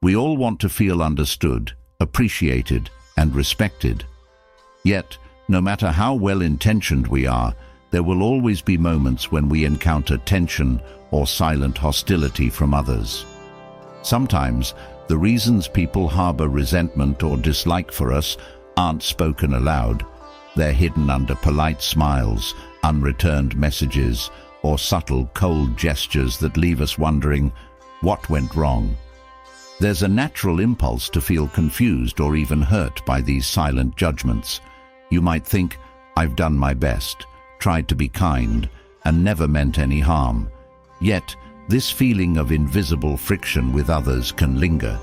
We all want to feel understood, appreciated, and respected. Yet, no matter how well-intentioned we are, there will always be moments when we encounter tension or silent hostility from others. Sometimes, the reasons people harbor resentment or dislike for us aren't spoken aloud. They're hidden under polite smiles, unreturned messages, or subtle, cold gestures that leave us wondering, what went wrong? There's a natural impulse to feel confused or even hurt by these silent judgments. You might think, I've done my best, tried to be kind, and never meant any harm. Yet, this feeling of invisible friction with others can linger.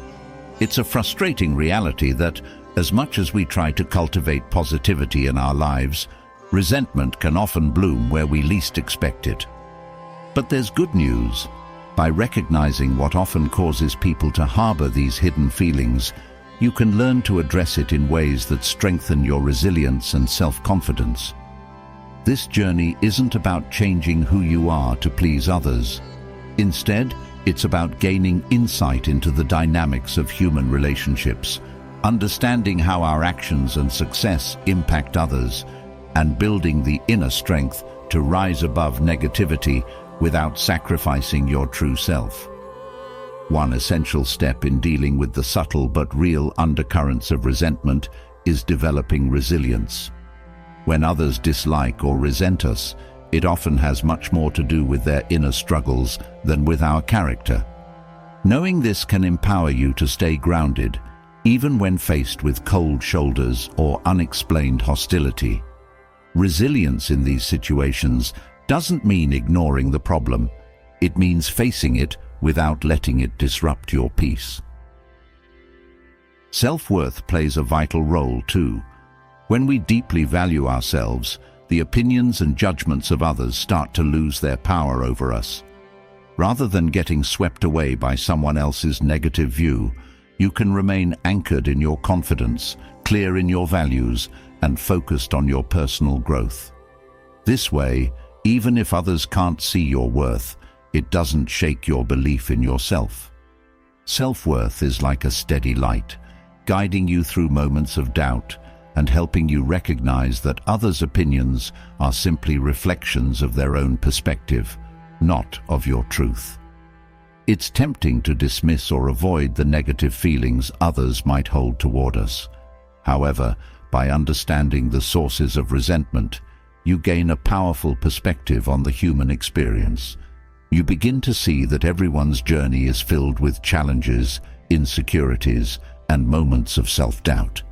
It's a frustrating reality that, as much as we try to cultivate positivity in our lives, resentment can often bloom where we least expect it. But there's good news. By recognizing what often causes people to harbor these hidden feelings, you can learn to address it in ways that strengthen your resilience and self-confidence. This journey isn't about changing who you are to please others. Instead, it's about gaining insight into the dynamics of human relationships, understanding how our actions and success impact others, and building the inner strength to rise above negativity without sacrificing your true self. One essential step in dealing with the subtle but real undercurrents of resentment is developing resilience. When others dislike or resent us, it often has much more to do with their inner struggles than with our character. Knowing this can empower you to stay grounded, even when faced with cold shoulders or unexplained hostility. Resilience in these situations doesn't mean ignoring the problem. It means facing it without letting it disrupt your peace. Self-worth plays a vital role too. When we deeply value ourselves, the opinions and judgments of others start to lose their power over us. Rather than getting swept away by someone else's negative view, you can remain anchored in your confidence, clear in your values, and focused on your personal growth. This way, even if others can't see your worth, it doesn't shake your belief in yourself. Self-worth is like a steady light, guiding you through moments of doubt and helping you recognize that others' opinions are simply reflections of their own perspective, not of your truth. It's tempting to dismiss or avoid the negative feelings others might hold toward us. However, by understanding the sources of resentment, you gain a powerful perspective on the human experience. You begin to see that everyone's journey is filled with challenges, insecurities, and moments of self-doubt.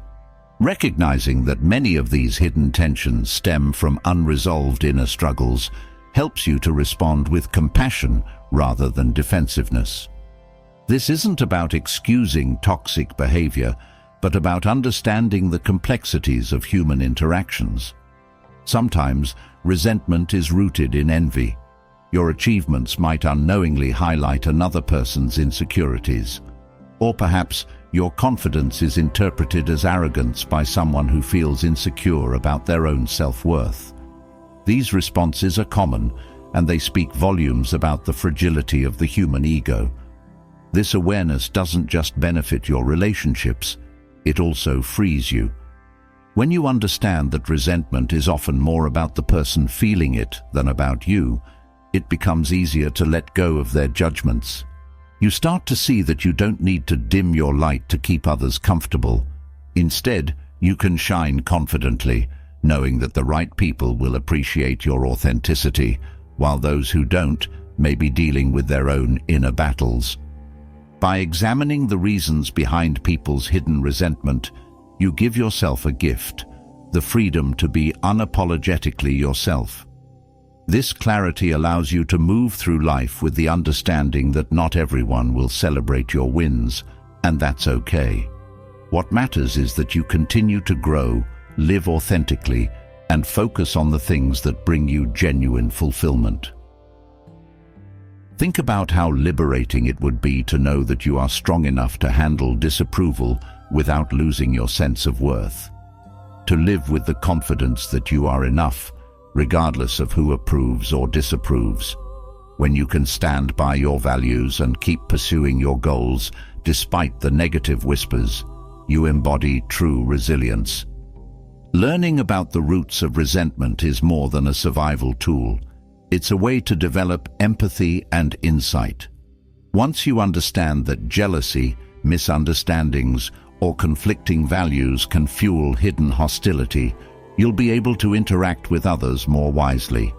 Recognizing that many of these hidden tensions stem from unresolved inner struggles helps you to respond with compassion rather than defensiveness. This isn't about excusing toxic behavior, but about understanding the complexities of human interactions. Sometimes, resentment is rooted in envy. Your achievements might unknowingly highlight another person's insecurities. Or perhaps your confidence is interpreted as arrogance by someone who feels insecure about their own self-worth. These responses are common, and they speak volumes about the fragility of the human ego. This awareness doesn't just benefit your relationships, it also frees you. When you understand that resentment is often more about the person feeling it than about you, it becomes easier to let go of their judgments. You start to see that you don't need to dim your light to keep others comfortable. Instead, you can shine confidently, knowing that the right people will appreciate your authenticity, while those who don't may be dealing with their own inner battles. By examining the reasons behind people's hidden resentment, you give yourself a gift, the freedom to be unapologetically yourself. This clarity allows you to move through life with the understanding that not everyone will celebrate your wins, and that's okay. What matters is that you continue to grow, live authentically, and focus on the things that bring you genuine fulfillment. Think about how liberating it would be to know that you are strong enough to handle disapproval without losing your sense of worth. To live with the confidence that you are enough, regardless of who approves or disapproves. When you can stand by your values and keep pursuing your goals despite the negative whispers, you embody true resilience. Learning about the roots of resentment is more than a survival tool. It's a way to develop empathy and insight. Once you understand that jealousy, misunderstandings, or conflicting values can fuel hidden hostility, you'll be able to interact with others more wisely.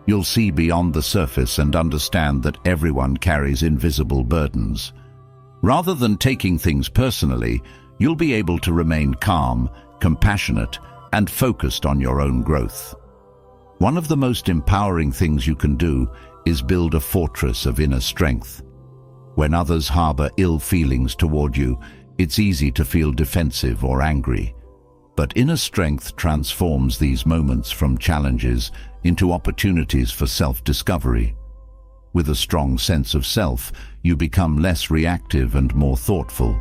You'll see beyond the surface and understand that everyone carries invisible burdens. Rather than taking things personally, you'll be able to remain calm, compassionate, and focused on your own growth. One of the most empowering things you can do is build a fortress of inner strength. When others harbor ill feelings toward you, it's easy to feel defensive or angry. But inner strength transforms these moments from challenges into opportunities for self-discovery. With a strong sense of self, you become less reactive and more thoughtful.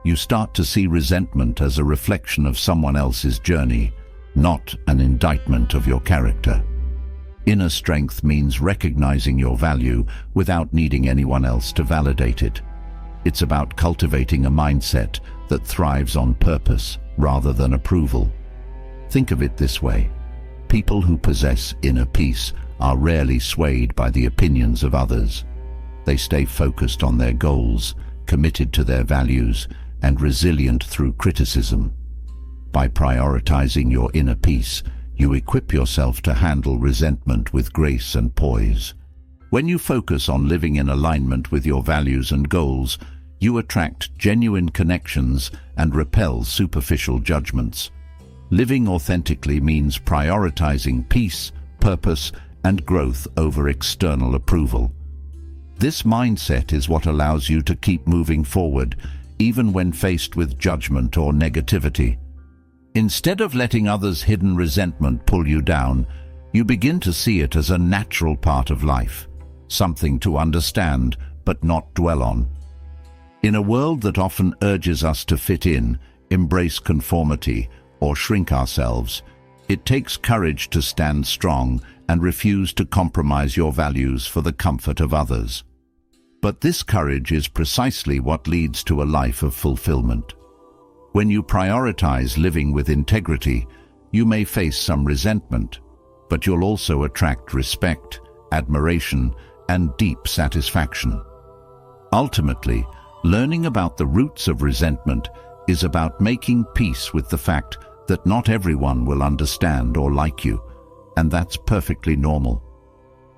You start to see resentment as a reflection of someone else's journey, not an indictment of your character. Inner strength means recognizing your value without needing anyone else to validate it. It's about cultivating a mindset that thrives on purpose rather than approval. Think of it this way. People who possess inner peace are rarely swayed by the opinions of others. They stay focused on their goals, committed to their values, and resilient through criticism. By prioritizing your inner peace, you equip yourself to handle resentment with grace and poise. When you focus on living in alignment with your values and goals, you attract genuine connections and repel superficial judgments. Living authentically means prioritizing peace, purpose, and growth over external approval. This mindset is what allows you to keep moving forward, even when faced with judgment or negativity. Instead of letting others' hidden resentment pull you down, you begin to see it as a natural part of life, something to understand but not dwell on. In a world that often urges us to fit in, embrace conformity, or shrink ourselves, it takes courage to stand strong and refuse to compromise your values for the comfort of others. But this courage is precisely what leads to a life of fulfillment. When you prioritize living with integrity, you may face some resentment, but you'll also attract respect, admiration, and deep satisfaction. Ultimately, learning about the roots of resentment is about making peace with the fact that not everyone will understand or like you, and that's perfectly normal.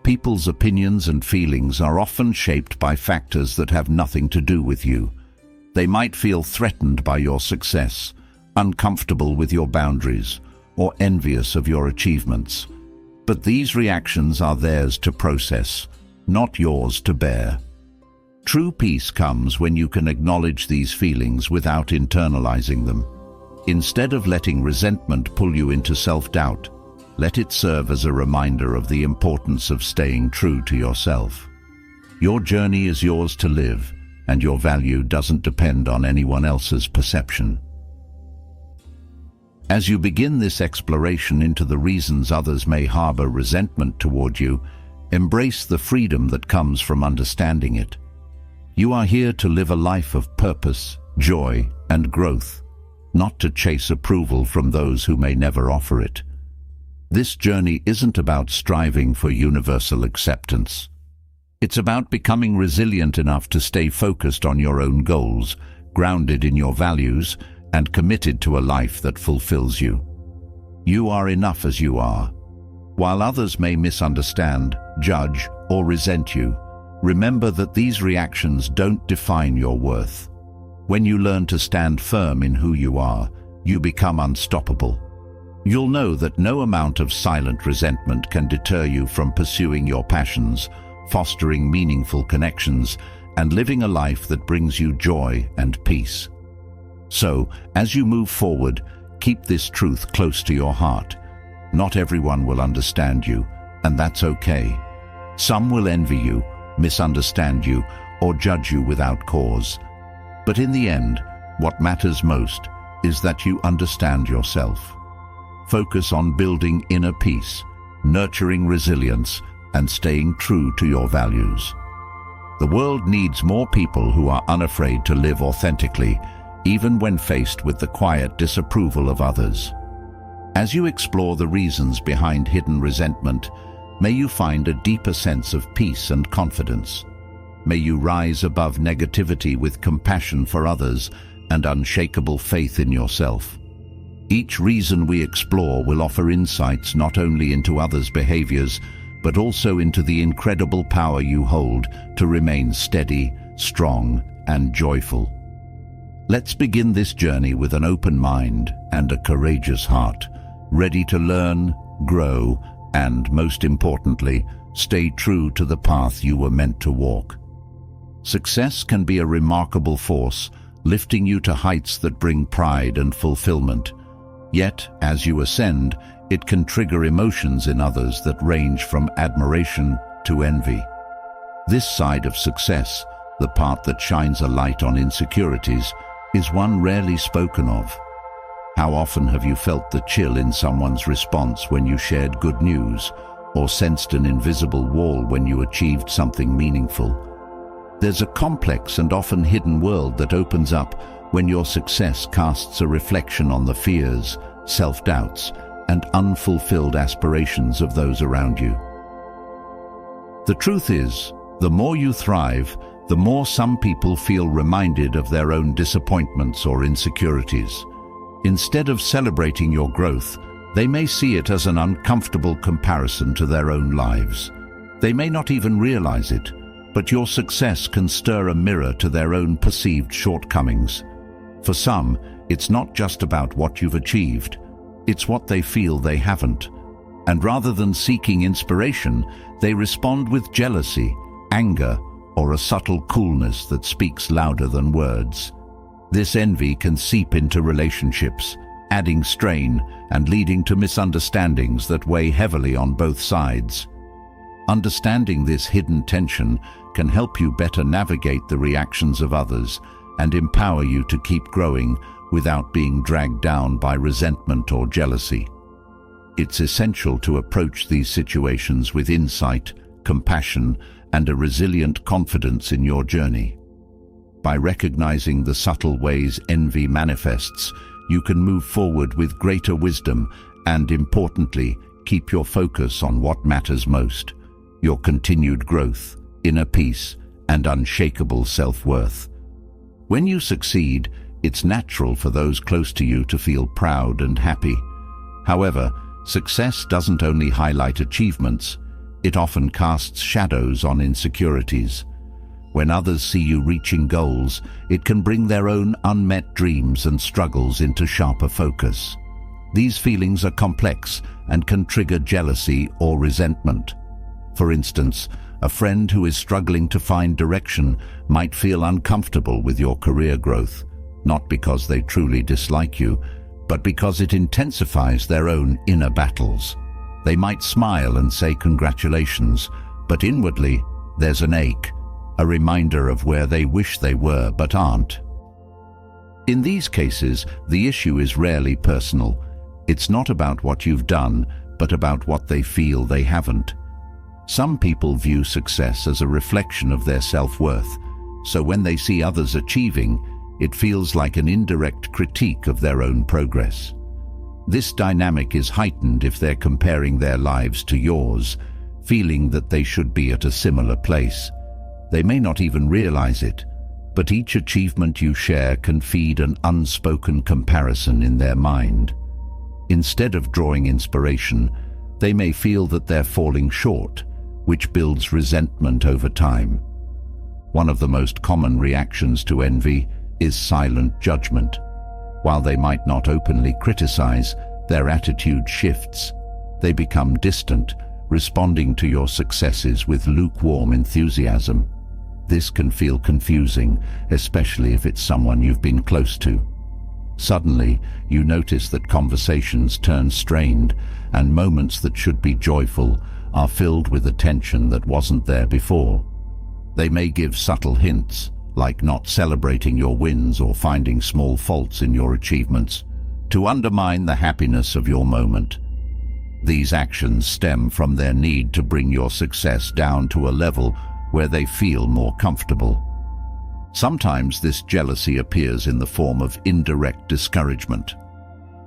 People's opinions and feelings are often shaped by factors that have nothing to do with you. They might feel threatened by your success, uncomfortable with your boundaries, or envious of your achievements. But these reactions are theirs to process, not yours to bear. True peace comes when you can acknowledge these feelings without internalizing them. Instead of letting resentment pull you into self-doubt, let it serve as a reminder of the importance of staying true to yourself. Your journey is yours to live, and your value doesn't depend on anyone else's perception. As you begin this exploration into the reasons others may harbor resentment toward you, embrace the freedom that comes from understanding it. You are here to live a life of purpose, joy, and growth, not to chase approval from those who may never offer it. This journey isn't about striving for universal acceptance. It's about becoming resilient enough to stay focused on your own goals, grounded in your values, and committed to a life that fulfills you. You are enough as you are. While others may misunderstand, judge, or resent you, remember that these reactions don't define your worth. When you learn to stand firm in who you are, you become unstoppable. You'll know that no amount of silent resentment can deter you from pursuing your passions, fostering meaningful connections, and living a life that brings you joy and peace. So, as you move forward, keep this truth close to your heart. Not everyone will understand you, and that's okay. Some will envy you, misunderstand you, or judge you without cause. But in the end, what matters most is that you understand yourself. Focus on building inner peace, nurturing resilience, and staying true to your values. The world needs more people who are unafraid to live authentically, even when faced with the quiet disapproval of others. As you explore the reasons behind hidden resentment, may you find a deeper sense of peace and confidence. May you rise above negativity with compassion for others and unshakable faith in yourself. Each reason we explore will offer insights not only into others' behaviors, but also into the incredible power you hold to remain steady, strong, and joyful. Let's begin this journey with an open mind and a courageous heart, ready to learn, grow, and, most importantly, stay true to the path you were meant to walk. Success can be a remarkable force, lifting you to heights that bring pride and fulfillment. Yet, as you ascend, it can trigger emotions in others that range from admiration to envy. This side of success, the part that shines a light on insecurities, is one rarely spoken of. How often have you felt the chill in someone's response when you shared good news, or sensed an invisible wall when you achieved something meaningful? There's a complex and often hidden world that opens up when your success casts a reflection on the fears, self-doubts, and unfulfilled aspirations of those around you. The truth is, the more you thrive, the more some people feel reminded of their own disappointments or insecurities. Instead of celebrating your growth, they may see it as an uncomfortable comparison to their own lives. They may not even realize it, but your success can stir a mirror to their own perceived shortcomings. For some, it's not just about what you've achieved, it's what they feel they haven't. And rather than seeking inspiration, they respond with jealousy, anger, or a subtle coolness that speaks louder than words. This envy can seep into relationships, adding strain and leading to misunderstandings that weigh heavily on both sides. Understanding this hidden tension can help you better navigate the reactions of others and empower you to keep growing without being dragged down by resentment or jealousy. It's essential to approach these situations with insight, compassion, and a resilient confidence in your journey. By recognizing the subtle ways envy manifests, you can move forward with greater wisdom and, importantly, keep your focus on what matters most: your continued growth, inner peace, and unshakable self-worth. When you succeed, it's natural for those close to you to feel proud and happy. However, success doesn't only highlight achievements, it often casts shadows on insecurities. When others see you reaching goals, it can bring their own unmet dreams and struggles into sharper focus. These feelings are complex and can trigger jealousy or resentment. For instance, a friend who is struggling to find direction might feel uncomfortable with your career growth, not because they truly dislike you, but because it intensifies their own inner battles. They might smile and say congratulations, but inwardly there's an ache, a reminder of where they wish they were but aren't. In these cases, the issue is rarely personal. It's not about what you've done, but about what they feel they haven't. Some people view success as a reflection of their self-worth, so when they see others achieving, it feels like an indirect critique of their own progress. This dynamic is heightened if they're comparing their lives to yours, feeling that they should be at a similar place. They may not even realize it, but each achievement you share can feed an unspoken comparison in their mind. Instead of drawing inspiration, they may feel that they're falling short, which builds resentment over time. One of the most common reactions to envy is silent judgment. While they might not openly criticize, their attitude shifts. They become distant, responding to your successes with lukewarm enthusiasm. This can feel confusing, especially if it's someone you've been close to. Suddenly, you notice that conversations turn strained, and moments that should be joyful are filled with a tension that wasn't there before. They may give subtle hints, like not celebrating your wins or finding small faults in your achievements, to undermine the happiness of your moment. These actions stem from their need to bring your success down to a level where they feel more comfortable. Sometimes this jealousy appears in the form of indirect discouragement.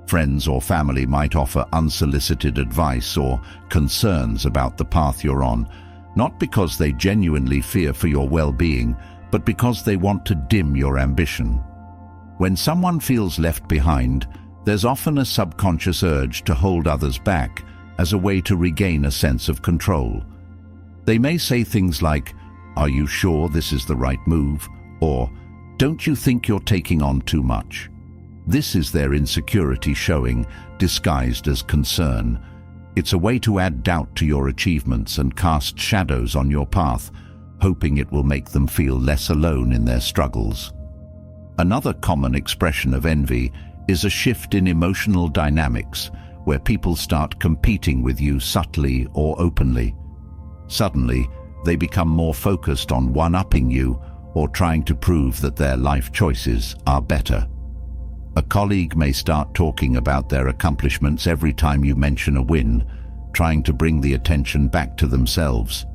Friends or family might offer unsolicited advice or concerns about the path you're on, not because they genuinely fear for your well-being, but because they want to dim your ambition. When someone feels left behind, there's often a subconscious urge to hold others back as a way to regain a sense of control. They may say things like, "Are you sure this is the right move?" or "Don't you think you're taking on too much?" This is their insecurity showing, disguised as concern. It's a way to add doubt to your achievements and cast shadows on your path, hoping it will make them feel less alone in their struggles. Another common expression of envy is a shift in emotional dynamics, where people start competing with you subtly or openly. Suddenly, they become more focused on one-upping you or trying to prove that their life choices are better. A colleague may start talking about their accomplishments every time you mention a win, trying to bring the attention back to themselves.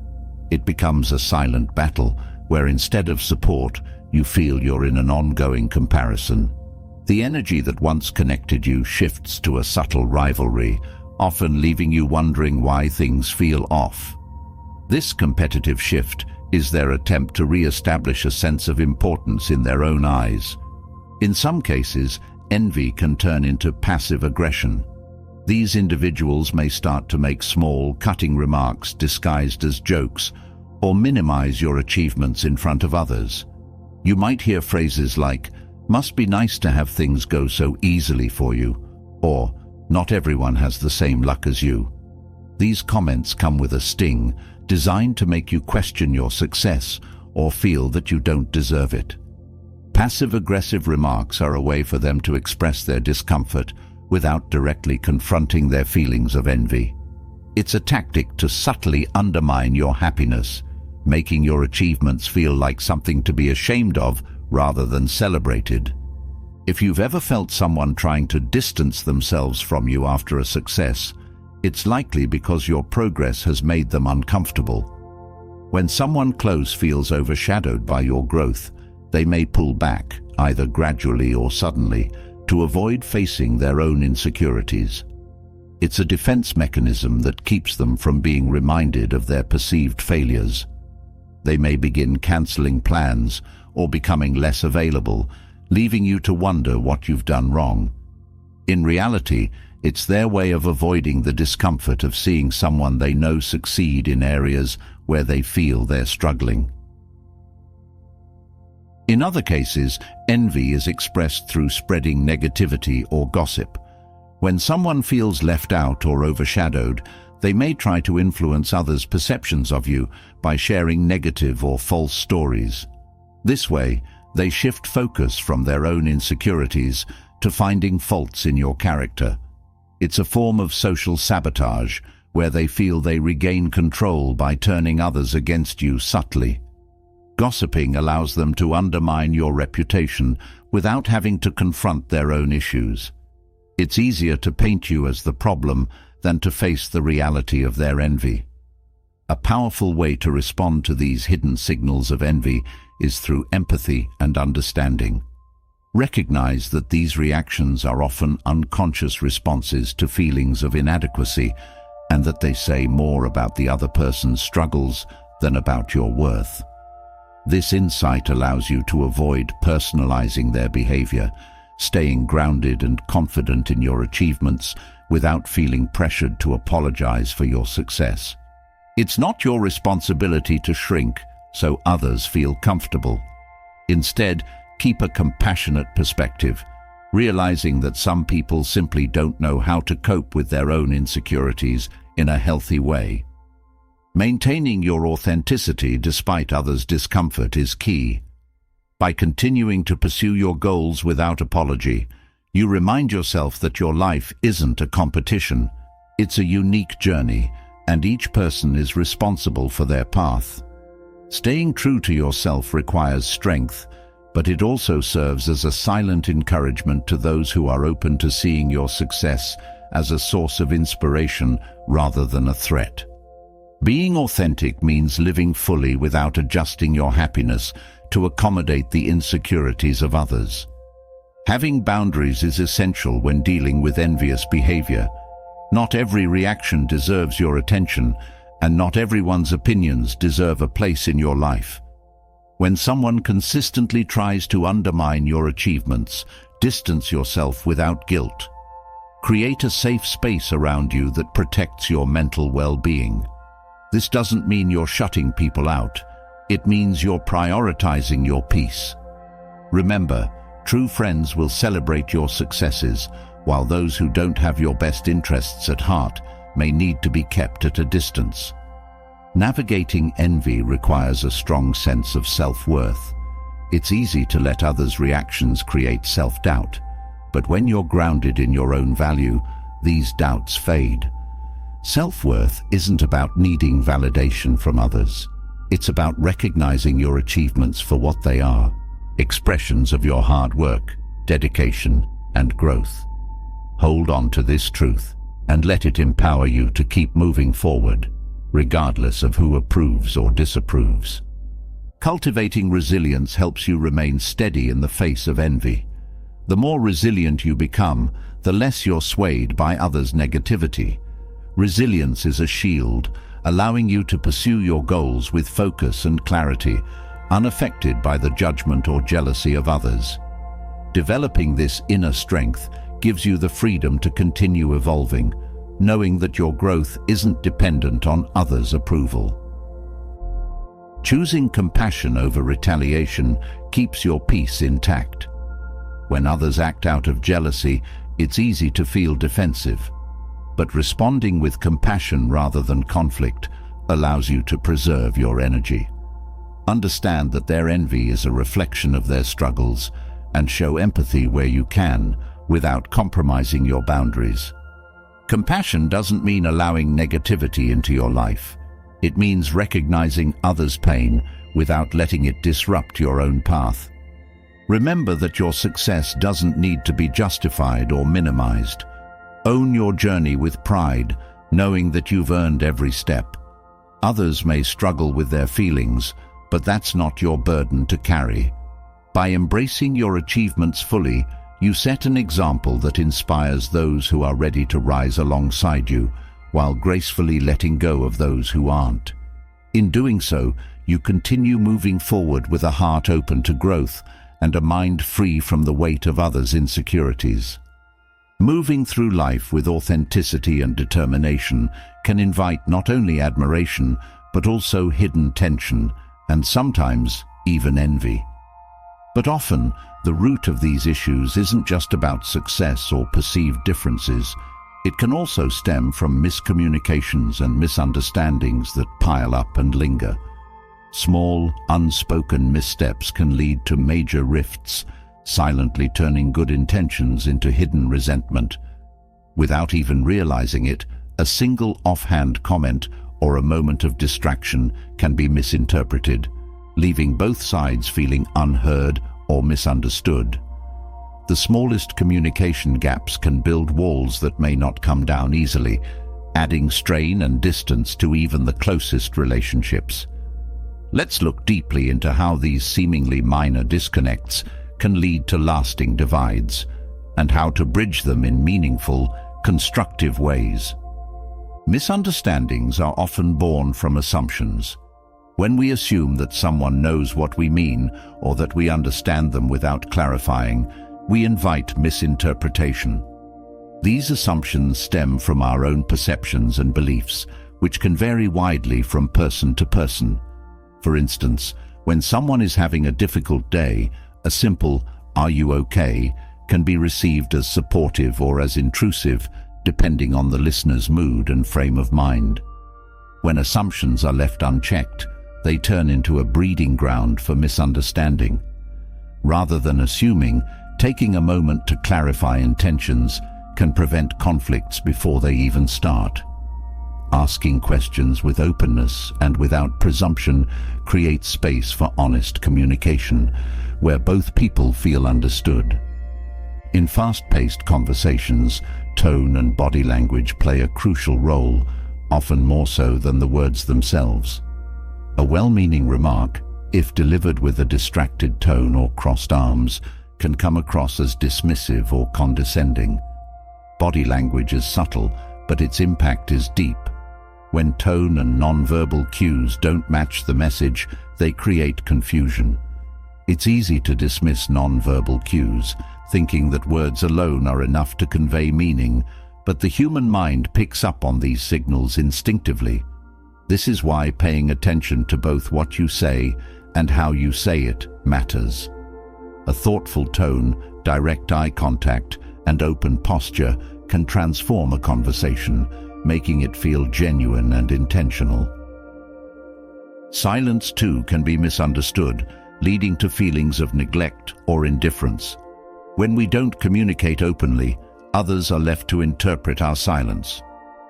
It becomes a silent battle where instead of support, you feel you're in an ongoing comparison. The energy that once connected you shifts to a subtle rivalry, often leaving you wondering why things feel off. This competitive shift is their attempt to re-establish a sense of importance in their own eyes. In some cases, envy can turn into passive aggression. These individuals may start to make small, cutting remarks disguised as jokes, or minimize your achievements in front of others. You might hear phrases like, "Must be nice to have things go so easily for you," or "Not everyone has the same luck as you." These comments come with a sting, designed to make you question your success or feel that you don't deserve it. Passive-aggressive remarks are a way for them to express their discomfort without directly confronting their feelings of envy. It's a tactic to subtly undermine your happiness, making your achievements feel like something to be ashamed of rather than celebrated. If you've ever felt someone trying to distance themselves from you after a success, it's likely because your progress has made them uncomfortable. When someone close feels overshadowed by your growth, they may pull back, either gradually or suddenly, to avoid facing their own insecurities. It's a defense mechanism that keeps them from being reminded of their perceived failures. They may begin canceling plans or becoming less available, leaving you to wonder what you've done wrong. In reality, it's their way of avoiding the discomfort of seeing someone they know succeed in areas where they feel they're struggling. In other cases, envy is expressed through spreading negativity or gossip. When someone feels left out or overshadowed, they may try to influence others' perceptions of you by sharing negative or false stories. This way, they shift focus from their own insecurities to finding faults in your character. It's a form of social sabotage, where they feel they regain control by turning others against you subtly. Gossiping allows them to undermine your reputation without having to confront their own issues. It's easier to paint you as the problem than to face the reality of their envy. A powerful way to respond to these hidden signals of envy is through empathy and understanding. Recognize that these reactions are often unconscious responses to feelings of inadequacy, and that they say more about the other person's struggles than about your worth. This insight allows you to avoid personalizing their behavior, staying grounded and confident in your achievements without feeling pressured to apologize for your success. It's not your responsibility to shrink so others feel comfortable. Instead, keep a compassionate perspective, realizing that some people simply don't know how to cope with their own insecurities in a healthy way. Maintaining your authenticity despite others' discomfort is key. By continuing to pursue your goals without apology, you remind yourself that your life isn't a competition. It's a unique journey, and each person is responsible for their path. Staying true to yourself requires strength, but it also serves as a silent encouragement to those who are open to seeing your success as a source of inspiration rather than a threat. Being authentic means living fully without adjusting your happiness to accommodate the insecurities of others. Having boundaries is essential when dealing with envious behavior. Not every reaction deserves your attention, and not everyone's opinions deserve a place in your life. When someone consistently tries to undermine your achievements, distance yourself without guilt. Create a safe space around you that protects your mental well-being. This doesn't mean you're shutting people out. It means you're prioritizing your peace. Remember, true friends will celebrate your successes, while those who don't have your best interests at heart may need to be kept at a distance. Navigating envy requires a strong sense of self-worth. It's easy to let others' reactions create self-doubt, but when you're grounded in your own value, these doubts fade. Self-worth isn't about needing validation from others. It's about recognizing your achievements for what they are, expressions of your hard work, dedication, and growth. Hold on to this truth and let it empower you to keep moving forward, regardless of who approves or disapproves. Cultivating resilience helps you remain steady in the face of envy. The more resilient you become, the less you're swayed by others' negativity. Resilience is a shield, allowing you to pursue your goals with focus and clarity, unaffected by the judgment or jealousy of others. Developing this inner strength gives you the freedom to continue evolving, knowing that your growth isn't dependent on others' approval. Choosing compassion over retaliation keeps your peace intact. When others act out of jealousy, it's easy to feel defensive. But responding with compassion rather than conflict allows you to preserve your energy. Understand that their envy is a reflection of their struggles, and show empathy where you can without compromising your boundaries. Compassion doesn't mean allowing negativity into your life. It means recognizing others' pain without letting it disrupt your own path. Remember that your success doesn't need to be justified or minimized. Own your journey with pride, knowing that you've earned every step. Others may struggle with their feelings, but that's not your burden to carry. By embracing your achievements fully, you set an example that inspires those who are ready to rise alongside you, while gracefully letting go of those who aren't. In doing so, you continue moving forward with a heart open to growth and a mind free from the weight of others' insecurities. Moving through life with authenticity and determination can invite not only admiration, but also hidden tension, and sometimes even envy. But often, the root of these issues isn't just about success or perceived differences. It can also stem from miscommunications and misunderstandings that pile up and linger. Small, unspoken missteps can lead to major rifts, silently turning good intentions into hidden resentment. Without even realizing it, a single offhand comment or a moment of distraction can be misinterpreted, leaving both sides feeling unheard or misunderstood. The smallest communication gaps can build walls that may not come down easily, adding strain and distance to even the closest relationships. Let's look deeply into how these seemingly minor disconnects can lead to lasting divides, and how to bridge them in meaningful, constructive ways. Misunderstandings are often born from assumptions. When we assume that someone knows what we mean or that we understand them without clarifying, we invite misinterpretation. These assumptions stem from our own perceptions and beliefs, which can vary widely from person to person. For instance, when someone is having a difficult day, a simple "Are you okay?" can be received as supportive or as intrusive, depending on the listener's mood and frame of mind. When assumptions are left unchecked, they turn into a breeding ground for misunderstanding. Rather than assuming, taking a moment to clarify intentions can prevent conflicts before they even start. Asking questions with openness and without presumption creates space for honest communication, where both people feel understood. In fast-paced conversations, tone and body language play a crucial role, often more so than the words themselves. A well-meaning remark, if delivered with a distracted tone or crossed arms, can come across as dismissive or condescending. Body language is subtle, but its impact is deep. When tone and non-verbal cues don't match the message, they create confusion. It's easy to dismiss non-verbal cues, thinking that words alone are enough to convey meaning, but the human mind picks up on these signals instinctively. This is why paying attention to both what you say and how you say it matters. A thoughtful tone, direct eye contact, and open posture can transform a conversation, making it feel genuine and intentional. Silence, too, can be misunderstood, leading to feelings of neglect or indifference. When we don't communicate openly, others are left to interpret our silence.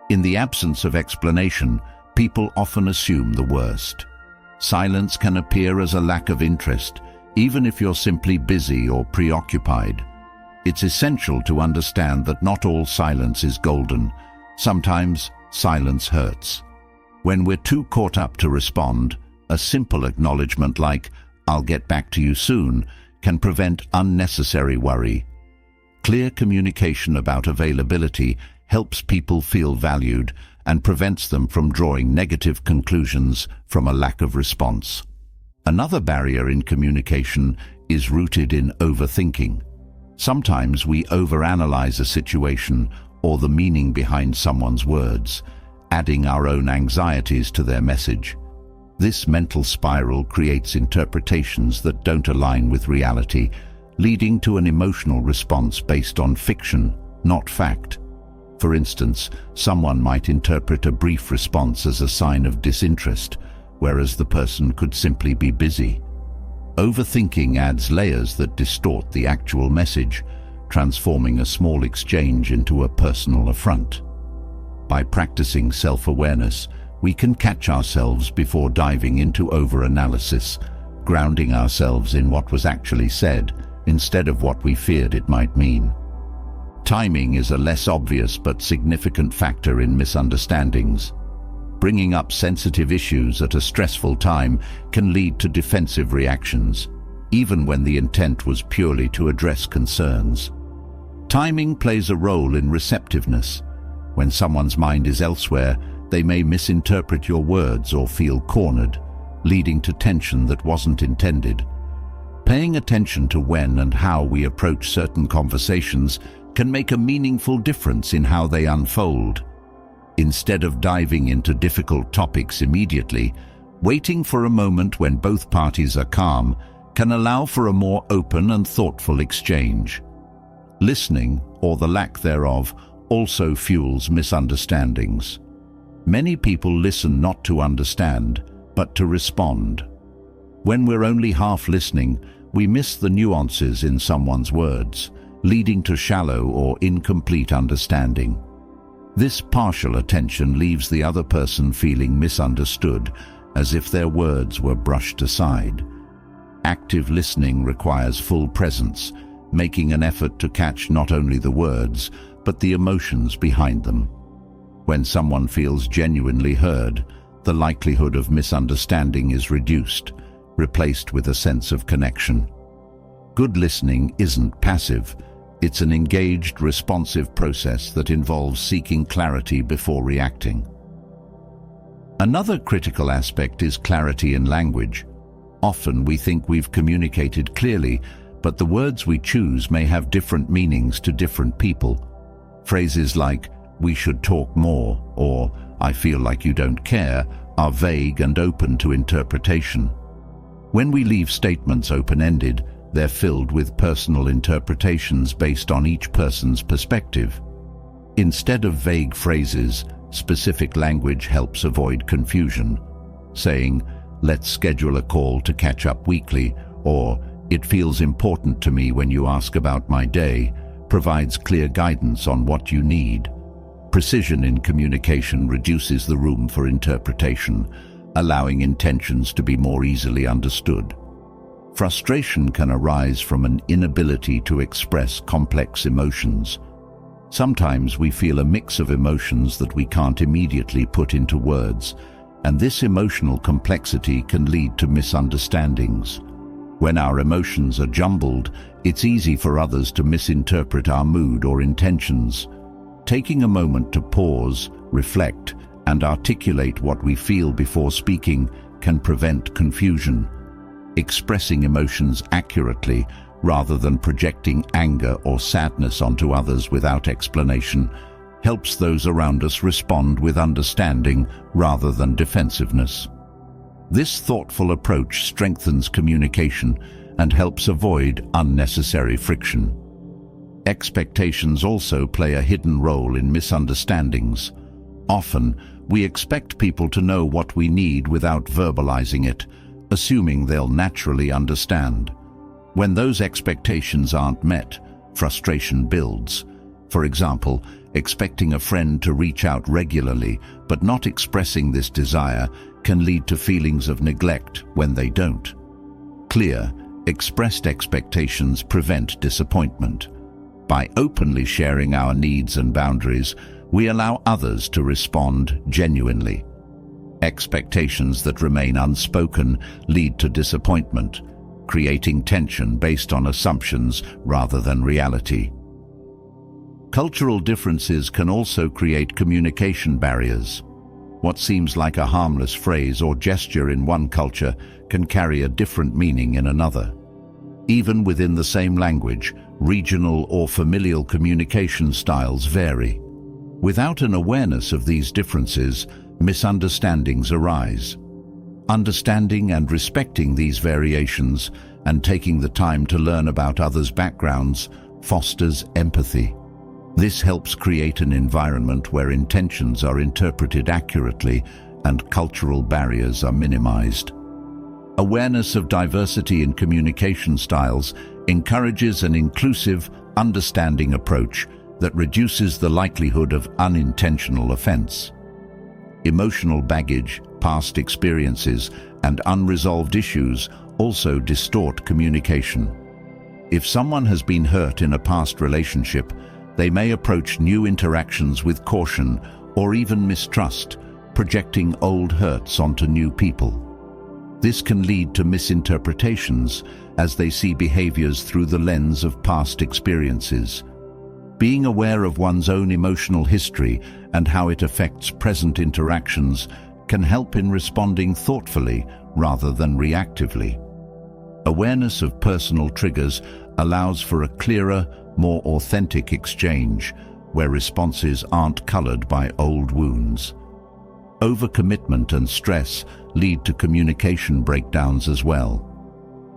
In the absence of explanation, people often assume the worst. Silence can appear as a lack of interest, even if you're simply busy or preoccupied. It's essential to understand that not all silence is golden. Sometimes silence hurts. When we're too caught up to respond, a simple acknowledgement like, "I'll get back to you soon," can prevent unnecessary worry. Clear communication about availability helps people feel valued and prevents them from drawing negative conclusions from a lack of response. Another barrier in communication is rooted in overthinking. Sometimes we overanalyze a situation or the meaning behind someone's words, adding our own anxieties to their message. This mental spiral creates interpretations that don't align with reality, leading to an emotional response based on fiction, not fact. For instance, someone might interpret a brief response as a sign of disinterest, whereas the person could simply be busy. Overthinking adds layers that distort the actual message, transforming a small exchange into a personal affront. By practicing self-awareness, we can catch ourselves before diving into overanalysis, grounding ourselves in what was actually said instead of what we feared it might mean. Timing is a less obvious but significant factor in misunderstandings. Bringing up sensitive issues at a stressful time can lead to defensive reactions, even when the intent was purely to address concerns. Timing plays a role in receptiveness. When someone's mind is elsewhere, they may misinterpret your words or feel cornered, leading to tension that wasn't intended. Paying attention to when and how we approach certain conversations can make a meaningful difference in how they unfold. Instead of diving into difficult topics immediately, waiting for a moment when both parties are calm can allow for a more open and thoughtful exchange. Listening, or the lack thereof, also fuels misunderstandings. Many people listen not to understand, but to respond. When we're only half listening, we miss the nuances in someone's words, leading to shallow or incomplete understanding. This partial attention leaves the other person feeling misunderstood, as if their words were brushed aside. Active listening requires full presence, making an effort to catch not only the words, but the emotions behind them. When someone feels genuinely heard, the likelihood of misunderstanding is reduced, replaced with a sense of connection. Good listening isn't passive. It's an engaged, responsive process that involves seeking clarity before reacting. Another critical aspect is clarity in language. Often we think we've communicated clearly, but the words we choose may have different meanings to different people. Phrases like, "we should talk more," or "I feel like you don't care," are vague and open to interpretation. When we leave statements open-ended, they're filled with personal interpretations based on each person's perspective. Instead of vague phrases, specific language helps avoid confusion. Saying, "Let's schedule a call to catch up weekly," or "It feels important to me when you ask about my day," provides clear guidance on what you need. Precision in communication reduces the room for interpretation, allowing intentions to be more easily understood. Frustration can arise from an inability to express complex emotions. Sometimes we feel a mix of emotions that we can't immediately put into words, and this emotional complexity can lead to misunderstandings. When our emotions are jumbled, it's easy for others to misinterpret our mood or intentions. Taking a moment to pause, reflect, and articulate what we feel before speaking can prevent confusion. Expressing emotions accurately, rather than projecting anger or sadness onto others without explanation, helps those around us respond with understanding rather than defensiveness. This thoughtful approach strengthens communication and helps avoid unnecessary friction. Expectations also play a hidden role in misunderstandings. Often, we expect people to know what we need without verbalizing it, assuming they'll naturally understand. When those expectations aren't met, frustration builds. For example, expecting a friend to reach out regularly but not expressing this desire can lead to feelings of neglect when they don't. Clear, expressed expectations prevent disappointment. By openly sharing our needs and boundaries, we allow others to respond genuinely. Expectations that remain unspoken lead to disappointment, creating tension based on assumptions rather than reality. Cultural differences can also create communication barriers. What seems like a harmless phrase or gesture in one culture can carry a different meaning in another. Even within the same language, regional or familial communication styles vary. Without an awareness of these differences, misunderstandings arise. Understanding and respecting these variations and taking the time to learn about others' backgrounds fosters empathy. This helps create an environment where intentions are interpreted accurately and cultural barriers are minimized. Awareness of diversity in communication styles encourages an inclusive, understanding approach that reduces the likelihood of unintentional offense. Emotional baggage, past experiences, and unresolved issues also distort communication. If someone has been hurt in a past relationship, they may approach new interactions with caution or even mistrust, projecting old hurts onto new people. This can lead to misinterpretations as they see behaviors through the lens of past experiences. Being aware of one's own emotional history and how it affects present interactions can help in responding thoughtfully rather than reactively. Awareness of personal triggers allows for a clearer, more authentic exchange where responses aren't colored by old wounds. Overcommitment and stress lead to communication breakdowns as well.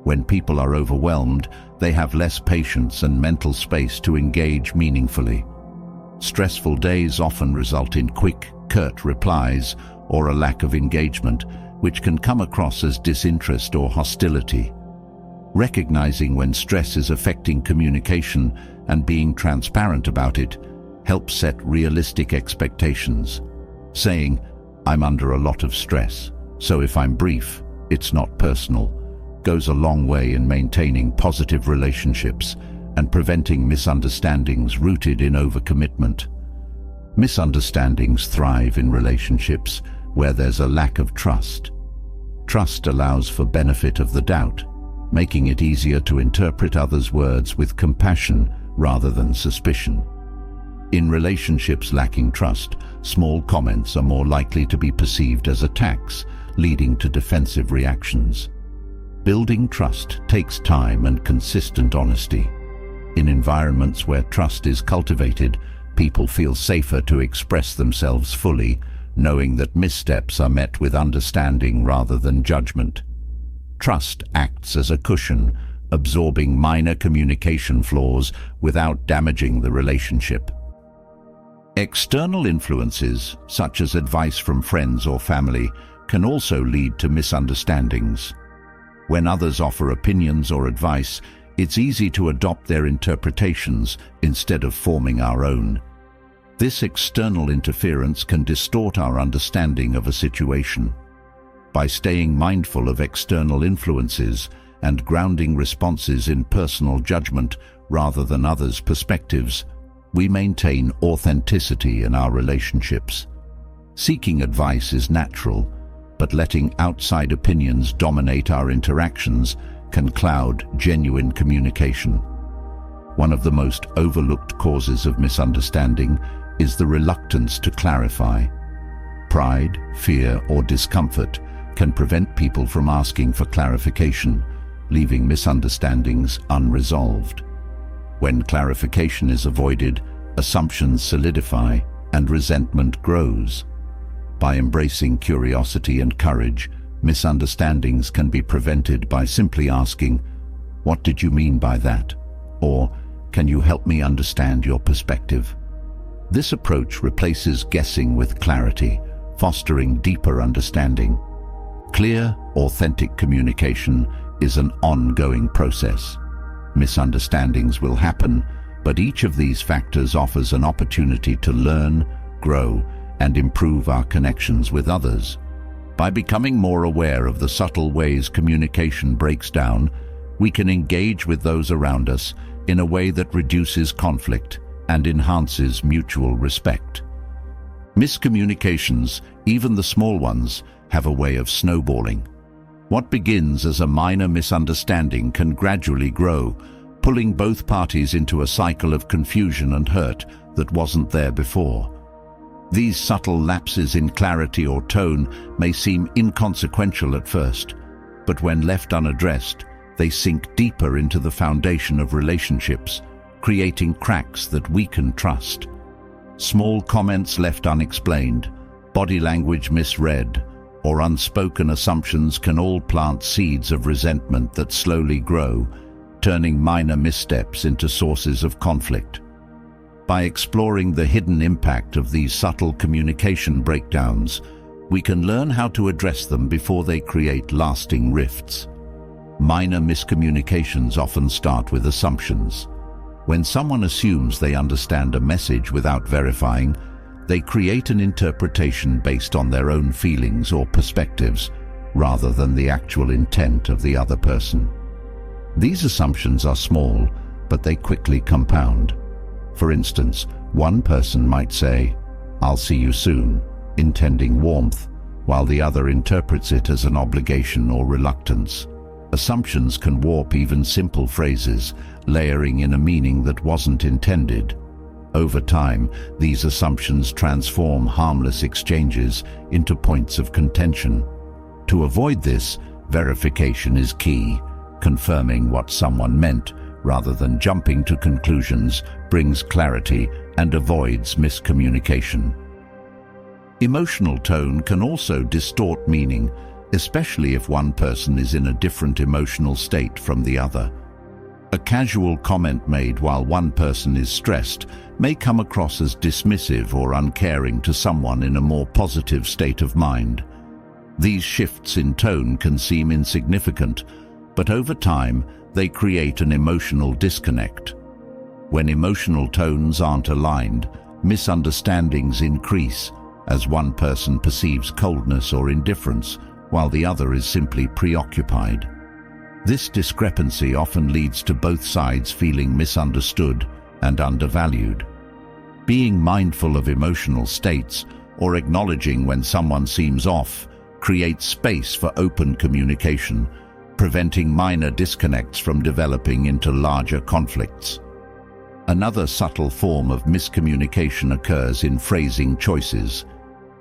When people are overwhelmed, they have less patience and mental space to engage meaningfully. Stressful days often result in quick, curt replies or a lack of engagement, which can come across as disinterest or hostility. Recognizing when stress is affecting communication and being transparent about it helps set realistic expectations. Saying, "I'm under a lot of stress, so if I'm brief, it's not personal," goes a long way in maintaining positive relationships and preventing misunderstandings rooted in overcommitment. Misunderstandings thrive in relationships where there's a lack of trust. Trust allows for benefit of the doubt, making it easier to interpret others' words with compassion rather than suspicion. In relationships lacking trust, small comments are more likely to be perceived as attacks, leading to defensive reactions. Building trust takes time and consistent honesty. In environments where trust is cultivated, people feel safer to express themselves fully, knowing that missteps are met with understanding rather than judgment. Trust acts as a cushion, absorbing minor communication flaws without damaging the relationship. External influences, such as advice from friends or family, can also lead to misunderstandings. When others offer opinions or advice, it's easy to adopt their interpretations instead of forming our own. This external interference can distort our understanding of a situation. By staying mindful of external influences and grounding responses in personal judgment rather than others' perspectives, we maintain authenticity in our relationships. Seeking advice is natural, but letting outside opinions dominate our interactions can cloud genuine communication. One of the most overlooked causes of misunderstanding is the reluctance to clarify. Pride, fear, or discomfort can prevent people from asking for clarification, leaving misunderstandings unresolved. When clarification is avoided, assumptions solidify and resentment grows. By embracing curiosity and courage, misunderstandings can be prevented by simply asking, "What did you mean by that?" or "Can you help me understand your perspective?" This approach replaces guessing with clarity, fostering deeper understanding. Clear, authentic communication is an ongoing process. Misunderstandings will happen, but each of these factors offers an opportunity to learn, grow, and improve our connections with others. By becoming more aware of the subtle ways communication breaks down, we can engage with those around us in a way that reduces conflict and enhances mutual respect. Miscommunications, even the small ones, have a way of snowballing. What begins as a minor misunderstanding can gradually grow, pulling both parties into a cycle of confusion and hurt that wasn't there before. These subtle lapses in clarity or tone may seem inconsequential at first, but when left unaddressed, they sink deeper into the foundation of relationships, creating cracks that weaken trust. Small comments left unexplained, body language misread, or unspoken assumptions can all plant seeds of resentment that slowly grow, turning minor missteps into sources of conflict. By exploring the hidden impact of these subtle communication breakdowns, we can learn how to address them before they create lasting rifts. Minor miscommunications often start with assumptions. When someone assumes they understand a message without verifying, they create an interpretation based on their own feelings or perspectives, rather than the actual intent of the other person. These assumptions are small, but they quickly compound. For instance, one person might say, "I'll see you soon," intending warmth, while the other interprets it as an obligation or reluctance. Assumptions can warp even simple phrases, layering in a meaning that wasn't intended. Over time, these assumptions transform harmless exchanges into points of contention. To avoid this, verification is key. Confirming what someone meant, rather than jumping to conclusions, brings clarity and avoids miscommunication. Emotional tone can also distort meaning, especially if one person is in a different emotional state from the other. A casual comment made while one person is stressed may come across as dismissive or uncaring to someone in a more positive state of mind. These shifts in tone can seem insignificant, but over time they create an emotional disconnect. When emotional tones aren't aligned, misunderstandings increase as one person perceives coldness or indifference while the other is simply preoccupied. This discrepancy often leads to both sides feeling misunderstood and undervalued. Being mindful of emotional states or acknowledging when someone seems off creates space for open communication, preventing minor disconnects from developing into larger conflicts. Another subtle form of miscommunication occurs in phrasing choices.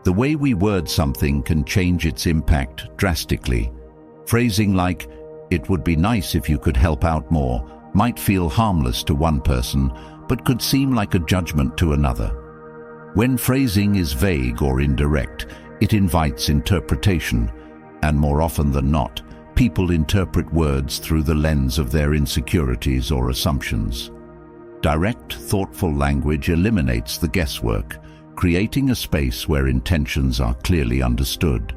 The way we word something can change its impact drastically. Phrasing like, "It would be nice if you could help out more," might feel harmless to one person, but could seem like a judgment to another. When phrasing is vague or indirect, it invites interpretation, and more often than not, people interpret words through the lens of their insecurities or assumptions. Direct, thoughtful language eliminates the guesswork, creating a space where intentions are clearly understood.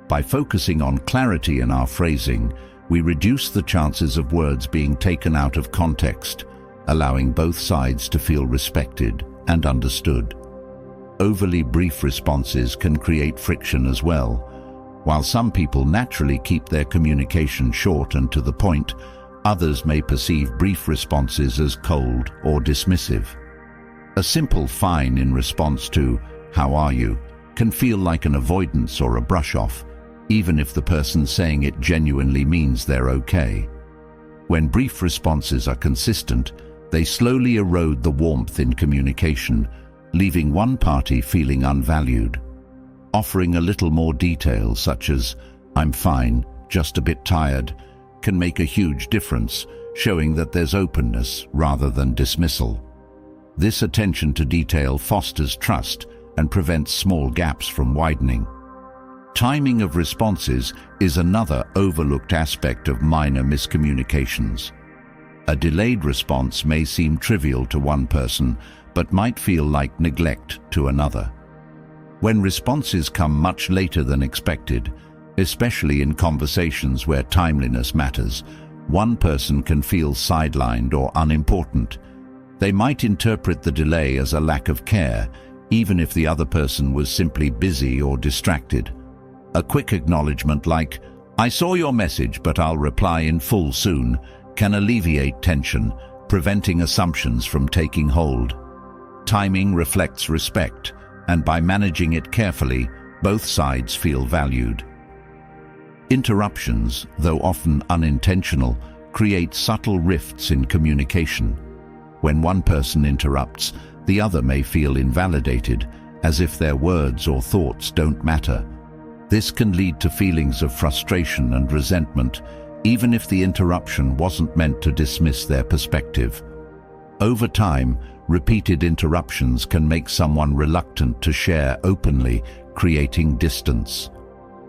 By focusing on clarity in our phrasing, we reduce the chances of words being taken out of context, allowing both sides to feel respected and understood. Overly brief responses can create friction as well. While some people naturally keep their communication short and to the point, others may perceive brief responses as cold or dismissive. A simple fine in response to "How are you?" can feel like an avoidance or a brush-off, even if the person saying it genuinely means they're okay. When brief responses are consistent, they slowly erode the warmth in communication, leaving one party feeling unvalued. Offering a little more detail, such as "I'm fine, just a bit tired," can make a huge difference, showing that there's openness rather than dismissal. This attention to detail fosters trust and prevents small gaps from widening. Timing of responses is another overlooked aspect of minor miscommunications. A delayed response may seem trivial to one person, but might feel like neglect to another. When responses come much later than expected, especially in conversations where timeliness matters, one person can feel sidelined or unimportant. They might interpret the delay as a lack of care, even if the other person was simply busy or distracted. A quick acknowledgement like, "I saw your message, but I'll reply in full soon," can alleviate tension, preventing assumptions from taking hold. Timing reflects respect, and by managing it carefully, both sides feel valued. Interruptions, though often unintentional, create subtle rifts in communication. When one person interrupts, the other may feel invalidated, as if their words or thoughts don't matter. This can lead to feelings of frustration and resentment, even if the interruption wasn't meant to dismiss their perspective. Over time, repeated interruptions can make someone reluctant to share openly, creating distance.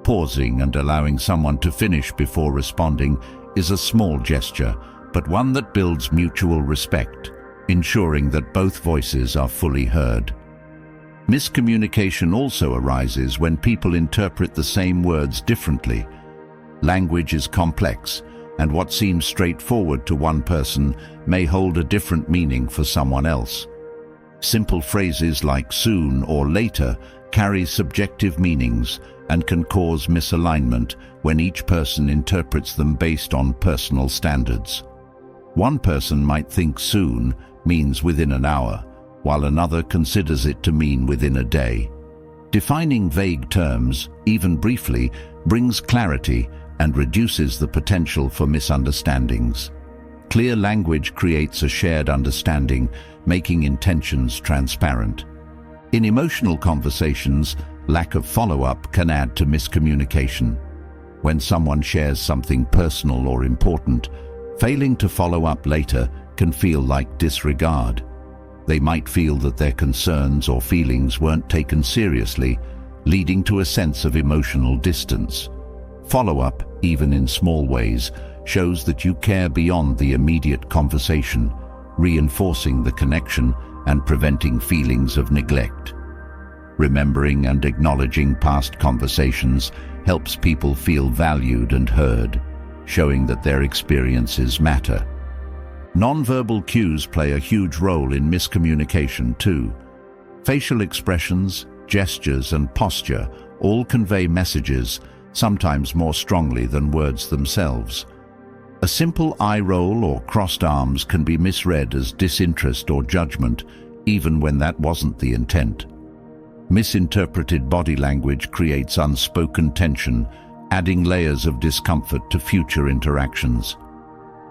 Pausing and allowing someone to finish before responding is a small gesture, but one that builds mutual respect, ensuring that both voices are fully heard. Miscommunication also arises when people interpret the same words differently. Language is complex, and what seems straightforward to one person may hold a different meaning for someone else. Simple phrases like "soon" or "later" carry subjective meanings and can cause misalignment when each person interprets them based on personal standards. One person might think "soon" means within an hour, while another considers it to mean within a day. Defining vague terms, even briefly, brings clarity and reduces the potential for misunderstandings. Clear language creates a shared understanding, making intentions transparent. In emotional conversations, lack of follow-up can add to miscommunication. When someone shares something personal or important, failing to follow up later can feel like disregard. They might feel that their concerns or feelings weren't taken seriously, leading to a sense of emotional distance. Follow-up, even in small ways, shows that you care beyond the immediate conversation, reinforcing the connection and preventing feelings of neglect. Remembering and acknowledging past conversations helps people feel valued and heard, showing that their experiences matter. Nonverbal cues play a huge role in miscommunication too. Facial expressions, gestures, and posture all convey messages, sometimes more strongly than words themselves. A simple eye roll or crossed arms can be misread as disinterest or judgment, even when that wasn't the intent. Misinterpreted body language creates unspoken tension, adding layers of discomfort to future interactions.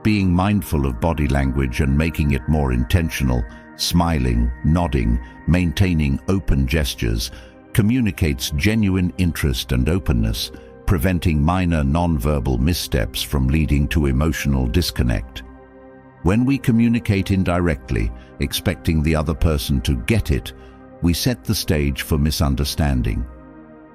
Being mindful of body language and making it more intentional, smiling, nodding, maintaining open gestures, communicates genuine interest and openness, preventing minor nonverbal missteps from leading to emotional disconnect. When we communicate indirectly, expecting the other person to get it, we set the stage for misunderstanding.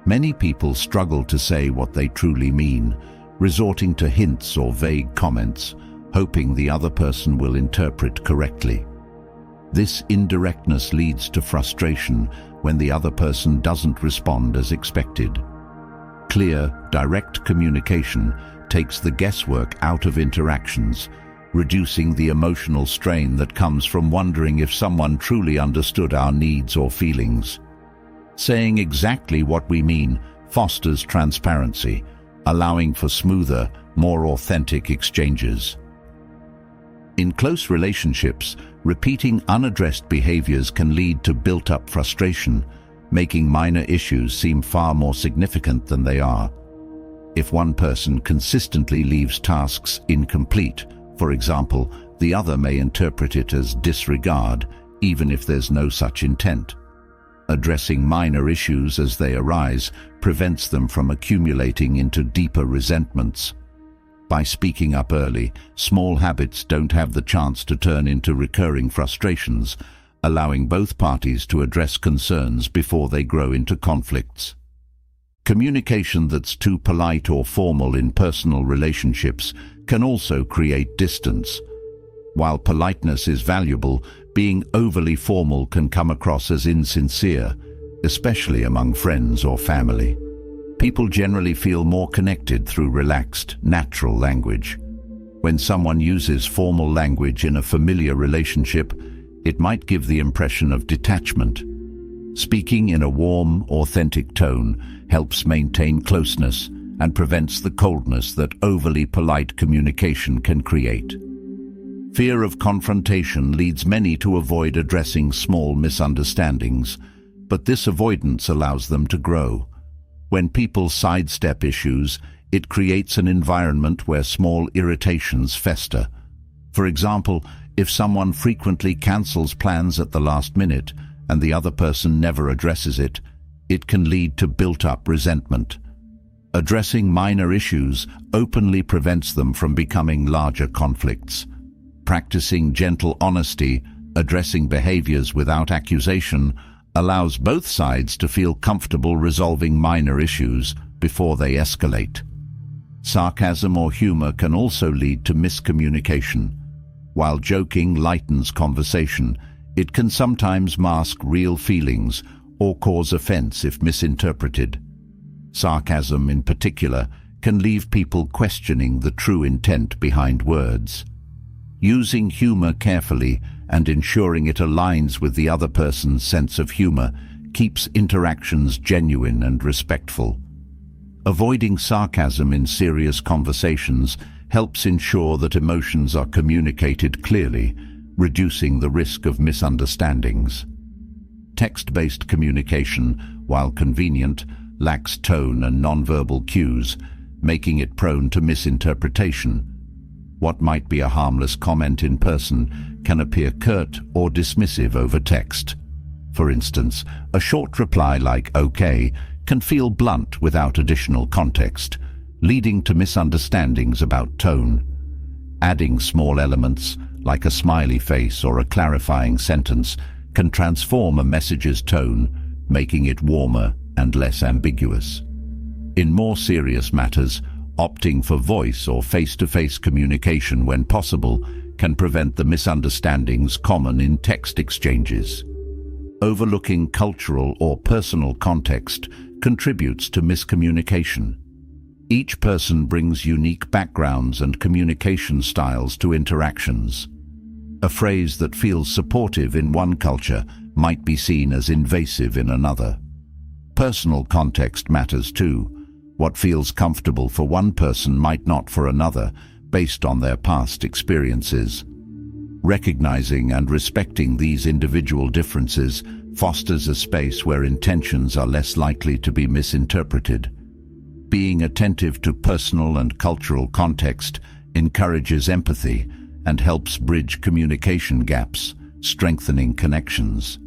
Many people struggle to say what they truly mean, resorting to hints or vague comments, hoping the other person will interpret correctly. This indirectness leads to frustration when the other person doesn't respond as expected. Clear, direct communication takes the guesswork out of interactions, reducing the emotional strain that comes from wondering if someone truly understood our needs or feelings. Saying exactly what we mean fosters transparency, allowing for smoother, more authentic exchanges. In close relationships, repeating unaddressed behaviors can lead to built-up frustration, making minor issues seem far more significant than they are. If one person consistently leaves tasks incomplete, for example, the other may interpret it as disregard, even if there's no such intent. Addressing minor issues as they arise prevents them from accumulating into deeper resentments. By speaking up early, small habits don't have the chance to turn into recurring frustrations, allowing both parties to address concerns before they grow into conflicts. Communication that's too polite or formal in personal relationships can also create distance. While politeness is valuable, being overly formal can come across as insincere, especially among friends or family. People generally feel more connected through relaxed, natural language. When someone uses formal language in a familiar relationship, it might give the impression of detachment. Speaking in a warm, authentic tone helps maintain closeness and prevents the coldness that overly polite communication can create. Fear of confrontation leads many to avoid addressing small misunderstandings, but this avoidance allows them to grow. When people sidestep issues, it creates an environment where small irritations fester. For example, if someone frequently cancels plans at the last minute and the other person never addresses it, it can lead to built-up resentment. Addressing minor issues openly prevents them from becoming larger conflicts. Practicing gentle honesty, addressing behaviors without accusation, allows both sides to feel comfortable resolving minor issues before they escalate. Sarcasm or humor can also lead to miscommunication. While joking lightens conversation, it can sometimes mask real feelings or cause offense if misinterpreted. Sarcasm, in particular, can leave people questioning the true intent behind words. Using humor carefully and ensuring it aligns with the other person's sense of humor keeps interactions genuine and respectful. Avoiding sarcasm in serious conversations helps ensure that emotions are communicated clearly, reducing the risk of misunderstandings. Text-based communication, while convenient, lacks tone and nonverbal cues, making it prone to misinterpretation. What might be a harmless comment in person can appear curt or dismissive over text. For instance, a short reply like "okay" can feel blunt without additional context, leading to misunderstandings about tone. Adding small elements, like a smiley face or a clarifying sentence, can transform a message's tone, making it warmer and less ambiguous. In more serious matters, opting for voice or face-to-face communication when possible can prevent the misunderstandings common in text exchanges. Overlooking cultural or personal context contributes to miscommunication. Each person brings unique backgrounds and communication styles to interactions. A phrase that feels supportive in one culture might be seen as invasive in another. Personal context matters too. What feels comfortable for one person might not for another, based on their past experiences. Recognizing and respecting these individual differences fosters a space where intentions are less likely to be misinterpreted. Being attentive to personal and cultural context encourages empathy and helps bridge communication gaps, strengthening connections.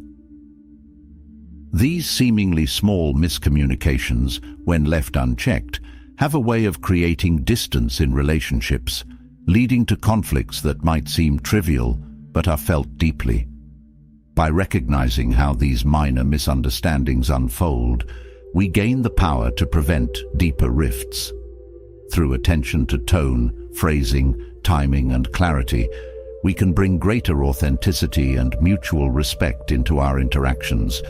These seemingly small miscommunications, when left unchecked, have a way of creating distance in relationships, leading to conflicts that might seem trivial but are felt deeply. By recognizing how these minor misunderstandings unfold, we gain the power to prevent deeper rifts. Through attention to tone, phrasing, timing, and clarity, we can bring greater authenticity and mutual respect into our interactions,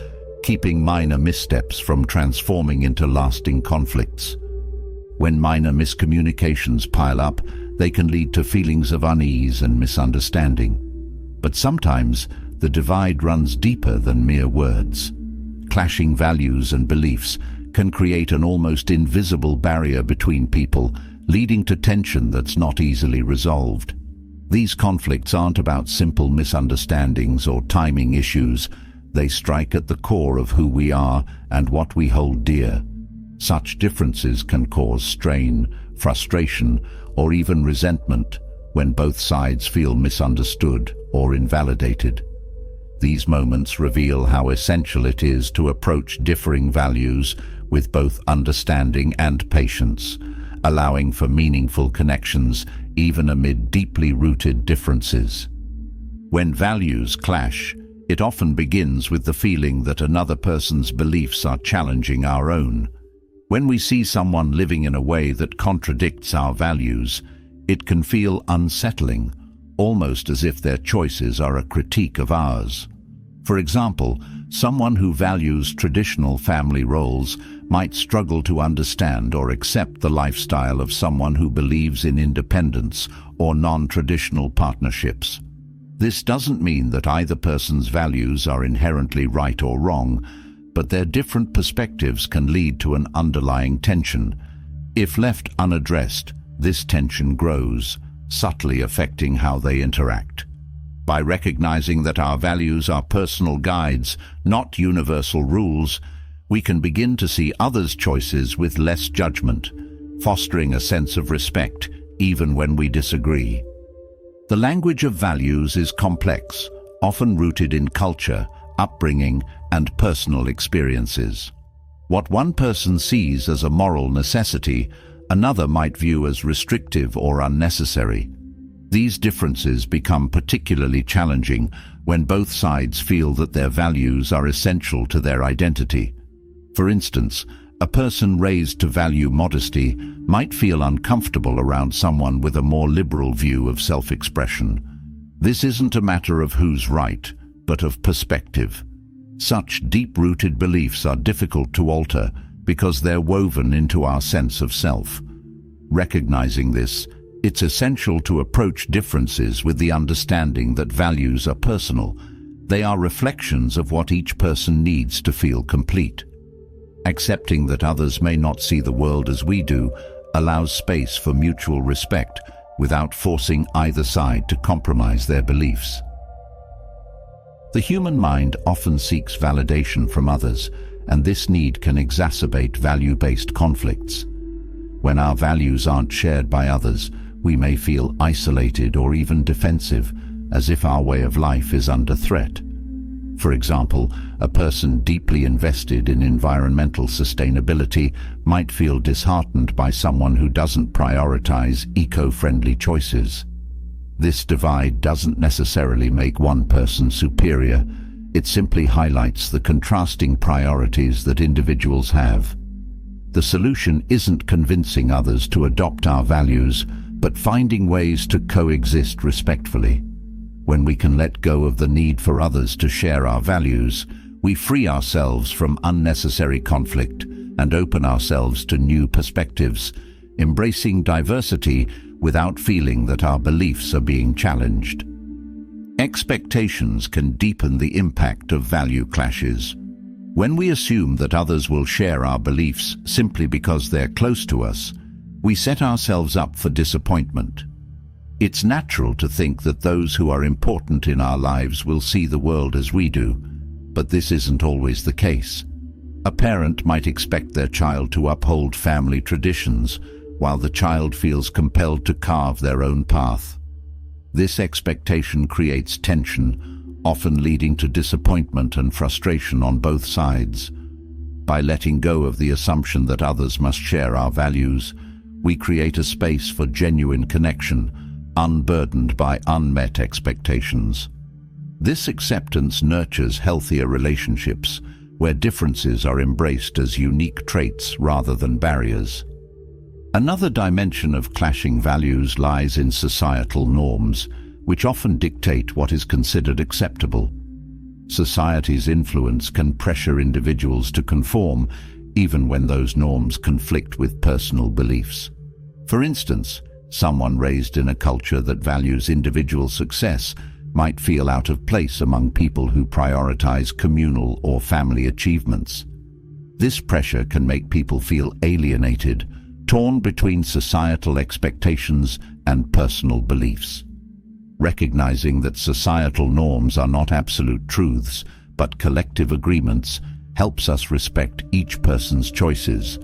keeping minor missteps from transforming into lasting conflicts. When minor miscommunications pile up, they can lead to feelings of unease and misunderstanding. But sometimes, the divide runs deeper than mere words. Clashing values and beliefs can create an almost invisible barrier between people, leading to tension that's not easily resolved. These conflicts aren't about simple misunderstandings or timing issues. They strike at the core of who we are and what we hold dear. Such differences can cause strain, frustration, or even resentment when both sides feel misunderstood or invalidated. These moments reveal how essential it is to approach differing values with both understanding and patience, allowing for meaningful connections even amid deeply rooted differences. When values clash, it often begins with the feeling that another person's beliefs are challenging our own. When we see someone living in a way that contradicts our values, it can feel unsettling, almost as if their choices are a critique of ours. For example, someone who values traditional family roles might struggle to understand or accept the lifestyle of someone who believes in independence or non-traditional partnerships. This doesn't mean that either person's values are inherently right or wrong, but their different perspectives can lead to an underlying tension. If left unaddressed, this tension grows, subtly affecting how they interact. By recognizing that our values are personal guides, not universal rules, we can begin to see others' choices with less judgment, fostering a sense of respect even when we disagree. The language of values is complex, often rooted in culture, upbringing, and personal experiences. What one person sees as a moral necessity, another might view as restrictive or unnecessary. These differences become particularly challenging when both sides feel that their values are essential to their identity. For instance, a person raised to value modesty might feel uncomfortable around someone with a more liberal view of self-expression. This isn't a matter of who's right, but of perspective. Such deep-rooted beliefs are difficult to alter because they're woven into our sense of self. Recognizing this, it's essential to approach differences with the understanding that values are personal. They are reflections of what each person needs to feel complete. Accepting that others may not see the world as we do allows space for mutual respect without forcing either side to compromise their beliefs. The human mind often seeks validation from others, and this need can exacerbate value-based conflicts. When our values aren't shared by others, we may feel isolated or even defensive, as if our way of life is under threat. For example, a person deeply invested in environmental sustainability might feel disheartened by someone who doesn't prioritize eco-friendly choices. This divide doesn't necessarily make one person superior. It simply highlights the contrasting priorities that individuals have. The solution isn't convincing others to adopt our values, but finding ways to coexist respectfully. When we can let go of the need for others to share our values, we free ourselves from unnecessary conflict and open ourselves to new perspectives, embracing diversity without feeling that our beliefs are being challenged. Expectations can deepen the impact of value clashes. When we assume that others will share our beliefs simply because they're close to us, we set ourselves up for disappointment. It's natural to think that those who are important in our lives will see the world as we do, but this isn't always the case. A parent might expect their child to uphold family traditions, while the child feels compelled to carve their own path. This expectation creates tension, often leading to disappointment and frustration on both sides. By letting go of the assumption that others must share our values, we create a space for genuine connection, unburdened by unmet expectations. This acceptance nurtures healthier relationships, where differences are embraced as unique traits rather than barriers. Another dimension of clashing values lies in societal norms, which often dictate what is considered acceptable. Society's influence can pressure individuals to conform, even when those norms conflict with personal beliefs. For instance, someone raised in a culture that values individual success might feel out of place among people who prioritize communal or family achievements. This pressure can make people feel alienated, torn between societal expectations and personal beliefs. Recognizing that societal norms are not absolute truths, but collective agreements, helps us respect each person's choices,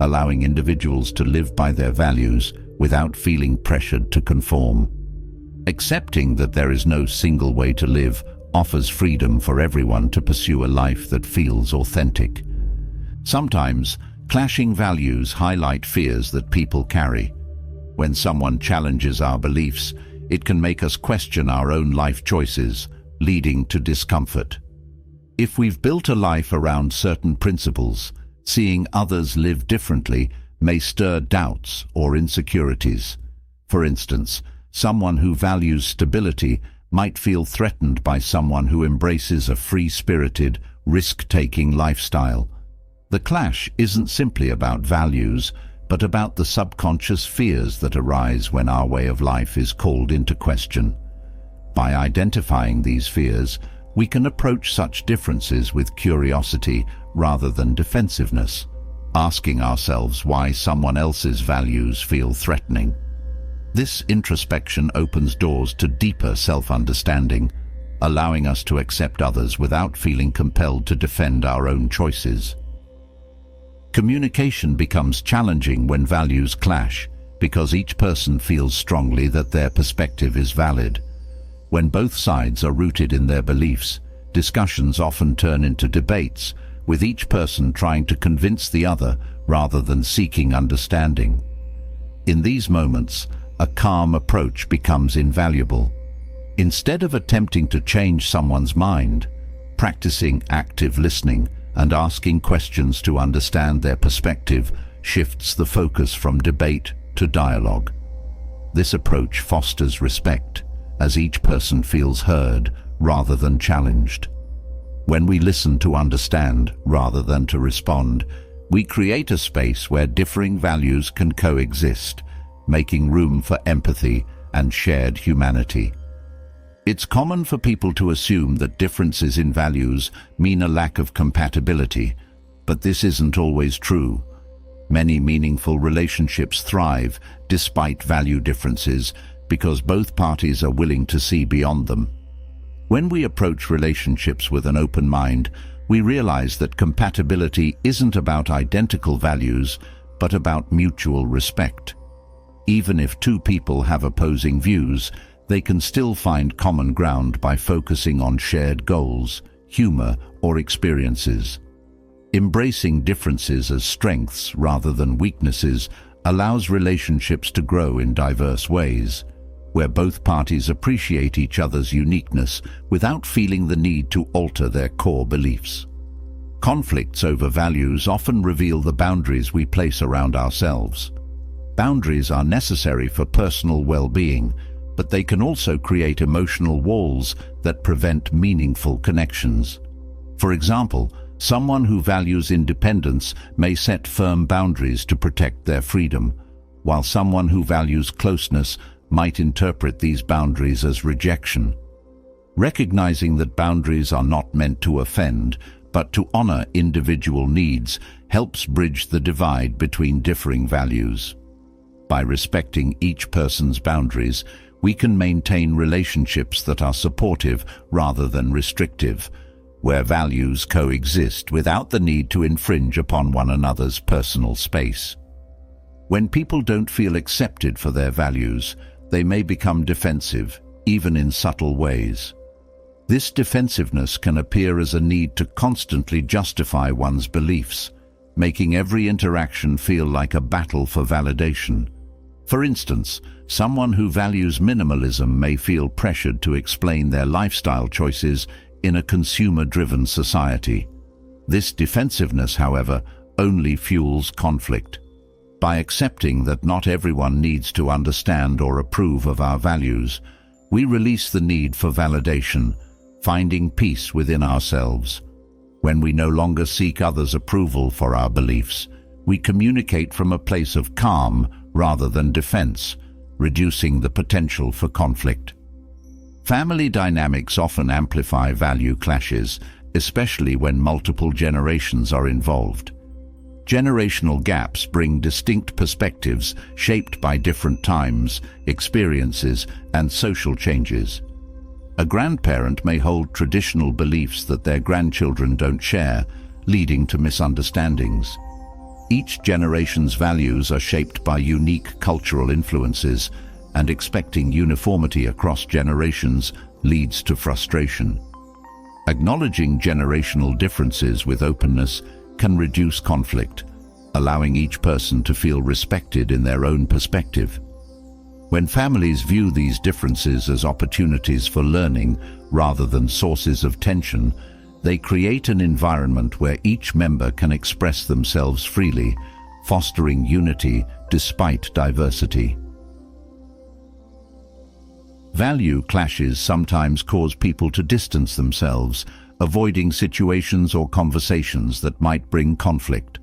allowing individuals to live by their values without feeling pressured to conform. Accepting that there is no single way to live offers freedom for everyone to pursue a life that feels authentic. Sometimes, clashing values highlight fears that people carry. When someone challenges our beliefs, it can make us question our own life choices, leading to discomfort. If we've built a life around certain principles, seeing others live differently may stir doubts or insecurities. For instance, someone who values stability might feel threatened by someone who embraces a free-spirited, risk-taking lifestyle. The clash isn't simply about values, but about the subconscious fears that arise when our way of life is called into question. By identifying these fears, we can approach such differences with curiosity rather than defensiveness, asking ourselves why someone else's values feel threatening. This introspection opens doors to deeper self-understanding, allowing us to accept others without feeling compelled to defend our own choices. Communication becomes challenging when values clash, because each person feels strongly that their perspective is valid. When both sides are rooted in their beliefs, discussions often turn into debates, with each person trying to convince the other rather than seeking understanding. In these moments, a calm approach becomes invaluable. Instead of attempting to change someone's mind, practicing active listening and asking questions to understand their perspective shifts the focus from debate to dialogue. This approach fosters respect, as each person feels heard rather than challenged. When we listen to understand rather than to respond, we create a space where differing values can coexist, making room for empathy and shared humanity. It's common for people to assume that differences in values mean a lack of compatibility, but this isn't always true. Many meaningful relationships thrive despite value differences because both parties are willing to see beyond them. When we approach relationships with an open mind, we realize that compatibility isn't about identical values, but about mutual respect. Even if two people have opposing views, they can still find common ground by focusing on shared goals, humor, or experiences. Embracing differences as strengths rather than weaknesses allows relationships to grow in diverse ways, where both parties appreciate each other's uniqueness without feeling the need to alter their core beliefs. Conflicts over values often reveal the boundaries we place around ourselves. Boundaries are necessary for personal well-being, but they can also create emotional walls that prevent meaningful connections. For example, someone who values independence may set firm boundaries to protect their freedom, while someone who values closeness might interpret these boundaries as rejection. Recognizing that boundaries are not meant to offend, but to honor individual needs, helps bridge the divide between differing values. By respecting each person's boundaries, we can maintain relationships that are supportive rather than restrictive, where values coexist without the need to infringe upon one another's personal space. When people don't feel accepted for their values, they may become defensive, even in subtle ways. This defensiveness can appear as a need to constantly justify one's beliefs, making every interaction feel like a battle for validation. For instance, someone who values minimalism may feel pressured to explain their lifestyle choices in a consumer-driven society. This defensiveness, however, only fuels conflict. By accepting that not everyone needs to understand or approve of our values, we release the need for validation, finding peace within ourselves. When we no longer seek others' approval for our beliefs, we communicate from a place of calm rather than defense, reducing the potential for conflict. Family dynamics often amplify value clashes, especially when multiple generations are involved. Generational gaps bring distinct perspectives shaped by different times, experiences, and social changes. A grandparent may hold traditional beliefs that their grandchildren don't share, leading to misunderstandings. Each generation's values are shaped by unique cultural influences, and expecting uniformity across generations leads to frustration. Acknowledging generational differences with openness can reduce conflict, allowing each person to feel respected in their own perspective. When families view these differences as opportunities for learning rather than sources of tension, they create an environment where each member can express themselves freely, fostering unity despite diversity. Value clashes sometimes cause people to distance themselves, avoiding situations or conversations that might bring conflict.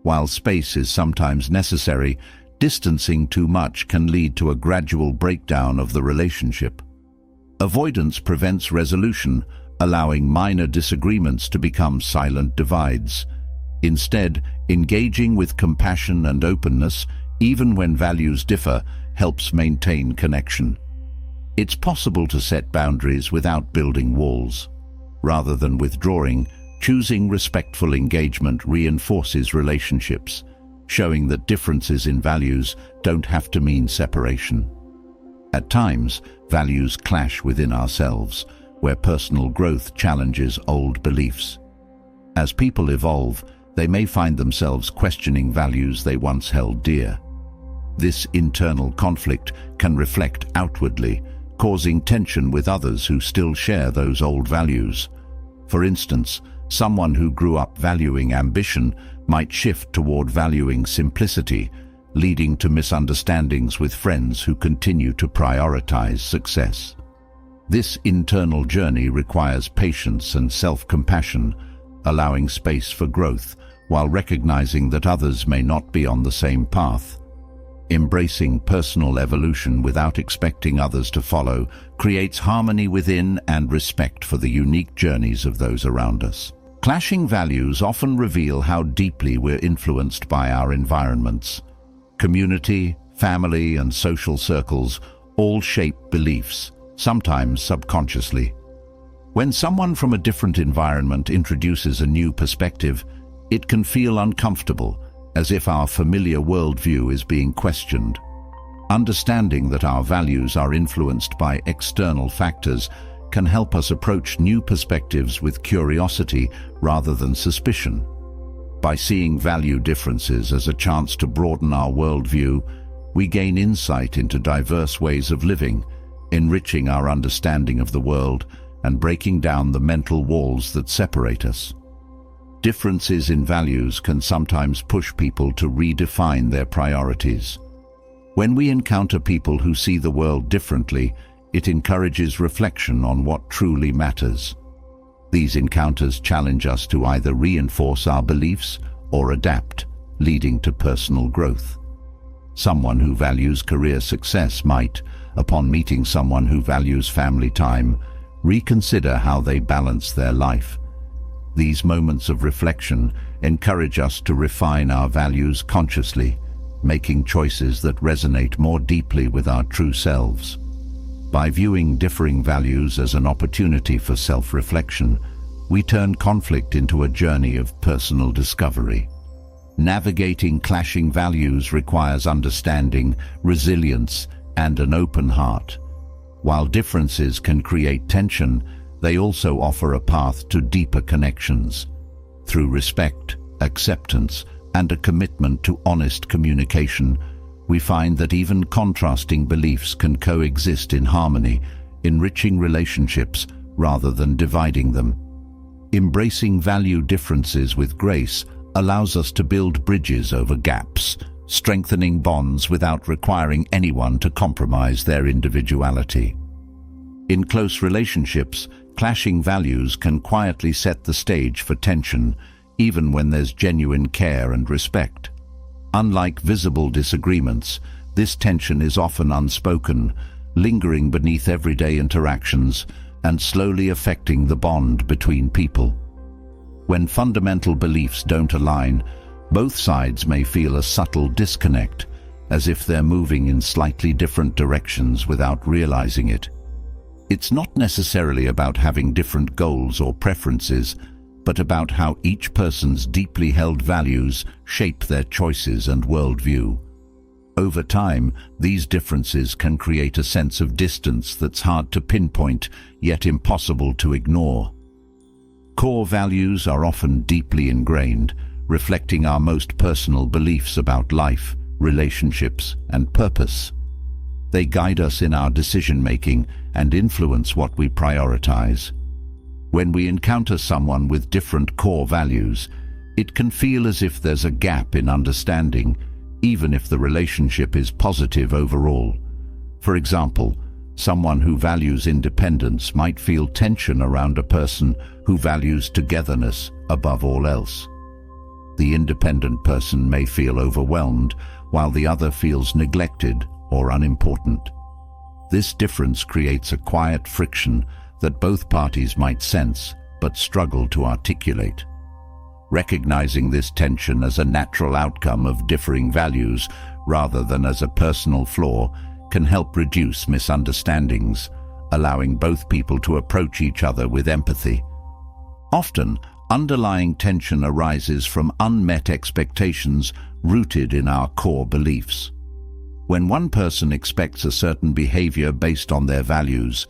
While space is sometimes necessary, distancing too much can lead to a gradual breakdown of the relationship. Avoidance prevents resolution, allowing minor disagreements to become silent divides. Instead, engaging with compassion and openness, even when values differ, helps maintain connection. It's possible to set boundaries without building walls. Rather than withdrawing, choosing respectful engagement reinforces relationships, showing that differences in values don't have to mean separation. At times, values clash within ourselves, where personal growth challenges old beliefs. As people evolve, they may find themselves questioning values they once held dear. This internal conflict can reflect outwardly, causing tension with others who still share those old values. For instance, someone who grew up valuing ambition might shift toward valuing simplicity, leading to misunderstandings with friends who continue to prioritize success. This internal journey requires patience and self-compassion, allowing space for growth while recognizing that others may not be on the same path. Embracing personal evolution without expecting others to follow creates harmony within and respect for the unique journeys of those around us. Clashing values often reveal how deeply we're influenced by our environments. Community, family, and social circles all shape beliefs, sometimes subconsciously. When someone from a different environment introduces a new perspective, it can feel uncomfortable, as if our familiar worldview is being questioned. Understanding that our values are influenced by external factors can help us approach new perspectives with curiosity rather than suspicion. By seeing value differences as a chance to broaden our worldview, we gain insight into diverse ways of living, enriching our understanding of the world and breaking down the mental walls that separate us. Differences in values can sometimes push people to redefine their priorities. When we encounter people who see the world differently, it encourages reflection on what truly matters. These encounters challenge us to either reinforce our beliefs or adapt, leading to personal growth. Someone who values career success might, upon meeting someone who values family time, reconsider how they balance their life. These moments of reflection encourage us to refine our values consciously, making choices that resonate more deeply with our true selves. By viewing differing values as an opportunity for self-reflection, we turn conflict into a journey of personal discovery. Navigating clashing values requires understanding, resilience, and an open heart. While differences can create tension, they also offer a path to deeper connections. Through respect, acceptance, and a commitment to honest communication, we find that even contrasting beliefs can coexist in harmony, enriching relationships rather than dividing them. Embracing value differences with grace allows us to build bridges over gaps, strengthening bonds without requiring anyone to compromise their individuality. In close relationships, clashing values can quietly set the stage for tension, even when there's genuine care and respect. Unlike visible disagreements, this tension is often unspoken, lingering beneath everyday interactions and slowly affecting the bond between people. When fundamental beliefs don't align, Both sides may feel a subtle disconnect, as if they're moving in slightly different directions without realizing it. It's not necessarily about having different goals or preferences, but about how each person's deeply held values shape their choices and worldview. Over time, these differences can create a sense of distance that's hard to pinpoint, yet impossible to ignore. Core values are often deeply ingrained, reflecting our most personal beliefs about life, relationships, and purpose. They guide us in our decision-making and influence what we prioritize. When we encounter someone with different core values, it can feel as if there's a gap in understanding, even if the relationship is positive overall. For example, someone who values independence might feel tension around a person who values togetherness above all else. The independent person may feel overwhelmed, while the other feels neglected or unimportant. This difference creates a quiet friction that both parties might sense but struggle to articulate. Recognizing this tension as a natural outcome of differing values rather than as a personal flaw can help reduce misunderstandings, allowing both people to approach each other with empathy. Often, underlying tension arises from unmet expectations rooted in our core beliefs. When one person expects a certain behavior based on their values,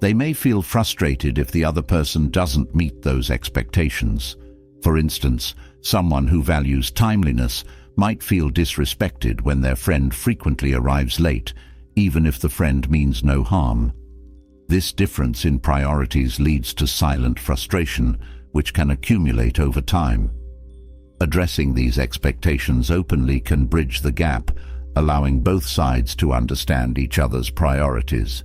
they may feel frustrated if the other person doesn't meet those expectations. For instance, someone who values timeliness might feel disrespected when their friend frequently arrives late, even if the friend means no harm. This difference in priorities leads to silent frustration, which can accumulate over time. Addressing these expectations openly can bridge the gap, allowing both sides to understand each other's priorities.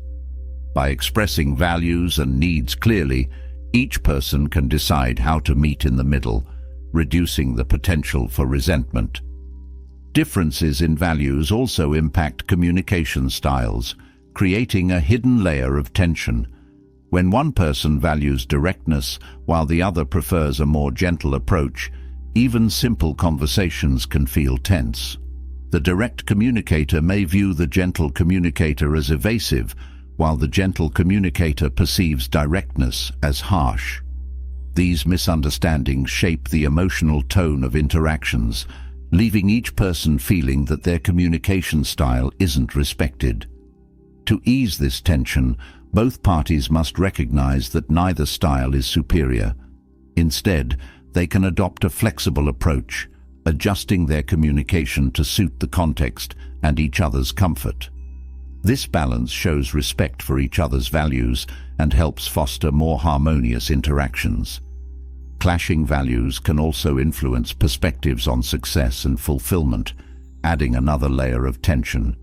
By expressing values and needs clearly, each person can decide how to meet in the middle, reducing the potential for resentment. Differences in values also impact communication styles, creating a hidden layer of tension. When one person values directness while the other prefers a more gentle approach, even simple conversations can feel tense. The direct communicator may view the gentle communicator as evasive, while the gentle communicator perceives directness as harsh. These misunderstandings shape the emotional tone of interactions, leaving each person feeling that their communication style isn't respected. To ease this tension, both parties must recognize that neither style is superior. Instead, they can adopt a flexible approach, adjusting their communication to suit the context and each other's comfort. This balance shows respect for each other's values and helps foster more harmonious interactions. Clashing values can also influence perspectives on success and fulfillment, adding another layer of tension.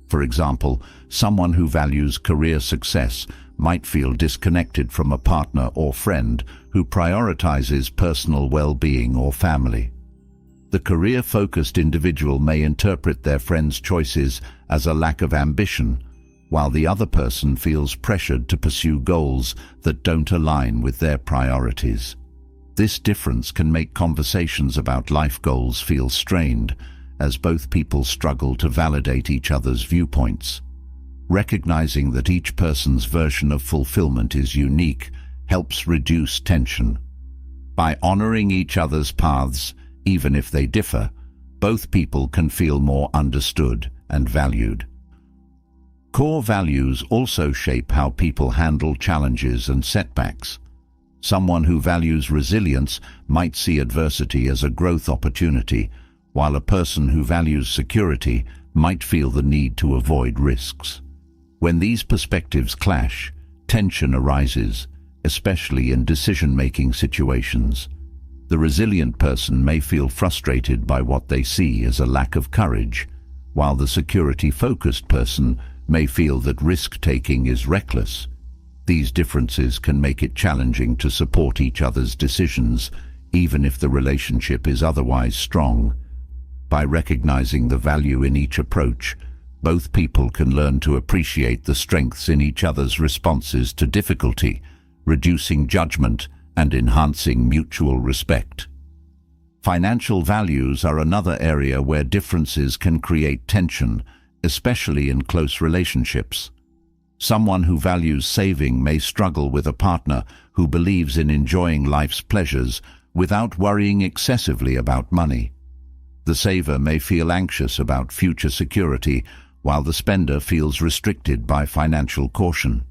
For example, someone who values career success might feel disconnected from a partner or friend who prioritizes personal well-being or family. The career-focused individual may interpret their friend's choices as a lack of ambition, while the other person feels pressured to pursue goals that don't align with their priorities. This difference can make conversations about life goals feel strained, as both people struggle to validate each other's viewpoints. Recognizing that each person's version of fulfillment is unique helps reduce tension. By honoring each other's paths, even if they differ, both people can feel more understood and valued. Core values also shape how people handle challenges and setbacks. Someone who values resilience might see adversity as a growth opportunity, while a person who values security might feel the need to avoid risks. When these perspectives clash, tension arises, especially in decision-making situations. The resilient person may feel frustrated by what they see as a lack of courage, while the security-focused person may feel that risk-taking is reckless. These differences can make it challenging to support each other's decisions, even if the relationship is otherwise strong. By recognizing the value in each approach, both people can learn to appreciate the strengths in each other's responses to difficulty, reducing judgment and enhancing mutual respect. Financial values are another area where differences can create tension, especially in close relationships. Someone who values saving may struggle with a partner who believes in enjoying life's pleasures without worrying excessively about money. The saver may feel anxious about future security, while the spender feels restricted by financial caution.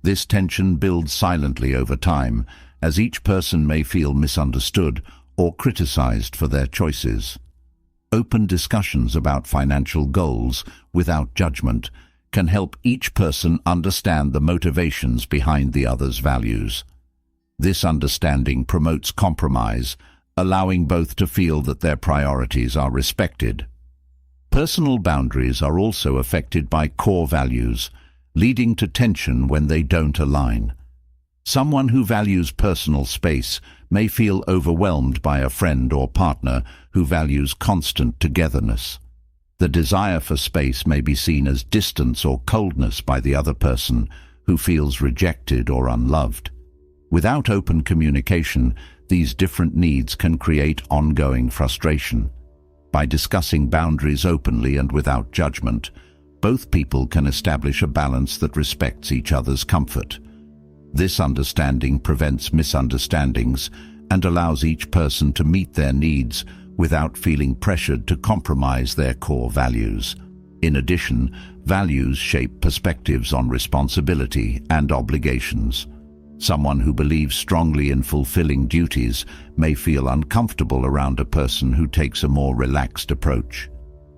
This tension builds silently over time, as each person may feel misunderstood or criticized for their choices. Open discussions about financial goals, without judgment, can help each person understand the motivations behind the other's values. This understanding promotes compromise, allowing both to feel that their priorities are respected. Personal boundaries are also affected by core values, leading to tension when they don't align. Someone who values personal space may feel overwhelmed by a friend or partner who values constant togetherness. The desire for space may be seen as distance or coldness by the other person, who feels rejected or unloved. Without open communication, these different needs can create ongoing frustration. By discussing boundaries openly and without judgment, both people can establish a balance that respects each other's comfort. This understanding prevents misunderstandings and allows each person to meet their needs without feeling pressured to compromise their core values. In addition, values shape perspectives on responsibility and obligations. Someone who believes strongly in fulfilling duties may feel uncomfortable around a person who takes a more relaxed approach.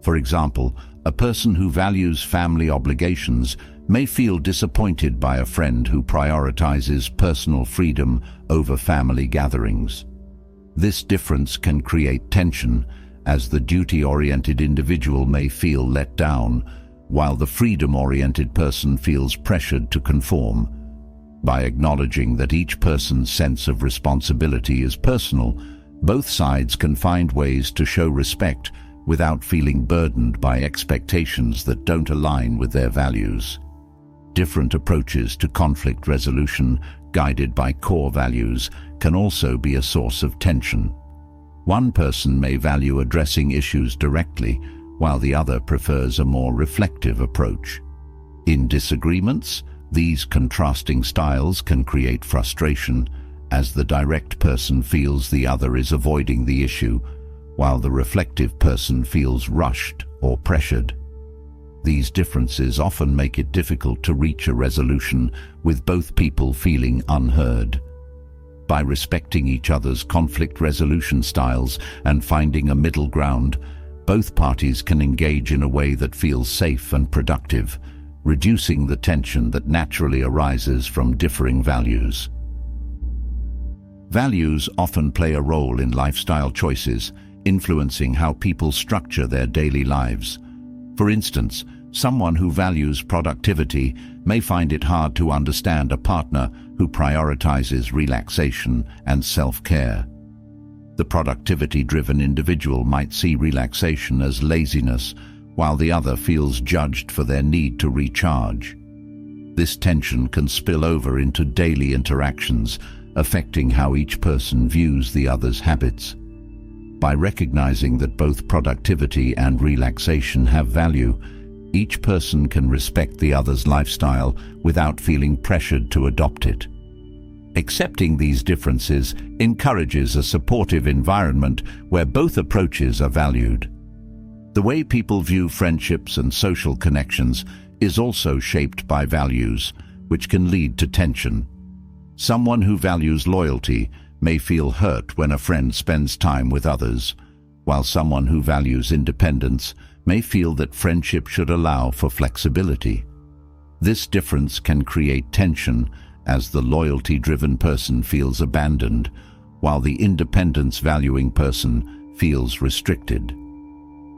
For example, a person who values family obligations may feel disappointed by a friend who prioritizes personal freedom over family gatherings. This difference can create tension, as the duty-oriented individual may feel let down, while the freedom-oriented person feels pressured to conform. By acknowledging that each person's sense of responsibility is personal, both sides can find ways to show respect without feeling burdened by expectations that don't align with their values. Different approaches to conflict resolution, guided by core values, can also be a source of tension. One person may value addressing issues directly, while the other prefers a more reflective approach. In disagreements, these contrasting styles can create frustration, as the direct person feels the other is avoiding the issue, while the reflective person feels rushed or pressured. These differences often make it difficult to reach a resolution, with both people feeling unheard. By respecting each other's conflict resolution styles and finding a middle ground, both parties can engage in a way that feels safe and productive, reducing the tension that naturally arises from differing values. Values often play a role in lifestyle choices, influencing how people structure their daily lives. For instance, someone who values productivity may find it hard to understand a partner who prioritizes relaxation and self-care. The productivity-driven individual might see relaxation as laziness, while the other feels judged for their need to recharge. This tension can spill over into daily interactions, affecting how each person views the other's habits. By recognizing that both productivity and relaxation have value, each person can respect the other's lifestyle without feeling pressured to adopt it. Accepting these differences encourages a supportive environment where both approaches are valued. The way people view friendships and social connections is also shaped by values, which can lead to tension. Someone who values loyalty may feel hurt when a friend spends time with others, while someone who values independence may feel that friendship should allow for flexibility. This difference can create tension, as the loyalty-driven person feels abandoned, while the independence-valuing person feels restricted.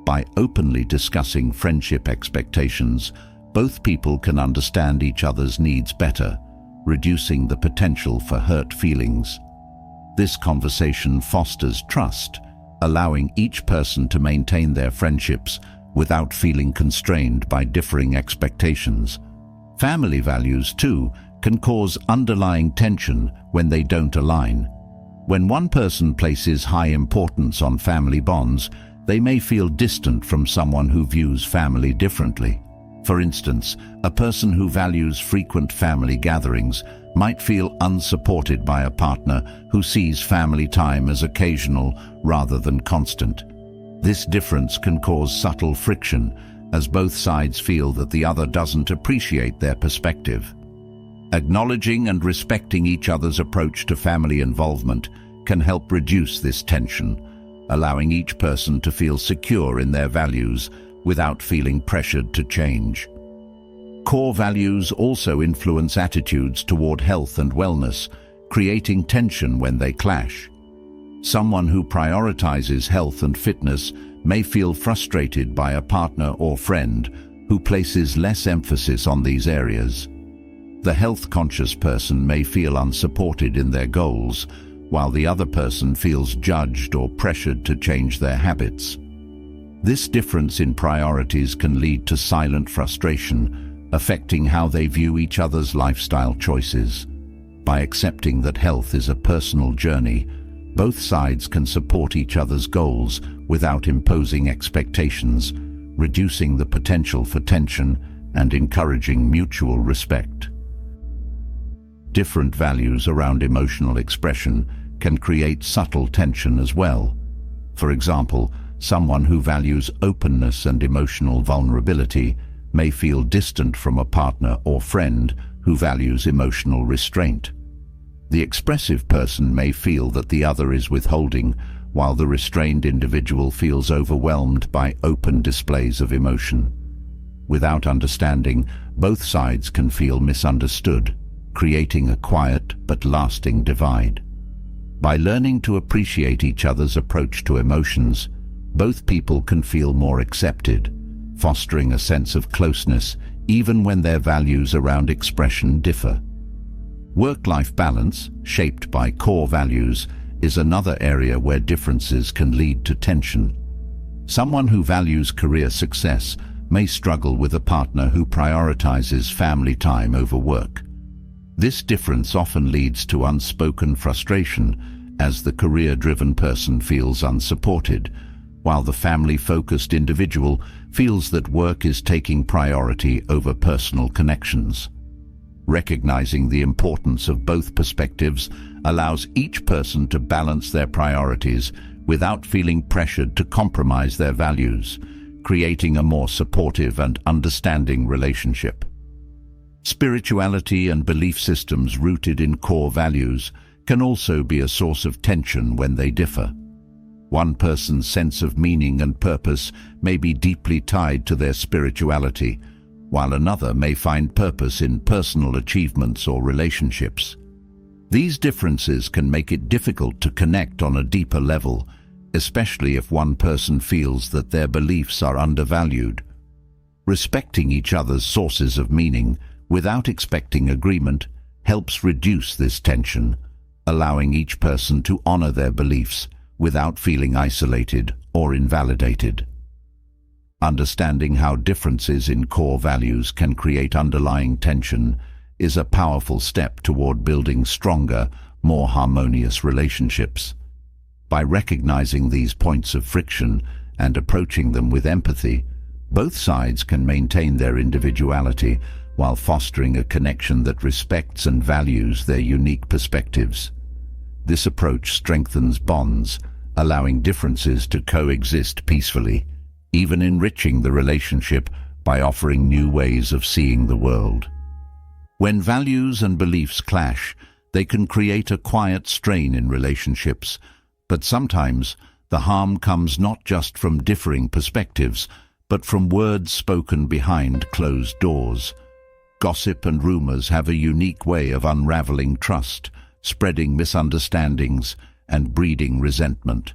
By openly discussing friendship expectations, both people can understand each other's needs better, reducing the potential for hurt feelings. This conversation fosters trust, allowing each person to maintain their friendships without feeling constrained by differing expectations. Family values, too, can cause underlying tension when they don't align. When one person places high importance on family bonds, they may feel distant from someone who views family differently. For instance, a person who values frequent family gatherings might feel unsupported by a partner who sees family time as occasional rather than constant. This difference can cause subtle friction, as both sides feel that the other doesn't appreciate their perspective. Acknowledging and respecting each other's approach to family involvement can help reduce this tension, allowing each person to feel secure in their values without feeling pressured to change. Core values also influence attitudes toward health and wellness, creating tension when they clash. Someone who prioritizes health and fitness may feel frustrated by a partner or friend who places less emphasis on these areas. The health-conscious person may feel unsupported in their goals, while the other person feels judged or pressured to change their habits. This difference in priorities can lead to silent frustration, affecting how they view each other's lifestyle choices. By accepting that health is a personal journey, both sides can support each other's goals without imposing expectations, reducing the potential for tension and encouraging mutual respect. Different values around emotional expression can create subtle tension as well. For example, someone who values openness and emotional vulnerability may feel distant from a partner or friend who values emotional restraint. The expressive person may feel that the other is withholding, while the restrained individual feels overwhelmed by open displays of emotion. Without understanding, both sides can feel misunderstood, creating a quiet but lasting divide. By learning to appreciate each other's approach to emotions, both people can feel more accepted, fostering a sense of closeness even when their values around expression differ. Work-life balance, shaped by core values, is another area where differences can lead to tension. Someone who values career success may struggle with a partner who prioritizes family time over work. This difference often leads to unspoken frustration, as the career-driven person feels unsupported, while the family-focused individual feels that work is taking priority over personal connections. Recognizing the importance of both perspectives allows each person to balance their priorities without feeling pressured to compromise their values, creating a more supportive and understanding relationship. Spirituality and belief systems rooted in core values can also be a source of tension when they differ. One person's sense of meaning and purpose may be deeply tied to their spirituality, while another may find purpose in personal achievements or relationships. These differences can make it difficult to connect on a deeper level, especially if one person feels that their beliefs are undervalued. Respecting each other's sources of meaning without expecting agreement helps reduce this tension, allowing each person to honor their beliefs without feeling isolated or invalidated. Understanding how differences in core values can create underlying tension is a powerful step toward building stronger, more harmonious relationships. By recognizing these points of friction and approaching them with empathy, both sides can maintain their individuality while fostering a connection that respects and values their unique perspectives. This approach strengthens bonds, allowing differences to coexist peacefully, even enriching the relationship by offering new ways of seeing the world. When values and beliefs clash, they can create a quiet strain in relationships, but sometimes the harm comes not just from differing perspectives, but from words spoken behind closed doors. Gossip and rumors have a unique way of unraveling trust, spreading misunderstandings, and breeding resentment.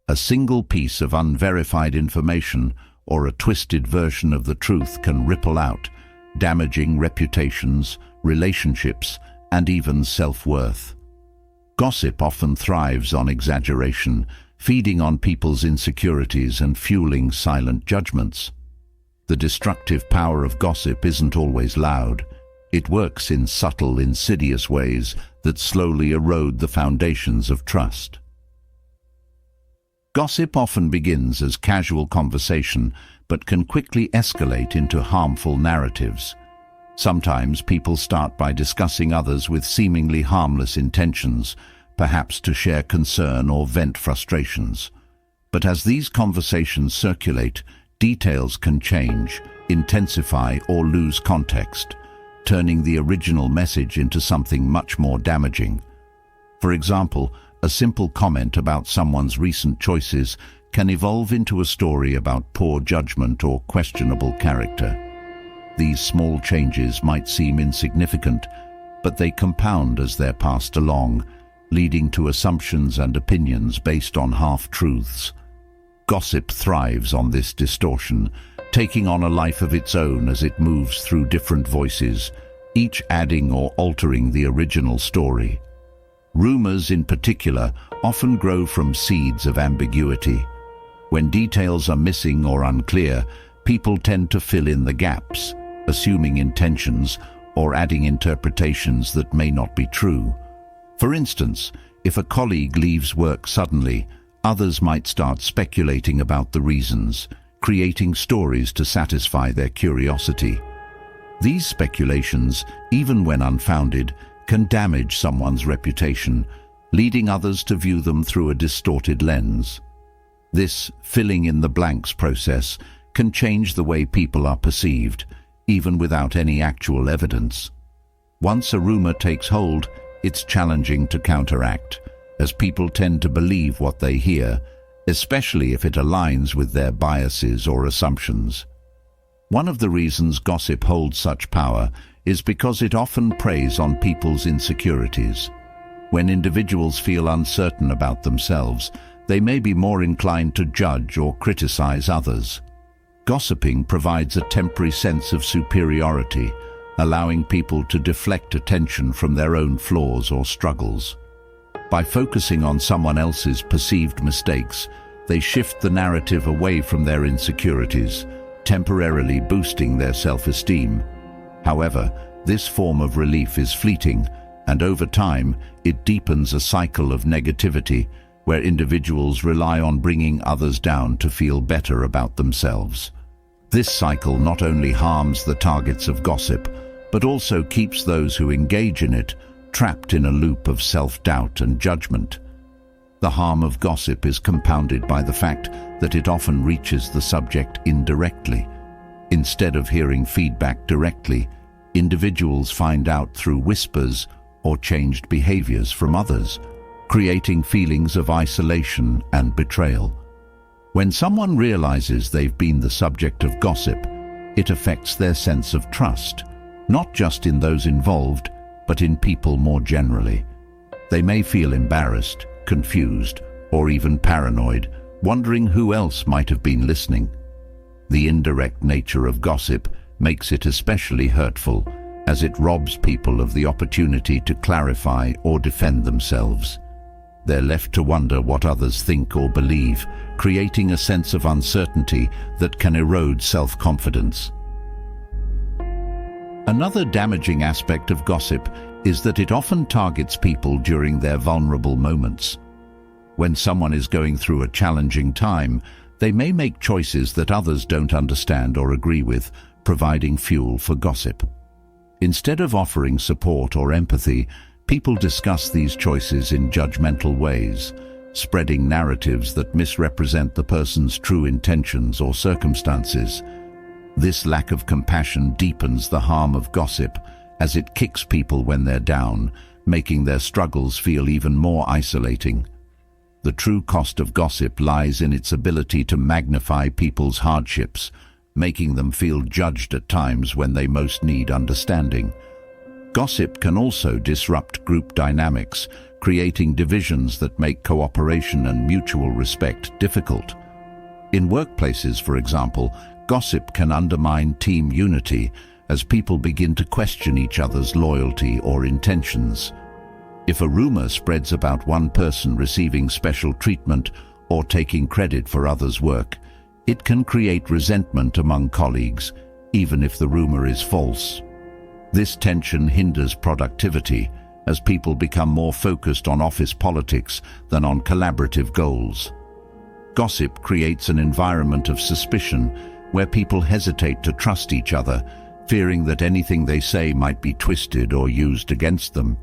A single piece of unverified information or a twisted version of the truth can ripple out, damaging reputations, relationships, and even self-worth. Gossip often thrives on exaggeration, feeding on people's insecurities and fueling silent judgments. The destructive power of gossip isn't always loud. It works in subtle, insidious ways that slowly erode the foundations of trust. Gossip often begins as casual conversation, but can quickly escalate into harmful narratives. Sometimes people start by discussing others with seemingly harmless intentions, perhaps to share concern or vent frustrations. But as these conversations circulate, details can change, intensify, or lose context, turning the original message into something much more damaging. For example, a simple comment about someone's recent choices can evolve into a story about poor judgment or questionable character. These small changes might seem insignificant, but they compound as they're passed along, leading to assumptions and opinions based on half-truths. Gossip thrives on this distortion, taking on a life of its own as it moves through different voices, each adding or altering the original story. Rumors, in particular, often grow from seeds of ambiguity. When details are missing or unclear, people tend to fill in the gaps, assuming intentions or adding interpretations that may not be true. For instance, if a colleague leaves work suddenly, others might start speculating about the reasons, creating stories to satisfy their curiosity. These speculations, even when unfounded, can damage someone's reputation, leading others to view them through a distorted lens. This filling in the blanks process can change the way people are perceived, even without any actual evidence. Once a rumor takes hold, it's challenging to counteract, as people tend to believe what they hear, especially if it aligns with their biases or assumptions. One of the reasons gossip holds such power is because it often preys on people's insecurities. When individuals feel uncertain about themselves, they may be more inclined to judge or criticize others. Gossiping provides a temporary sense of superiority, allowing people to deflect attention from their own flaws or struggles. By focusing on someone else's perceived mistakes, they shift the narrative away from their insecurities, temporarily boosting their self-esteem. However, this form of relief is fleeting, and over time, it deepens a cycle of negativity where individuals rely on bringing others down to feel better about themselves. This cycle not only harms the targets of gossip, but also keeps those who engage in it trapped in a loop of self-doubt and judgment. The harm of gossip is compounded by the fact that it often reaches the subject indirectly. Instead of hearing feedback directly, individuals find out through whispers or changed behaviors from others, creating feelings of isolation and betrayal. When someone realizes they've been the subject of gossip, it affects their sense of trust, not just in those involved, but in people more generally. They may feel embarrassed, confused, or even paranoid, wondering who else might have been listening. The indirect nature of gossip makes it especially hurtful, as it robs people of the opportunity to clarify or defend themselves. They're left to wonder what others think or believe, creating a sense of uncertainty that can erode self-confidence. Another damaging aspect of gossip is that it often targets people during their vulnerable moments. When someone is going through a challenging time, they may make choices that others don't understand or agree with, providing fuel for gossip. Instead of offering support or empathy, people discuss these choices in judgmental ways, spreading narratives that misrepresent the person's true intentions or circumstances. This lack of compassion deepens the harm of gossip, as it kicks people when they're down, making their struggles feel even more isolating. The true cost of gossip lies in its ability to magnify people's hardships, making them feel judged at times when they most need understanding. Gossip can also disrupt group dynamics, creating divisions that make cooperation and mutual respect difficult. In workplaces, for example, gossip can undermine team unity as people begin to question each other's loyalty or intentions. If a rumor spreads about one person receiving special treatment or taking credit for others' work, it can create resentment among colleagues, even if the rumor is false. This tension hinders productivity, as people become more focused on office politics than on collaborative goals. Gossip creates an environment of suspicion where people hesitate to trust each other, fearing that anything they say might be twisted or used against them.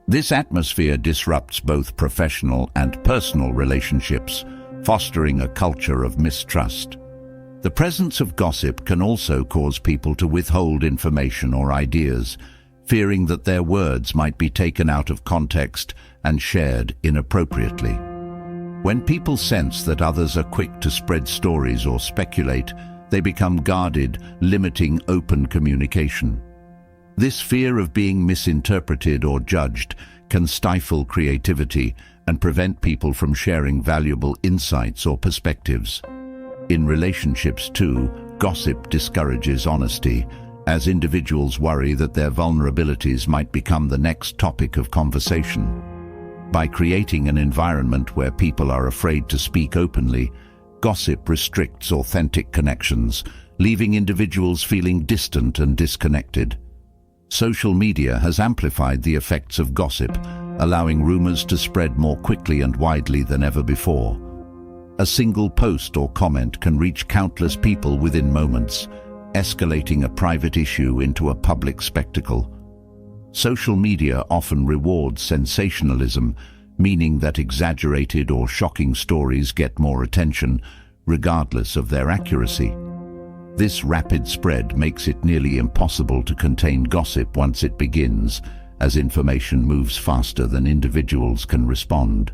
This atmosphere disrupts both professional and personal relationships, fostering a culture of mistrust. The presence of gossip can also cause people to withhold information or ideas, fearing that their words might be taken out of context and shared inappropriately. When people sense that others are quick to spread stories or speculate, they become guarded, limiting open communication. This fear of being misinterpreted or judged can stifle creativity and prevent people from sharing valuable insights or perspectives. In relationships too, gossip discourages honesty, as individuals worry that their vulnerabilities might become the next topic of conversation. By creating an environment where people are afraid to speak openly, gossip restricts authentic connections, leaving individuals feeling distant and disconnected. Social media has amplified the effects of gossip, allowing rumors to spread more quickly and widely than ever before. A single post or comment can reach countless people within moments, escalating a private issue into a public spectacle. Social media often rewards sensationalism, meaning that exaggerated or shocking stories get more attention, regardless of their accuracy. This rapid spread makes it nearly impossible to contain gossip once it begins, as information moves faster than individuals can respond.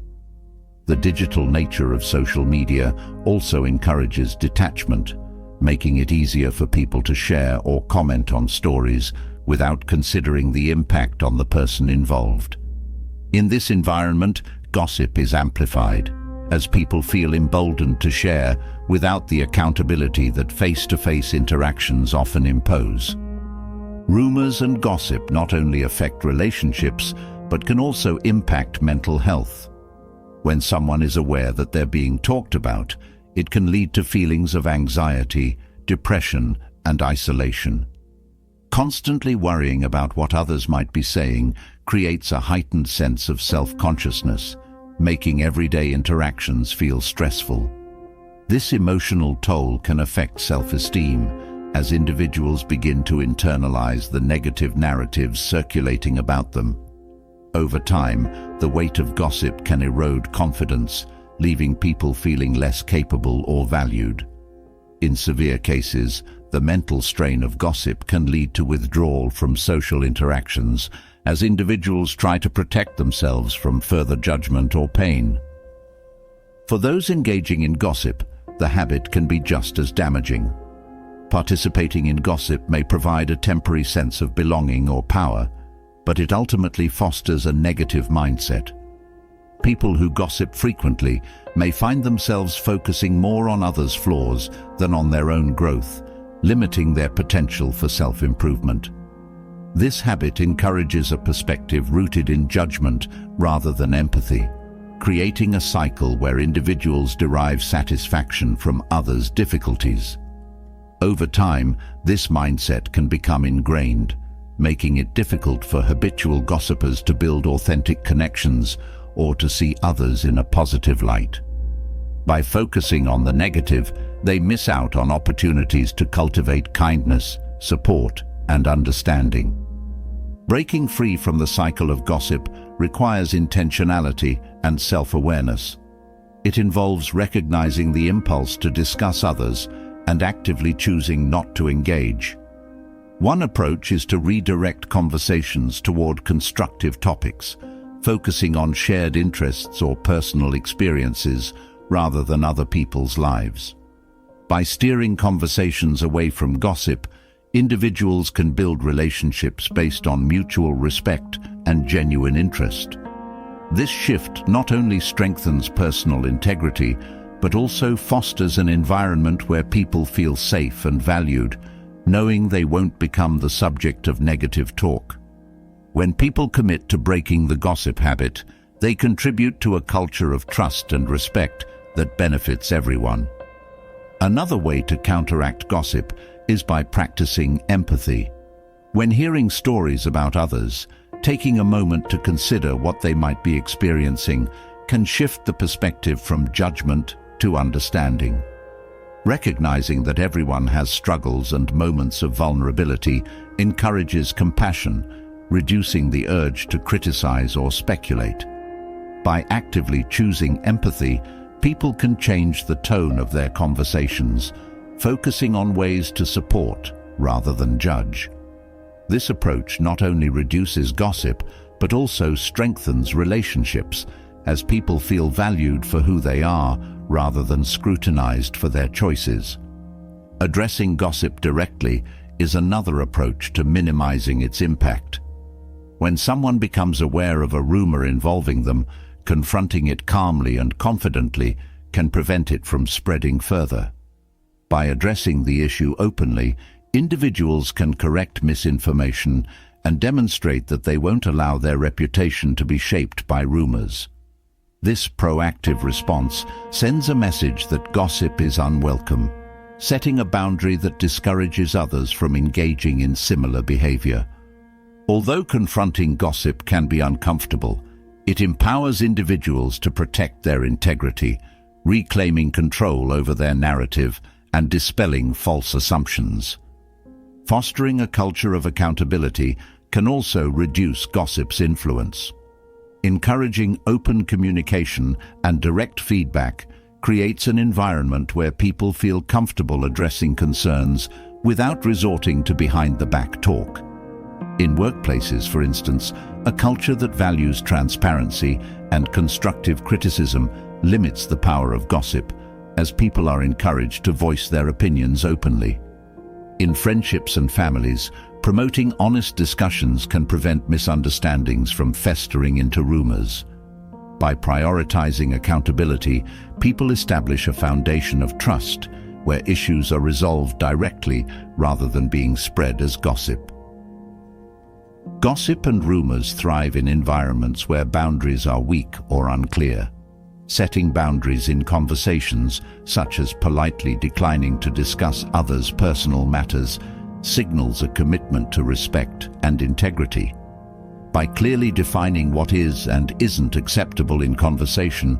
The digital nature of social media also encourages detachment, making it easier for people to share or comment on stories without considering the impact on the person involved. In this environment, gossip is amplified, as people feel emboldened to share without the accountability that face-to-face interactions often impose. Rumors and gossip not only affect relationships, but can also impact mental health. When someone is aware that they're being talked about, it can lead to feelings of anxiety, depression, and isolation. Constantly worrying about what others might be saying creates a heightened sense of self-consciousness, making everyday interactions feel stressful. This emotional toll can affect self-esteem, as individuals begin to internalize the negative narratives circulating about them. Over time, the weight of gossip can erode confidence, leaving people feeling less capable or valued. In severe cases, the mental strain of gossip can lead to withdrawal from social interactions, as individuals try to protect themselves from further judgment or pain. For those engaging in gossip, the habit can be just as damaging. Participating in gossip may provide a temporary sense of belonging or power, but it ultimately fosters a negative mindset. People who gossip frequently may find themselves focusing more on others' flaws than on their own growth, limiting their potential for self-improvement. This habit encourages a perspective rooted in judgment rather than empathy, creating a cycle where individuals derive satisfaction from others' difficulties. Over time, this mindset can become ingrained, making it difficult for habitual gossipers to build authentic connections or to see others in a positive light. By focusing on the negative, they miss out on opportunities to cultivate kindness, support, and understanding. Breaking free from the cycle of gossip requires intentionality and self-awareness. It involves recognizing the impulse to discuss others and actively choosing not to engage. One approach is to redirect conversations toward constructive topics, focusing on shared interests or personal experiences rather than other people's lives. By steering conversations away from gossip, individuals can build relationships based on mutual respect and genuine interest. This shift not only strengthens personal integrity, but also fosters an environment where people feel safe and valued, knowing they won't become the subject of negative talk. When people commit to breaking the gossip habit, they contribute to a culture of trust and respect that benefits everyone. Another way to counteract gossip is by practicing empathy. When hearing stories about others, Taking a moment to consider what they might be experiencing can shift the perspective from judgment to understanding. Recognizing that everyone has struggles and moments of vulnerability encourages compassion, reducing the urge to criticize or speculate. By actively choosing empathy, people can change the tone of their conversations, focusing on ways to support rather than judge. This approach not only reduces gossip, but also strengthens relationships, as people feel valued for who they are rather than scrutinized for their choices. Addressing gossip directly is another approach to minimizing its impact. When someone becomes aware of a rumor involving them, confronting it calmly and confidently can prevent it from spreading further. By addressing the issue openly, individuals can correct misinformation and demonstrate that they won't allow their reputation to be shaped by rumors. This proactive response sends a message that gossip is unwelcome, setting a boundary that discourages others from engaging in similar behavior. Although confronting gossip can be uncomfortable, it empowers individuals to protect their integrity, reclaiming control over their narrative and dispelling false assumptions. Fostering a culture of accountability can also reduce gossip's influence. Encouraging open communication and direct feedback creates an environment where people feel comfortable addressing concerns without resorting to behind-the-back talk. In workplaces, for instance, a culture that values transparency and constructive criticism limits the power of gossip, as people are encouraged to voice their opinions openly. In friendships and families, promoting honest discussions can prevent misunderstandings from festering into rumors. By prioritizing accountability, people establish a foundation of trust where issues are resolved directly rather than being spread as gossip. Gossip and rumors thrive in environments where boundaries are weak or unclear. Setting boundaries in conversations, such as politely declining to discuss others' personal matters, signals a commitment to respect and integrity. By clearly defining what is and isn't acceptable in conversation,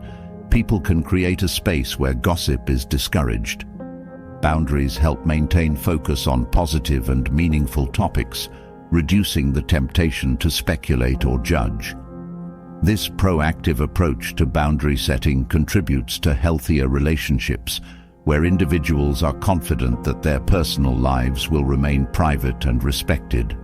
people can create a space where gossip is discouraged. Boundaries help maintain focus on positive and meaningful topics, reducing the temptation to speculate or judge. This proactive approach to boundary setting contributes to healthier relationships, where individuals are confident that their personal lives will remain private and respected.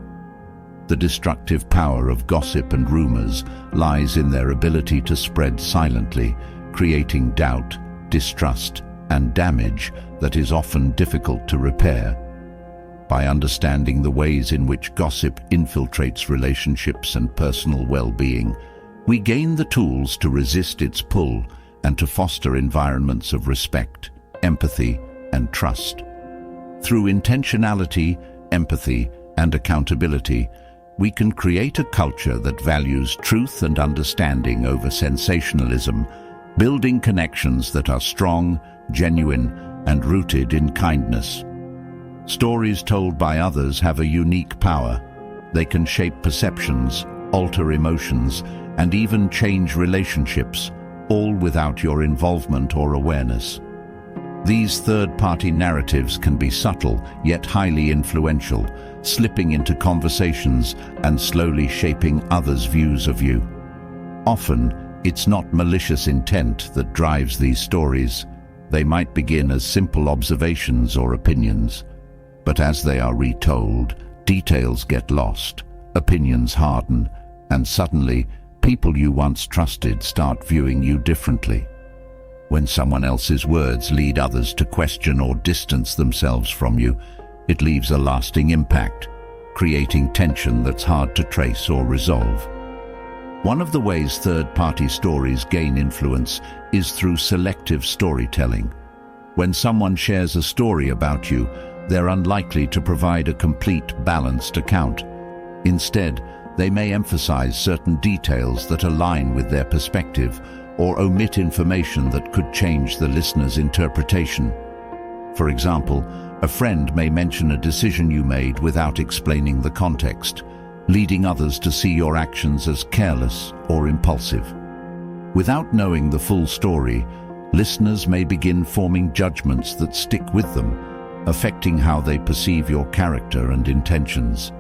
The destructive power of gossip and rumors lies in their ability to spread silently, creating doubt, distrust, and damage that is often difficult to repair. By understanding the ways in which gossip infiltrates relationships and personal well-being, we gain the tools to resist its pull and to foster environments of respect, empathy, and trust. Through intentionality, empathy, and accountability, we can create a culture that values truth and understanding over sensationalism, building connections that are strong, genuine, and rooted in kindness. Stories told by others have a unique power. They can shape perceptions, alter emotions, and even change relationships, all without your involvement or awareness. These third-party narratives can be subtle, yet highly influential, slipping into conversations and slowly shaping others' views of you. Often, it's not malicious intent that drives these stories. They might begin as simple observations or opinions, but as they are retold, details get lost, opinions harden, and suddenly, people you once trusted start viewing you differently. When someone else's words lead others to question or distance themselves from you, it leaves a lasting impact, creating tension that's hard to trace or resolve. One of the ways third-party stories gain influence is through selective storytelling. When someone shares a story about you, they're unlikely to provide a complete, balanced account. Instead, they may emphasize certain details that align with their perspective or omit information that could change the listener's interpretation. For example, a friend may mention a decision you made without explaining the context. leading others to see your actions as careless or impulsive. Without knowing the full story, listeners may begin forming judgments that stick with them, affecting how they perceive your character and intentions.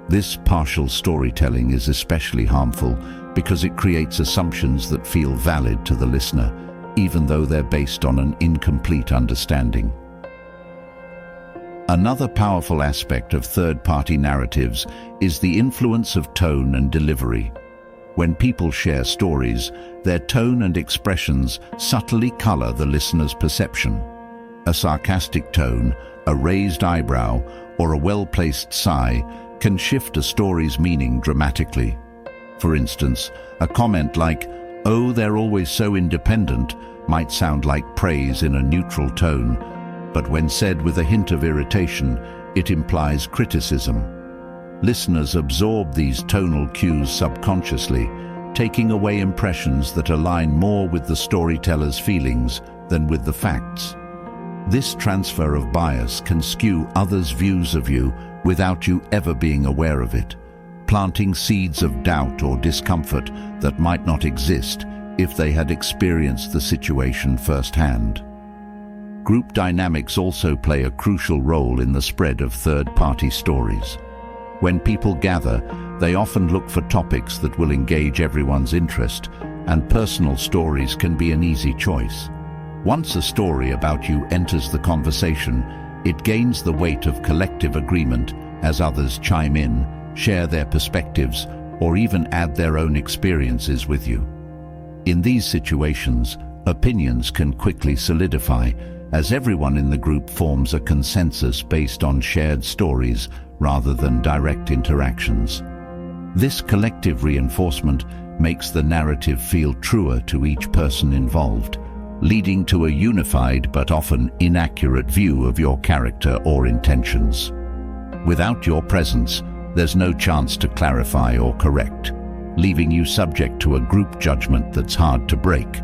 This partial storytelling is especially harmful because it creates assumptions that feel valid to the listener, even though they're based on an incomplete understanding. Another powerful aspect of third-party narratives is the influence of tone and delivery. When people share stories, their tone and expressions subtly color the listener's perception. A sarcastic tone, a raised eyebrow, or a well-placed sigh can shift a story's meaning dramatically. For instance, a comment like, "Oh, they're always so independent," might sound like praise in a neutral tone, but when said with a hint of irritation, it implies criticism. Listeners absorb these tonal cues subconsciously, taking away impressions that align more with the storyteller's feelings than with the facts. This transfer of bias can skew others' views of you without you ever being aware of it, planting seeds of doubt or discomfort that might not exist if they had experienced the situation firsthand. Group dynamics also play a crucial role in the spread of third-party stories. When people gather, they often look for topics that will engage everyone's interest, and personal stories can be an easy choice. Once a story about you enters the conversation, it gains the weight of collective agreement as others chime in, share their perspectives, or even add their own experiences with you. In these situations, opinions can quickly solidify, as everyone in the group forms a consensus based on shared stories rather than direct interactions. This collective reinforcement makes the narrative feel truer to each person involved, leading to a unified but often inaccurate view of your character or intentions. Without your presence, there's no chance to clarify or correct, leaving you subject to a group judgment that's hard to break.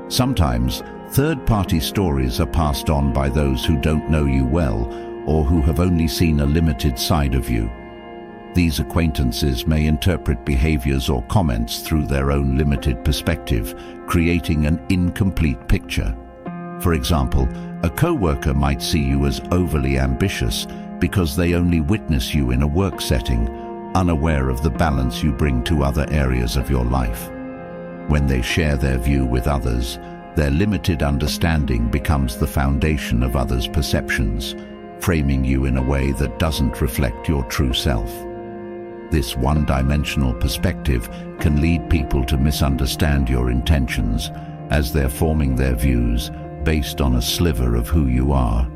Sometimes, third-party stories are passed on by those who don't know you well or who have only seen a limited side of you. These acquaintances may interpret behaviors or comments through their own limited perspective, creating an incomplete picture. For example, a co-worker might see you as overly ambitious because they only witness you in a work setting, unaware of the balance you bring to other areas of your life. When they share their view with others, their limited understanding becomes the foundation of others' perceptions, framing you in a way that doesn't reflect your true self. This one-dimensional perspective can lead people to misunderstand your intentions, as they're forming their views based on a sliver of who you are.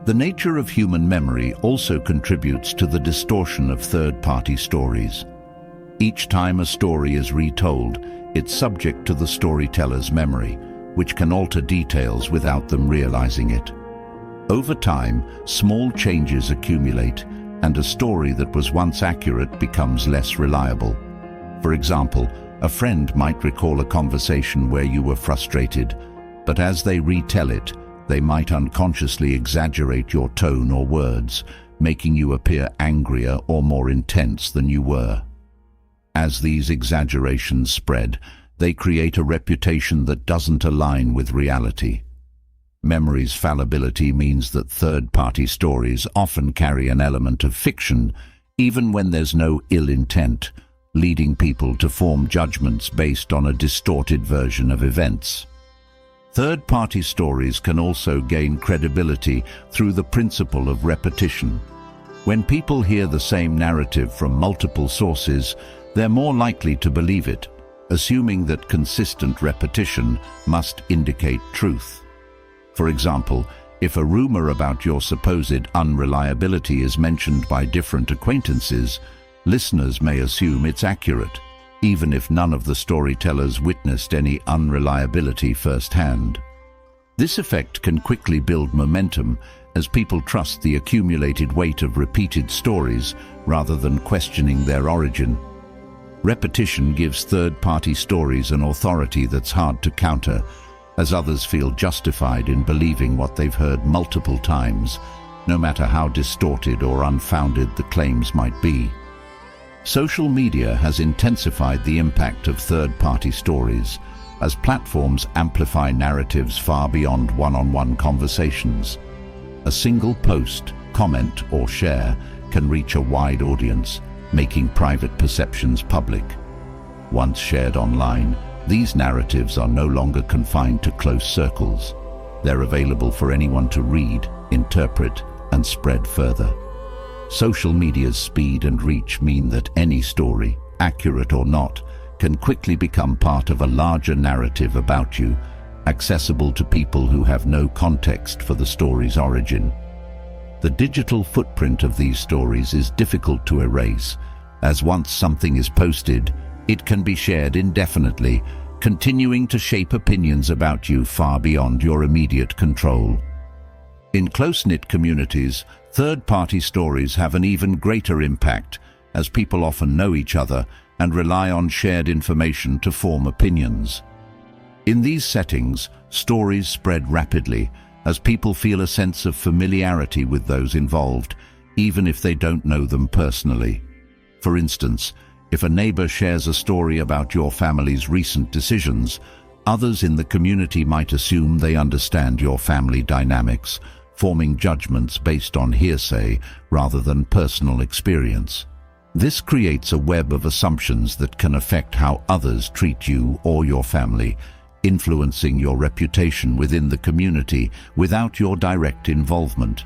The nature of human memory also contributes to the distortion of third-party stories. Each time a story is retold, it's subject to the storyteller's memory, which can alter details without them realizing it. Over time, small changes accumulate, and a story that was once accurate becomes less reliable. For example, a friend might recall a conversation where you were frustrated, but as they retell it, they might unconsciously exaggerate your tone or words, making you appear angrier or more intense than you were. As these exaggerations spread, they create a reputation that doesn't align with reality. Memory's fallibility means that third-party stories often carry an element of fiction, even when there's no ill intent, leading people to form judgments based on a distorted version of events. Third-party stories can also gain credibility through the principle of repetition. When people hear the same narrative from multiple sources, they're more likely to believe it, assuming that consistent repetition must indicate truth. For example, if a rumor about your supposed unreliability is mentioned by different acquaintances, listeners may assume it's accurate, even if none of the storytellers witnessed any unreliability firsthand. This effect can quickly build momentum as people trust the accumulated weight of repeated stories rather than questioning their origin. Repetition gives third-party stories an authority that's hard to counter, as others feel justified in believing what they've heard multiple times, no matter how distorted or unfounded the claims might be. Social media has intensified the impact of third-party stories, as platforms amplify narratives far beyond one-on-one conversations. A single post, comment, or share can reach a wide audience, making private perceptions public. Once shared online, these narratives are no longer confined to close circles. They're available for anyone to read, interpret, and spread further. Social media's speed and reach mean that any story, accurate or not, can quickly become part of a larger narrative about you, accessible to people who have no context for the story's origin. The digital footprint of these stories is difficult to erase, as once something is posted, it can be shared indefinitely, continuing to shape opinions about you far beyond your immediate control. In close-knit communities, third-party stories have an even greater impact, as people often know each other and rely on shared information to form opinions. In these settings, stories spread rapidly, as people feel a sense of familiarity with those involved, even if they don't know them personally. For instance, if a neighbor shares a story about your family's recent decisions, others in the community might assume they understand your family dynamics, forming judgments based on hearsay rather than personal experience. This creates a web of assumptions that can affect how others treat you or your family, influencing your reputation within the community without your direct involvement.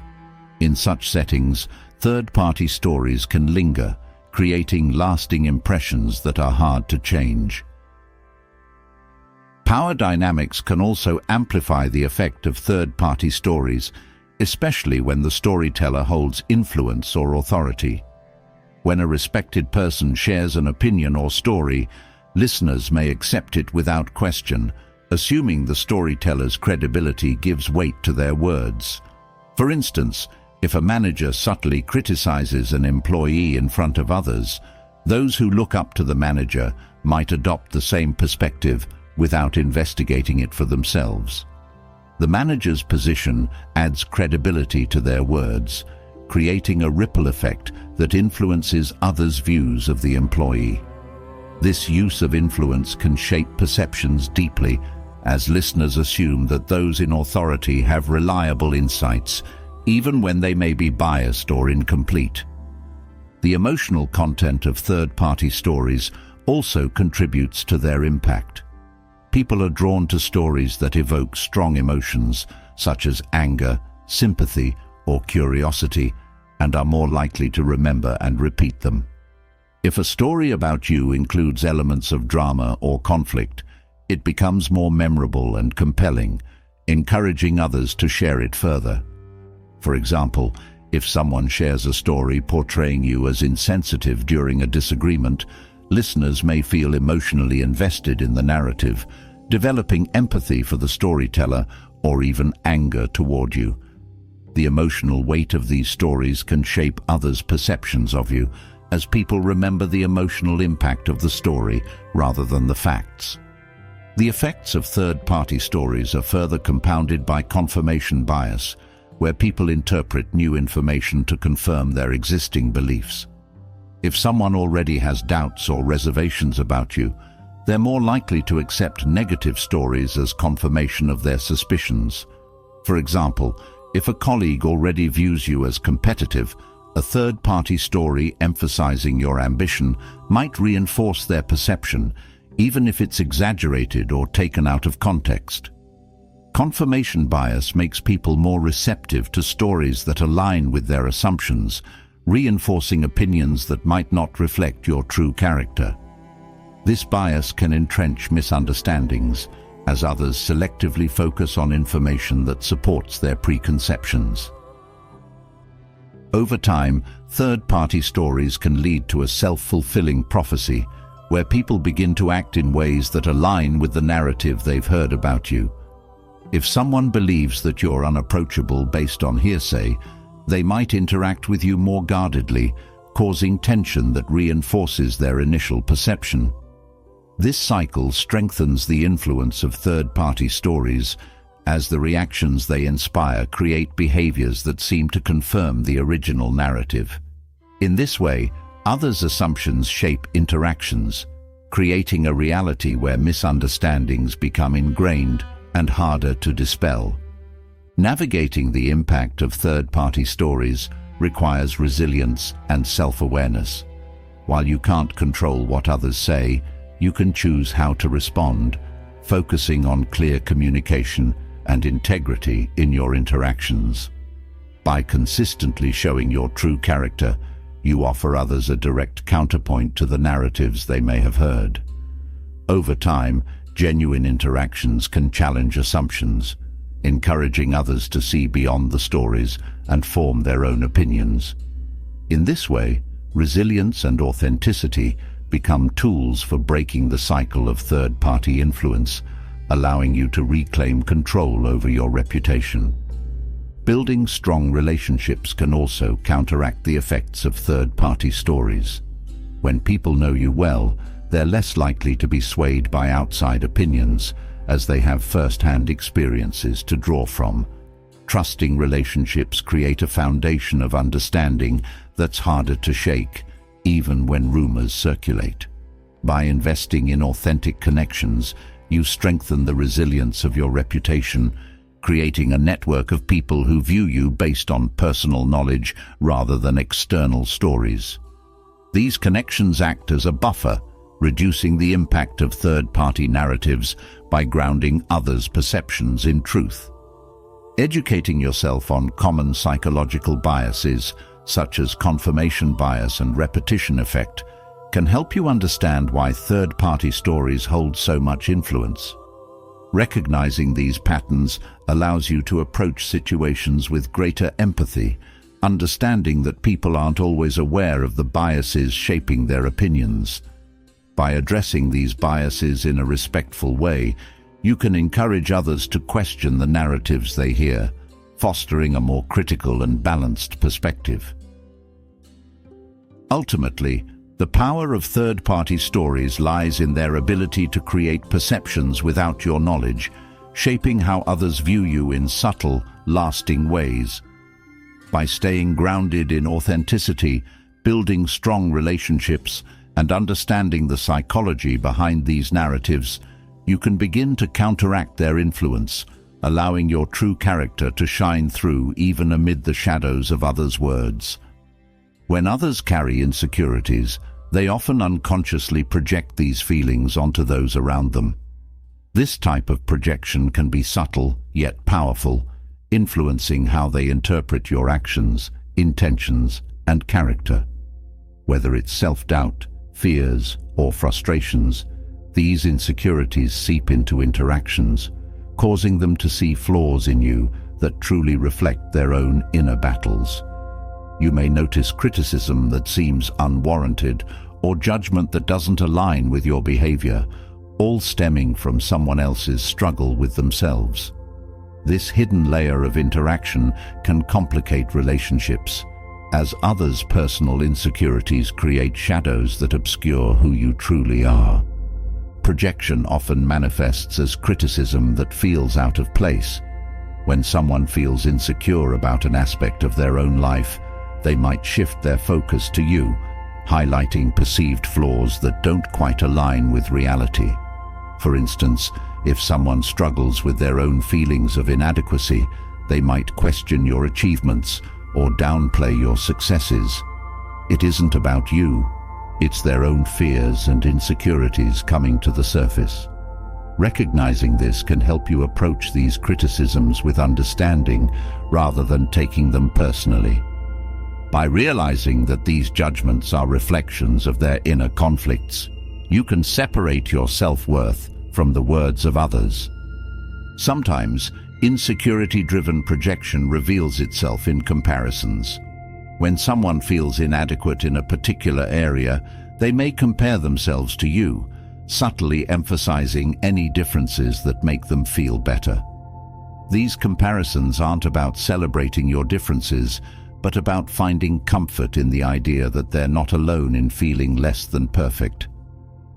In such settings, third-party stories can linger, creating lasting impressions that are hard to change. Power dynamics can also amplify the effect of third-party stories, especially when the storyteller holds influence or authority. When a respected person shares an opinion or story, listeners may accept it without question, assuming the storyteller's credibility gives weight to their words. For instance, if a manager subtly criticizes an employee in front of others, those who look up to the manager might adopt the same perspective without investigating it for themselves. The manager's position adds credibility to their words, creating a ripple effect that influences others' views of the employee. This use of influence can shape perceptions deeply, as listeners assume that those in authority have reliable insights, even when they may be biased or incomplete. The emotional content of third-party stories also contributes to their impact. People are drawn to stories that evoke strong emotions, such as anger, sympathy, or curiosity, and are more likely to remember and repeat them. If a story about you includes elements of drama or conflict, it becomes more memorable and compelling, encouraging others to share it further. For example, if someone shares a story portraying you as insensitive during a disagreement, listeners may feel emotionally invested in the narrative, developing empathy for the storyteller or even anger toward you. The emotional weight of these stories can shape others' perceptions of you, as people remember the emotional impact of the story rather than the facts. The effects of third-party stories are further compounded by confirmation bias, where people interpret new information to confirm their existing beliefs. If someone already has doubts or reservations about you, they're more likely to accept negative stories as confirmation of their suspicions. For example, if a colleague already views you as competitive, a third-party story emphasizing your ambition might reinforce their perception, even if it's exaggerated or taken out of context. Confirmation bias makes people more receptive to stories that align with their assumptions, reinforcing opinions that might not reflect your true character. This bias can entrench misunderstandings, as others selectively focus on information that supports their preconceptions. Over time, third-party stories can lead to a self-fulfilling prophecy, where people begin to act in ways that align with the narrative they've heard about you. If someone believes that you're unapproachable based on hearsay, they might interact with you more guardedly, causing tension that reinforces their initial perception. This cycle strengthens the influence of third-party stories, as the reactions they inspire create behaviors that seem to confirm the original narrative. In this way, others' assumptions shape interactions, creating a reality where misunderstandings become ingrained and harder to dispel. Navigating the impact of third-party stories requires resilience and self-awareness. While you can't control what others say, you can choose how to respond, focusing on clear communication and integrity in your interactions. By consistently showing your true character, you offer others a direct counterpoint to the narratives they may have heard. Over time, genuine interactions can challenge assumptions, encouraging others to see beyond the stories and form their own opinions. In this way, resilience and authenticity become tools for breaking the cycle of third-party influence, allowing you to reclaim control over your reputation. Building strong relationships can also counteract the effects of third-party stories. When people know you well, they're less likely to be swayed by outside opinions, as they have first-hand experiences to draw from. Trusting relationships create a foundation of understanding that's harder to shake, even when rumors circulate. By investing in authentic connections, you strengthen the resilience of your reputation, creating a network of people who view you based on personal knowledge rather than external stories. These connections act as a buffer, reducing the impact of third-party narratives by grounding others' perceptions in truth. Educating yourself on common psychological biases, such as confirmation bias and repetition effect, can help you understand why third-party stories hold so much influence. Recognizing these patterns allows you to approach situations with greater empathy, understanding that people aren't always aware of the biases shaping their opinions. By addressing these biases in a respectful way, you can encourage others to question the narratives they hear, fostering a more critical and balanced perspective. Ultimately, the power of third-party stories lies in their ability to create perceptions without your knowledge, shaping how others view you in subtle, lasting ways. By staying grounded in authenticity, building strong relationships, and understanding the psychology behind these narratives, you can begin to counteract their influence, allowing your true character to shine through even amid the shadows of others' words. When others carry insecurities, they often unconsciously project these feelings onto those around them. This type of projection can be subtle yet powerful, influencing how they interpret your actions, intentions, and character. Whether it's self-doubt, fears, or frustrations, these insecurities seep into interactions, causing them to see flaws in you that truly reflect their own inner battles. You may notice criticism that seems unwarranted or judgment that doesn't align with your behavior, all stemming from someone else's struggle with themselves. This hidden layer of interaction can complicate relationships, as others' personal insecurities create shadows that obscure who you truly are. Projection often manifests as criticism that feels out of place. When someone feels insecure about an aspect of their own life, they might shift their focus to you, highlighting perceived flaws that don't quite align with reality. For instance, if someone struggles with their own feelings of inadequacy, they might question your achievements or downplay your successes. It isn't about you, it's their own fears and insecurities coming to the surface. Recognizing this can help you approach these criticisms with understanding rather than taking them personally. By realizing that these judgments are reflections of their inner conflicts, you can separate your self-worth from the words of others. Sometimes, insecurity-driven projection reveals itself in comparisons. When someone feels inadequate in a particular area, they may compare themselves to you, subtly emphasizing any differences that make them feel better. These comparisons aren't about celebrating your differences, but about finding comfort in the idea that they're not alone in feeling less than perfect.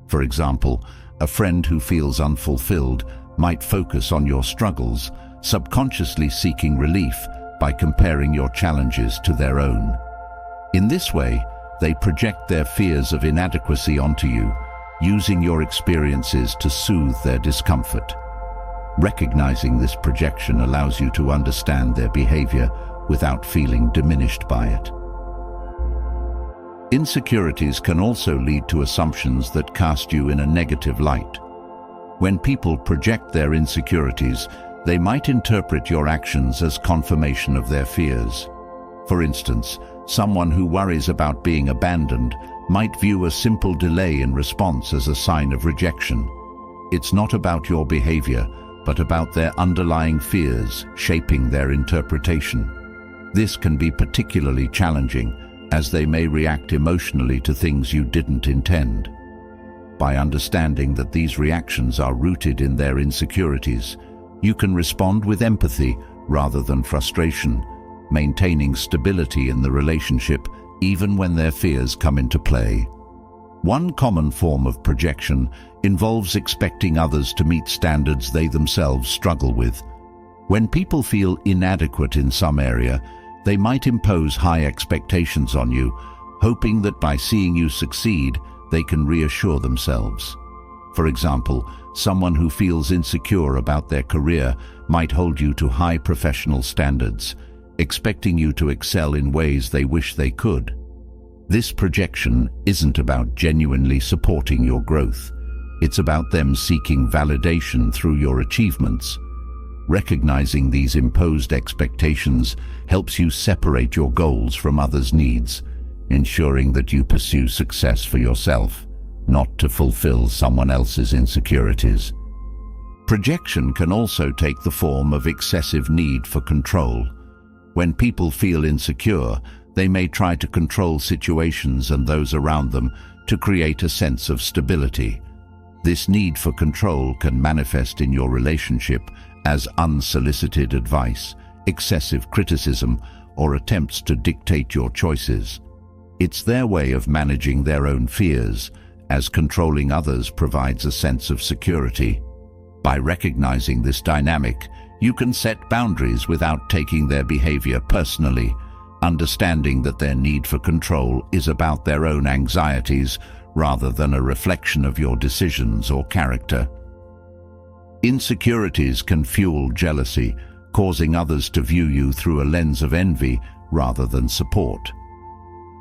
For example, a friend who feels unfulfilled might focus on your struggles, subconsciously seeking relief by comparing your challenges to their own. In this way, they project their fears of inadequacy onto you, using your experiences to soothe their discomfort. Recognizing this projection allows you to understand their behavior without feeling diminished by it. Insecurities can also lead to assumptions that cast you in a negative light. When people project their insecurities, they might interpret your actions as confirmation of their fears. For instance, someone who worries about being abandoned might view a simple delay in response as a sign of rejection. It's not about your behavior, but about their underlying fears shaping their interpretation. This can be particularly challenging, as they may react emotionally to things you didn't intend. By understanding that these reactions are rooted in their insecurities, you can respond with empathy rather than frustration, maintaining stability in the relationship even when their fears come into play. One common form of projection involves expecting others to meet standards they themselves struggle with. When people feel inadequate in some area, they might impose high expectations on you, hoping that by seeing you succeed, they can reassure themselves. For example, someone who feels insecure about their career might hold you to high professional standards, expecting you to excel in ways they wish they could. This projection isn't about genuinely supporting your growth. It's about them seeking validation through your achievements. Recognizing these imposed expectations helps you separate your goals from others' needs, ensuring that you pursue success for yourself, not to fulfill someone else's insecurities. Projection can also take the form of excessive need for control. When people feel insecure, they may try to control situations and those around them to create a sense of stability. This need for control can manifest in your relationship as unsolicited advice, excessive criticism, or attempts to dictate your choices. It's their way of managing their own fears, as controlling others provides a sense of security. By recognizing this dynamic, you can set boundaries without taking their behavior personally, understanding that their need for control is about their own anxieties rather than a reflection of your decisions or character. Insecurities can fuel jealousy, causing others to view you through a lens of envy rather than support.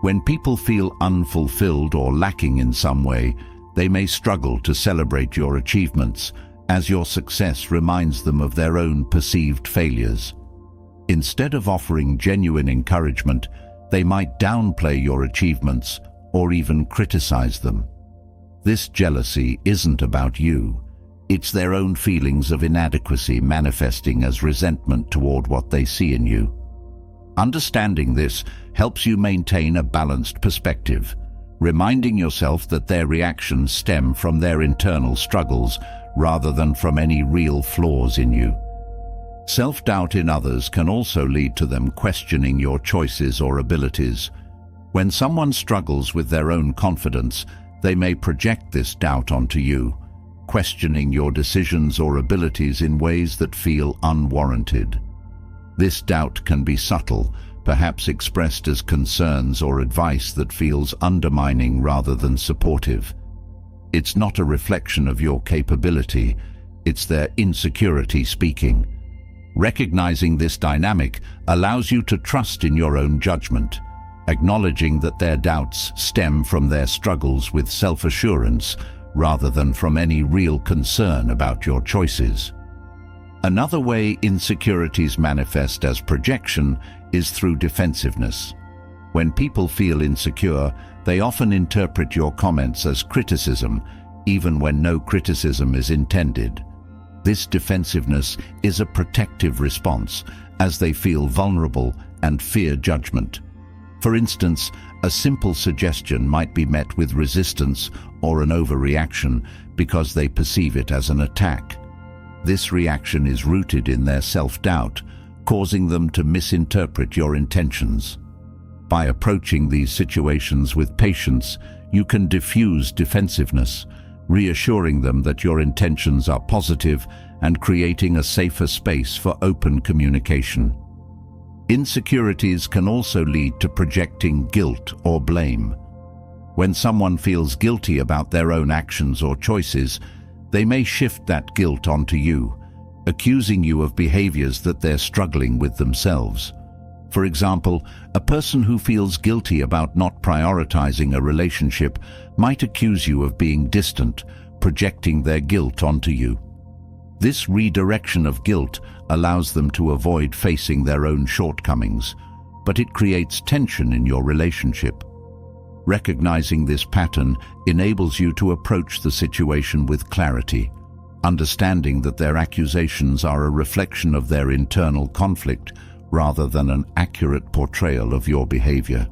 When people feel unfulfilled or lacking in some way, they may struggle to celebrate your achievements, as your success reminds them of their own perceived failures. Instead of offering genuine encouragement, they might downplay your achievements or even criticize them. This jealousy isn't about you. It's their own feelings of inadequacy manifesting as resentment toward what they see in you. Understanding this helps you maintain a balanced perspective, reminding yourself that their reactions stem from their internal struggles rather than from any real flaws in you. Self-doubt in others can also lead to them questioning your choices or abilities. When someone struggles with their own confidence, they may project this doubt onto you, questioning your decisions or abilities in ways that feel unwarranted. This doubt can be subtle, perhaps expressed as concerns or advice that feels undermining rather than supportive. It's not a reflection of your capability, it's their insecurity speaking. Recognizing this dynamic allows you to trust in your own judgment, acknowledging that their doubts stem from their struggles with self-assurance rather than from any real concern about your choices. Another way insecurities manifest as projection is through defensiveness. When people feel insecure, they often interpret your comments as criticism, even when no criticism is intended. This defensiveness is a protective response, as they feel vulnerable and fear judgment. For instance, a simple suggestion might be met with resistance or an overreaction because they perceive it as an attack. This reaction is rooted in their self-doubt, causing them to misinterpret your intentions. By approaching these situations with patience, you can diffuse defensiveness, reassuring them that your intentions are positive and creating a safer space for open communication. Insecurities can also lead to projecting guilt or blame. When someone feels guilty about their own actions or choices, they may shift that guilt onto you, accusing you of behaviors that they're struggling with themselves. For example, a person who feels guilty about not prioritizing a relationship might accuse you of being distant, projecting their guilt onto you. This redirection of guilt allows them to avoid facing their own shortcomings, but it creates tension in your relationship. Recognizing this pattern enables you to approach the situation with clarity, understanding that their accusations are a reflection of their internal conflict rather than an accurate portrayal of your behavior.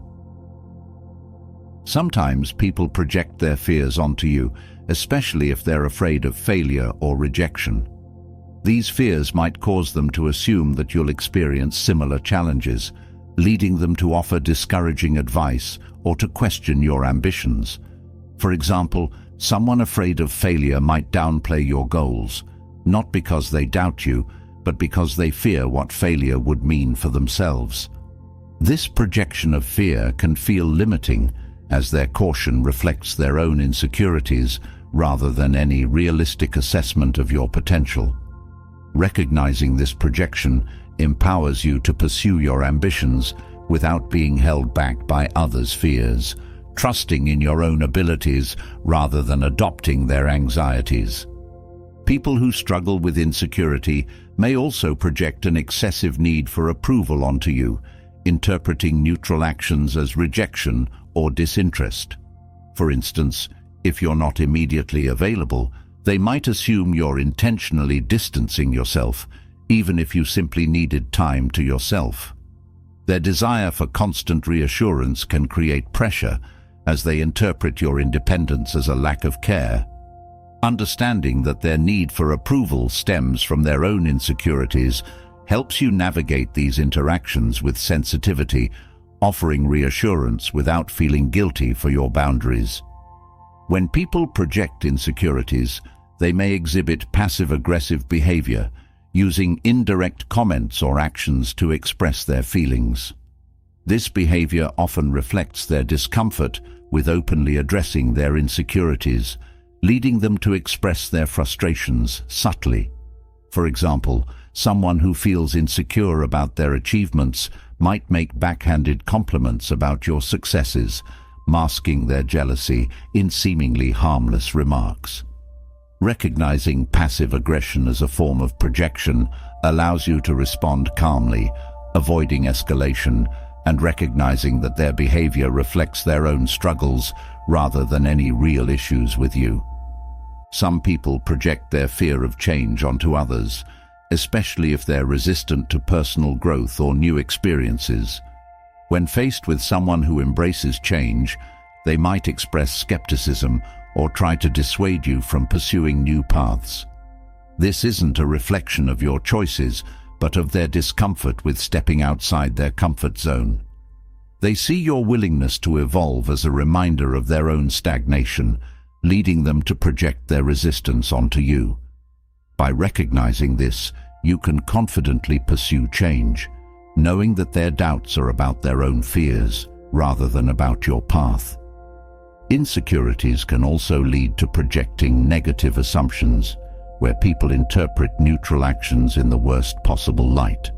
Sometimes people project their fears onto you, especially if they're afraid of failure or rejection. These fears might cause them to assume that you'll experience similar challenges, leading them to offer discouraging advice or to question your ambitions. For example, someone afraid of failure might downplay your goals, not because they doubt you, but because they fear what failure would mean for themselves. This projection of fear can feel limiting, as their caution reflects their own insecurities rather than any realistic assessment of your potential. Recognizing this projection empowers you to pursue your ambitions without being held back by others' fears, trusting in your own abilities rather than adopting their anxieties. People who struggle with insecurity may also project an excessive need for approval onto you, interpreting neutral actions as rejection or disinterest. For instance, if you're not immediately available, they might assume you're intentionally distancing yourself, even if you simply needed time to yourself. Their desire for constant reassurance can create pressure, as they interpret your independence as a lack of care. Understanding that their need for approval stems from their own insecurities helps you navigate these interactions with sensitivity, offering reassurance without feeling guilty for your boundaries. When people project insecurities, they may exhibit passive-aggressive behavior, using indirect comments or actions to express their feelings. This behavior often reflects their discomfort with openly addressing their insecurities, leading them to express their frustrations subtly. For example, someone who feels insecure about their achievements might make backhanded compliments about your successes, masking their jealousy in seemingly harmless remarks. Recognizing passive aggression as a form of projection allows you to respond calmly, avoiding escalation, and recognizing that their behavior reflects their own struggles rather than any real issues with you. Some people project their fear of change onto others, especially if they're resistant to personal growth or new experiences. When faced with someone who embraces change, they might express skepticism or try to dissuade you from pursuing new paths. This isn't a reflection of your choices, but of their discomfort with stepping outside their comfort zone. They see your willingness to evolve as a reminder of their own stagnation, leading them to project their resistance onto you. By recognizing this, you can confidently pursue change, knowing that their doubts are about their own fears rather than about your path. Insecurities can also lead to projecting negative assumptions, where people interpret neutral actions in the worst possible light.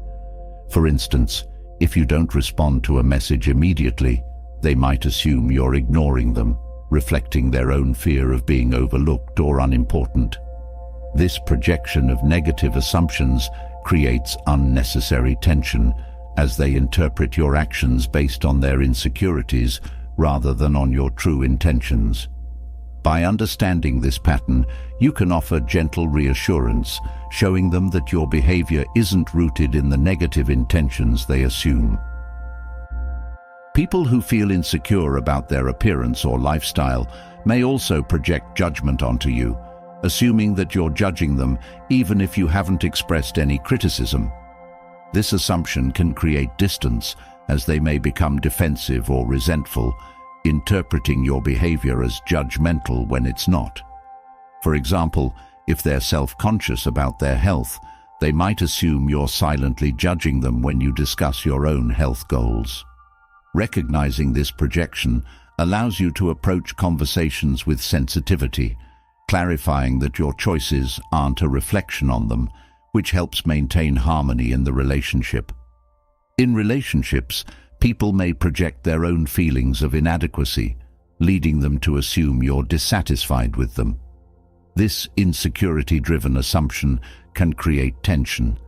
For instance, if you don't respond to a message immediately, they might assume you're ignoring them, reflecting their own fear of being overlooked or unimportant. This projection of negative assumptions creates unnecessary tension, as they interpret your actions based on their insecurities rather than on your true intentions. By understanding this pattern, you can offer gentle reassurance, showing them that your behavior isn't rooted in the negative intentions they assume. People who feel insecure about their appearance or lifestyle may also project judgment onto you, assuming that you're judging them even if you haven't expressed any criticism. This assumption can create distance, as they may become defensive or resentful, interpreting your behavior as judgmental when it's not. For example, if they're self-conscious about their health, they might assume you're silently judging them when you discuss your own health goals. Recognizing this projection allows you to approach conversations with sensitivity, clarifying that your choices aren't a reflection on them, which helps maintain harmony in the relationship. In relationships, people may project their own feelings of inadequacy, leading them to assume you're dissatisfied with them. This insecurity-driven assumption can create tension,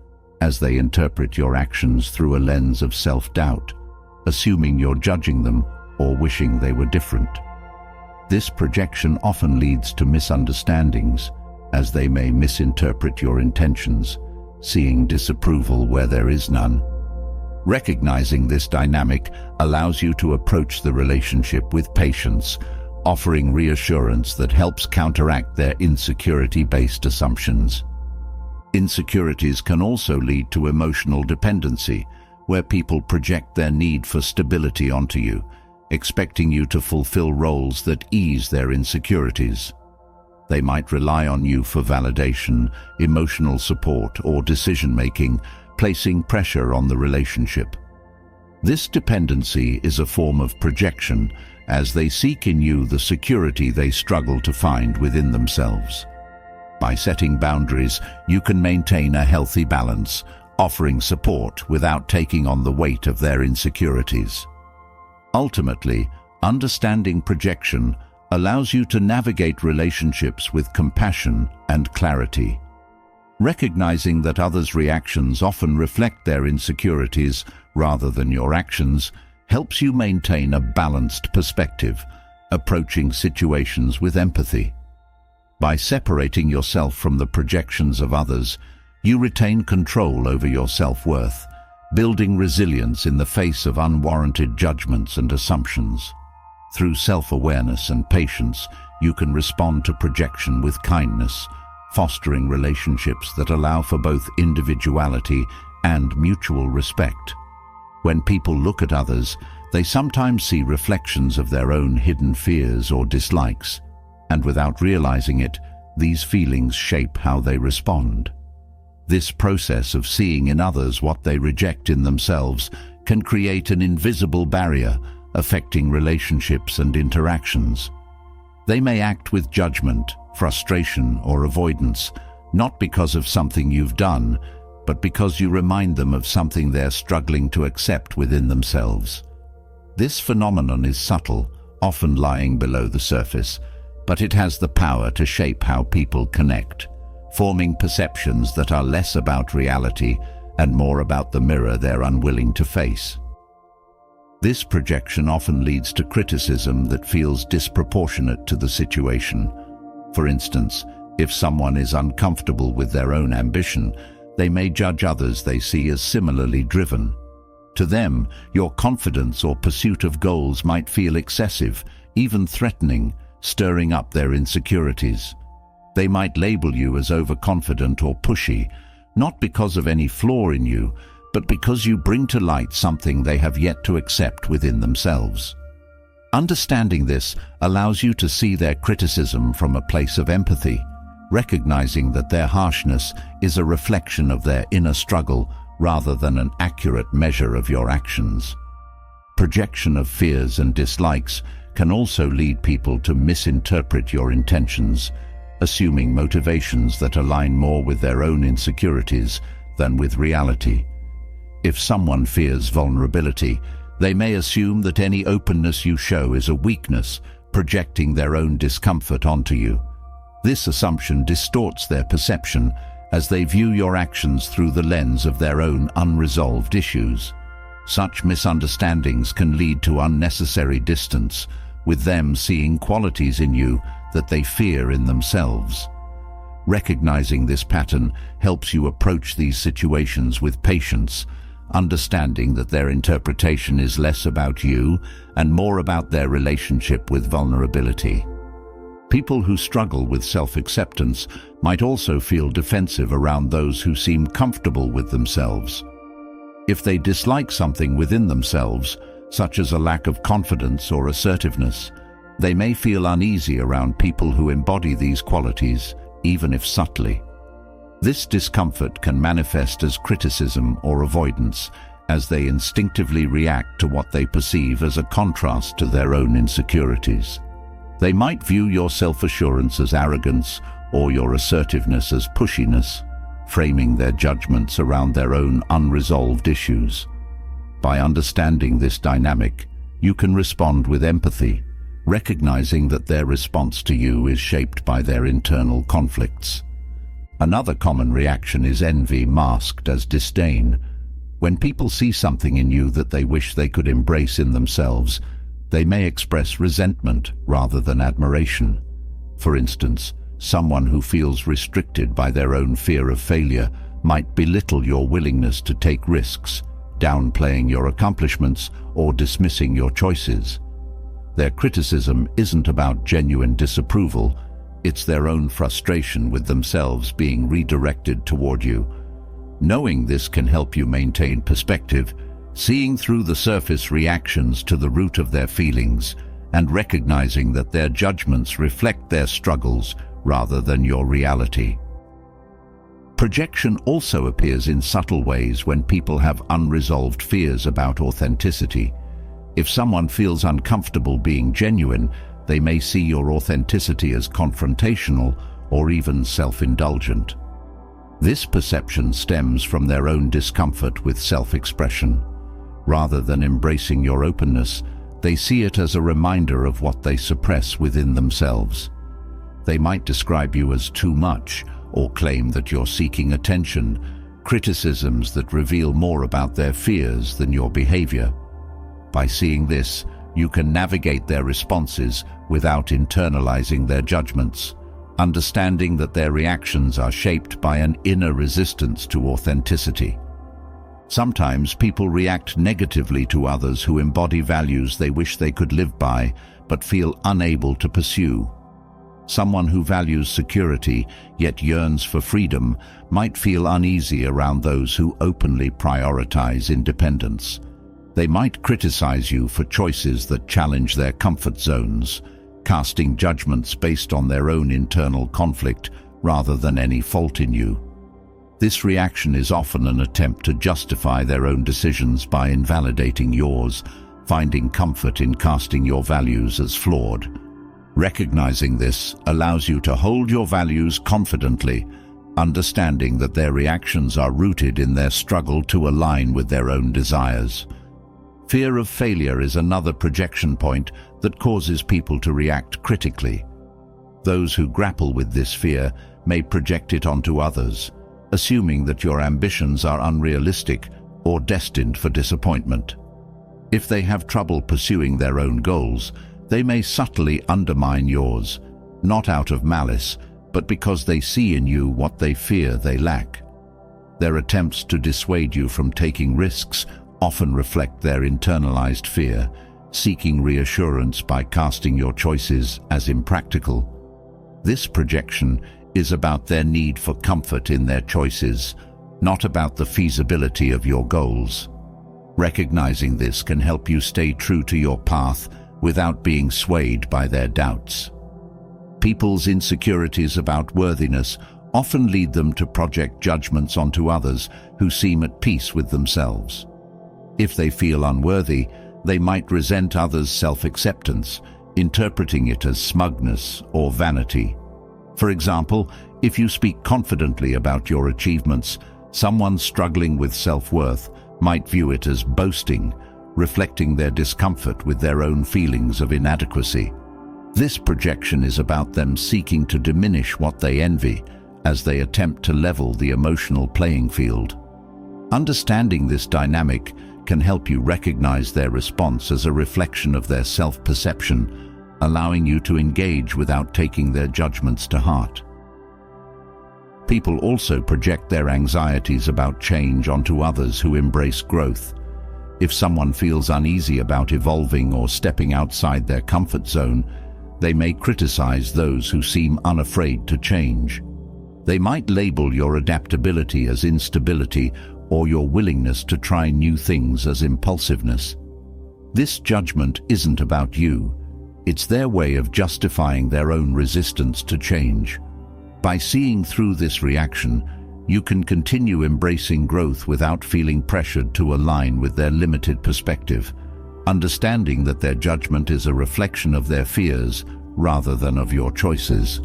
as they interpret your actions through a lens of self-doubt, assuming you're judging them or wishing they were different. This projection often leads to misunderstandings, as they may misinterpret your intentions, seeing disapproval where there is none. Recognizing this dynamic allows you to approach the relationship with patience, offering reassurance that helps counteract their insecurity-based assumptions. Insecurities can also lead to emotional dependency, where people project their need for stability onto you, expecting you to fulfill roles that ease their insecurities. They might rely on you for validation, emotional support, or decision-making, placing pressure on the relationship. This dependency is a form of projection, as they seek in you the security they struggle to find within themselves. By setting boundaries, you can maintain a healthy balance, offering support without taking on the weight of their insecurities. Ultimately, understanding projection allows you to navigate relationships with compassion and clarity. Recognizing that others' reactions often reflect their insecurities rather than your actions helps you maintain a balanced perspective, approaching situations with empathy. By separating yourself from the projections of others, you retain control over your self-worth, building resilience in the face of unwarranted judgments and assumptions. Through self-awareness and patience, you can respond to projection with kindness, fostering relationships that allow for both individuality and mutual respect. When people look at others, they sometimes see reflections of their own hidden fears or dislikes, and without realizing it, these feelings shape how they respond. This process of seeing in others what they reject in themselves can create an invisible barrier, affecting relationships and interactions. They may act with judgment, frustration, or avoidance, not because of something you've done, but because you remind them of something they're struggling to accept within themselves. This phenomenon is subtle, often lying below the surface, but it has the power to shape how people connect, forming perceptions that are less about reality and more about the mirror they're unwilling to face. This projection often leads to criticism that feels disproportionate to the situation. For instance, if someone is uncomfortable with their own ambition, they may judge others they see as similarly driven. To them, your confidence or pursuit of goals might feel excessive, even threatening, stirring up their insecurities. They might label you as overconfident or pushy, not because of any flaw in you, but because you bring to light something they have yet to accept within themselves. Understanding this allows you to see their criticism from a place of empathy, recognizing that their harshness is a reflection of their inner struggle rather than an accurate measure of your actions. Projection of fears and dislikes can also lead people to misinterpret your intentions, assuming motivations that align more with their own insecurities than with reality. If someone fears vulnerability, they may assume that any openness you show is a weakness, projecting their own discomfort onto you. This assumption distorts their perception as they view your actions through the lens of their own unresolved issues. Such misunderstandings can lead to unnecessary distance, with them seeing qualities in you that they fear in themselves. Recognizing this pattern helps you approach these situations with patience, understanding that their interpretation is less about you and more about their relationship with vulnerability. People who struggle with self-acceptance might also feel defensive around those who seem comfortable with themselves. If they dislike something within themselves, such as a lack of confidence or assertiveness, They may feel uneasy around people who embody these qualities, even if subtly. This discomfort can manifest as criticism or avoidance, as they instinctively react to what they perceive as a contrast to their own insecurities. They might view your self-assurance as arrogance or your assertiveness as pushiness, framing their judgments around their own unresolved issues. By understanding this dynamic, you can respond with empathy, recognizing that their response to you is shaped by their internal conflicts. Another common reaction is envy masked as disdain. When people see something in you that they wish they could embrace in themselves, they may express resentment rather than admiration. For instance, someone who feels restricted by their own fear of failure might belittle your willingness to take risks, downplaying your accomplishments or dismissing your choices. Their criticism isn't about genuine disapproval, it's their own frustration with themselves being redirected toward you. Knowing this can help you maintain perspective, seeing through the surface reactions to the root of their feelings, and recognizing that their judgments reflect their struggles rather than your reality. Projection also appears in subtle ways when people have unresolved fears about authenticity. If someone feels uncomfortable being genuine, they may see your authenticity as confrontational or even self-indulgent. This perception stems from their own discomfort with self-expression. Rather than embracing your openness, they see it as a reminder of what they suppress within themselves. They might describe you as too much or claim that you're seeking attention, criticisms that reveal more about their fears than your behavior. By seeing this, you can navigate their responses without internalizing their judgments, understanding that their reactions are shaped by an inner resistance to authenticity. Sometimes people react negatively to others who embody values they wish they could live by, but feel unable to pursue. Someone who values security yet yearns for freedom might feel uneasy around those who openly prioritize independence. They might criticize you for choices that challenge their comfort zones, casting judgments based on their own internal conflict rather than any fault in you. This reaction is often an attempt to justify their own decisions by invalidating yours, finding comfort in casting your values as flawed. Recognizing this allows you to hold your values confidently, understanding that their reactions are rooted in their struggle to align with their own desires. Fear of failure is another projection point that causes people to react critically. Those who grapple with this fear may project it onto others, assuming that your ambitions are unrealistic or destined for disappointment. If they have trouble pursuing their own goals, they may subtly undermine yours, not out of malice, but because they see in you what they fear they lack. Their attempts to dissuade you from taking risks often reflect their internalized fear, seeking reassurance by casting your choices as impractical. This projection is about their need for comfort in their choices, not about the feasibility of your goals. Recognizing this can help you stay true to your path without being swayed by their doubts. People's insecurities about worthiness often lead them to project judgments onto others who seem at peace with themselves. If they feel unworthy, they might resent others' self-acceptance, interpreting it as smugness or vanity. For example, if you speak confidently about your achievements, someone struggling with self-worth might view it as boasting, reflecting their discomfort with their own feelings of inadequacy. This projection is about them seeking to diminish what they envy as they attempt to level the emotional playing field. Understanding this dynamic can help you recognize their response as a reflection of their self-perception, allowing you to engage without taking their judgments to heart. People also project their anxieties about change onto others who embrace growth. If someone feels uneasy about evolving or stepping outside their comfort zone, they may criticize those who seem unafraid to change. They might label your adaptability as instability or your willingness to try new things as impulsiveness. This judgment isn't about you. It's their way of justifying their own resistance to change. By seeing through this reaction, you can continue embracing growth without feeling pressured to align with their limited perspective, understanding that their judgment is a reflection of their fears rather than of your choices.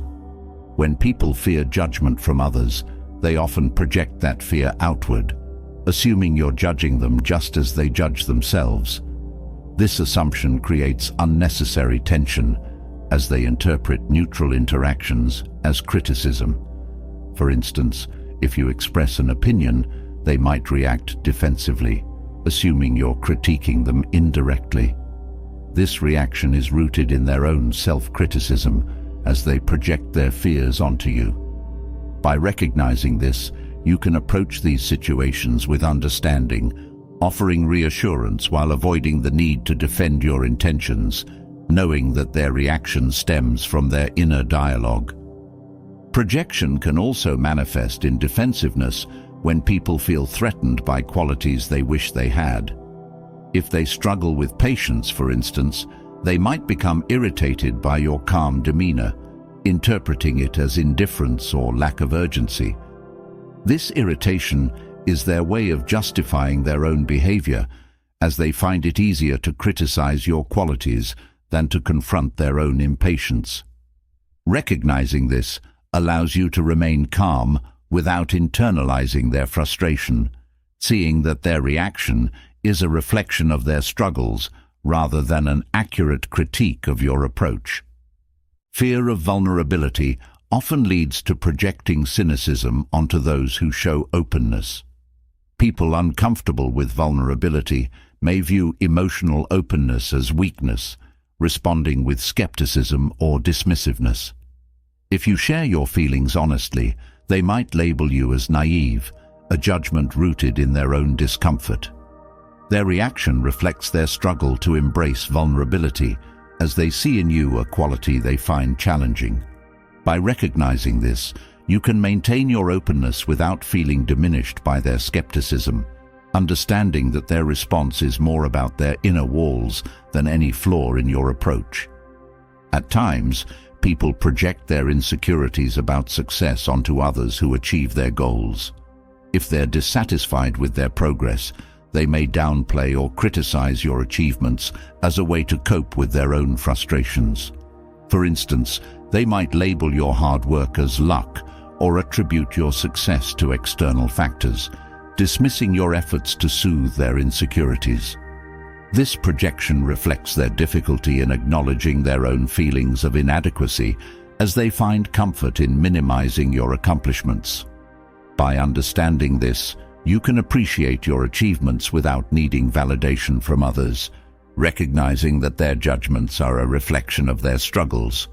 When people fear judgment from others, they often project that fear outward, assuming you're judging them just as they judge themselves. This assumption creates unnecessary tension, as they interpret neutral interactions as criticism. For instance, if you express an opinion, they might react defensively, assuming you're critiquing them indirectly. This reaction is rooted in their own self-criticism, as they project their fears onto you. By recognizing this, you can approach these situations with understanding, offering reassurance while avoiding the need to defend your intentions, knowing that their reaction stems from their inner dialogue. Projection can also manifest in defensiveness when people feel threatened by qualities they wish they had. If they struggle with patience, for instance, they might become irritated by your calm demeanor, interpreting it as indifference or lack of urgency. This irritation is their way of justifying their own behavior, as they find it easier to criticize your qualities than to confront their own impatience. Recognizing this allows you to remain calm without internalizing their frustration, seeing that their reaction is a reflection of their struggles rather than an accurate critique of your approach. Fear of vulnerability often leads to projecting cynicism onto those who show openness. People uncomfortable with vulnerability may view emotional openness as weakness, responding with skepticism or dismissiveness. If you share your feelings honestly, they might label you as naive, a judgment rooted in their own discomfort. Their reaction reflects their struggle to embrace vulnerability, as they see in you a quality they find challenging. By recognizing this, you can maintain your openness without feeling diminished by their skepticism, understanding that their response is more about their inner walls than any flaw in your approach. At times, people project their insecurities about success onto others who achieve their goals. If they're dissatisfied with their progress, they may downplay or criticize your achievements as a way to cope with their own frustrations. For instance, they might label your hard work as luck or attribute your success to external factors, dismissing your efforts to soothe their insecurities. This projection reflects their difficulty in acknowledging their own feelings of inadequacy, as they find comfort in minimizing your accomplishments. By understanding this, you can appreciate your achievements without needing validation from others, recognizing that their judgments are a reflection of their struggles.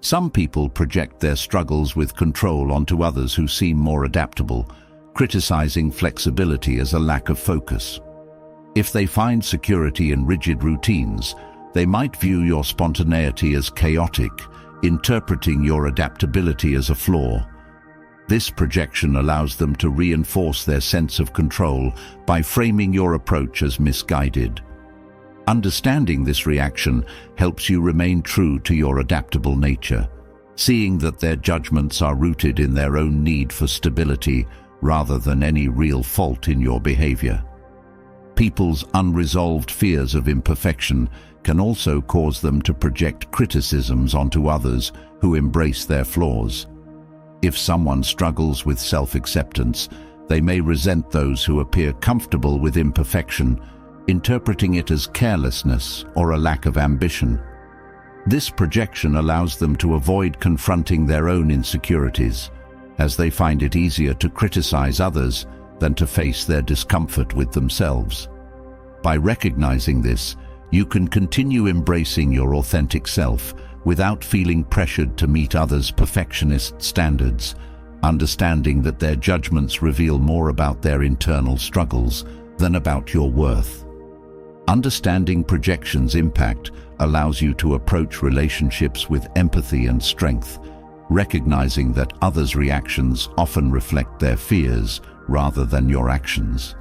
Some people project their struggles with control onto others who seem more adaptable, criticizing flexibility as a lack of focus. If they find security in rigid routines, they might view your spontaneity as chaotic, interpreting your adaptability as a flaw. This projection allows them to reinforce their sense of control by framing your approach as misguided. Understanding this reaction helps you remain true to your adaptable nature, seeing that their judgments are rooted in their own need for stability rather than any real fault in your behavior. People's unresolved fears of imperfection can also cause them to project criticisms onto others who embrace their flaws. If someone struggles with self-acceptance, they may resent those who appear comfortable with imperfection, interpreting it as carelessness or a lack of ambition. This projection allows them to avoid confronting their own insecurities, as they find it easier to criticize others than to face their discomfort with themselves. By recognizing this, you can continue embracing your authentic self without feeling pressured to meet others' perfectionist standards, understanding that their judgments reveal more about their internal struggles than about your worth. Understanding projection's impact allows you to approach relationships with empathy and strength, recognizing that others' reactions often reflect their fears rather than your actions.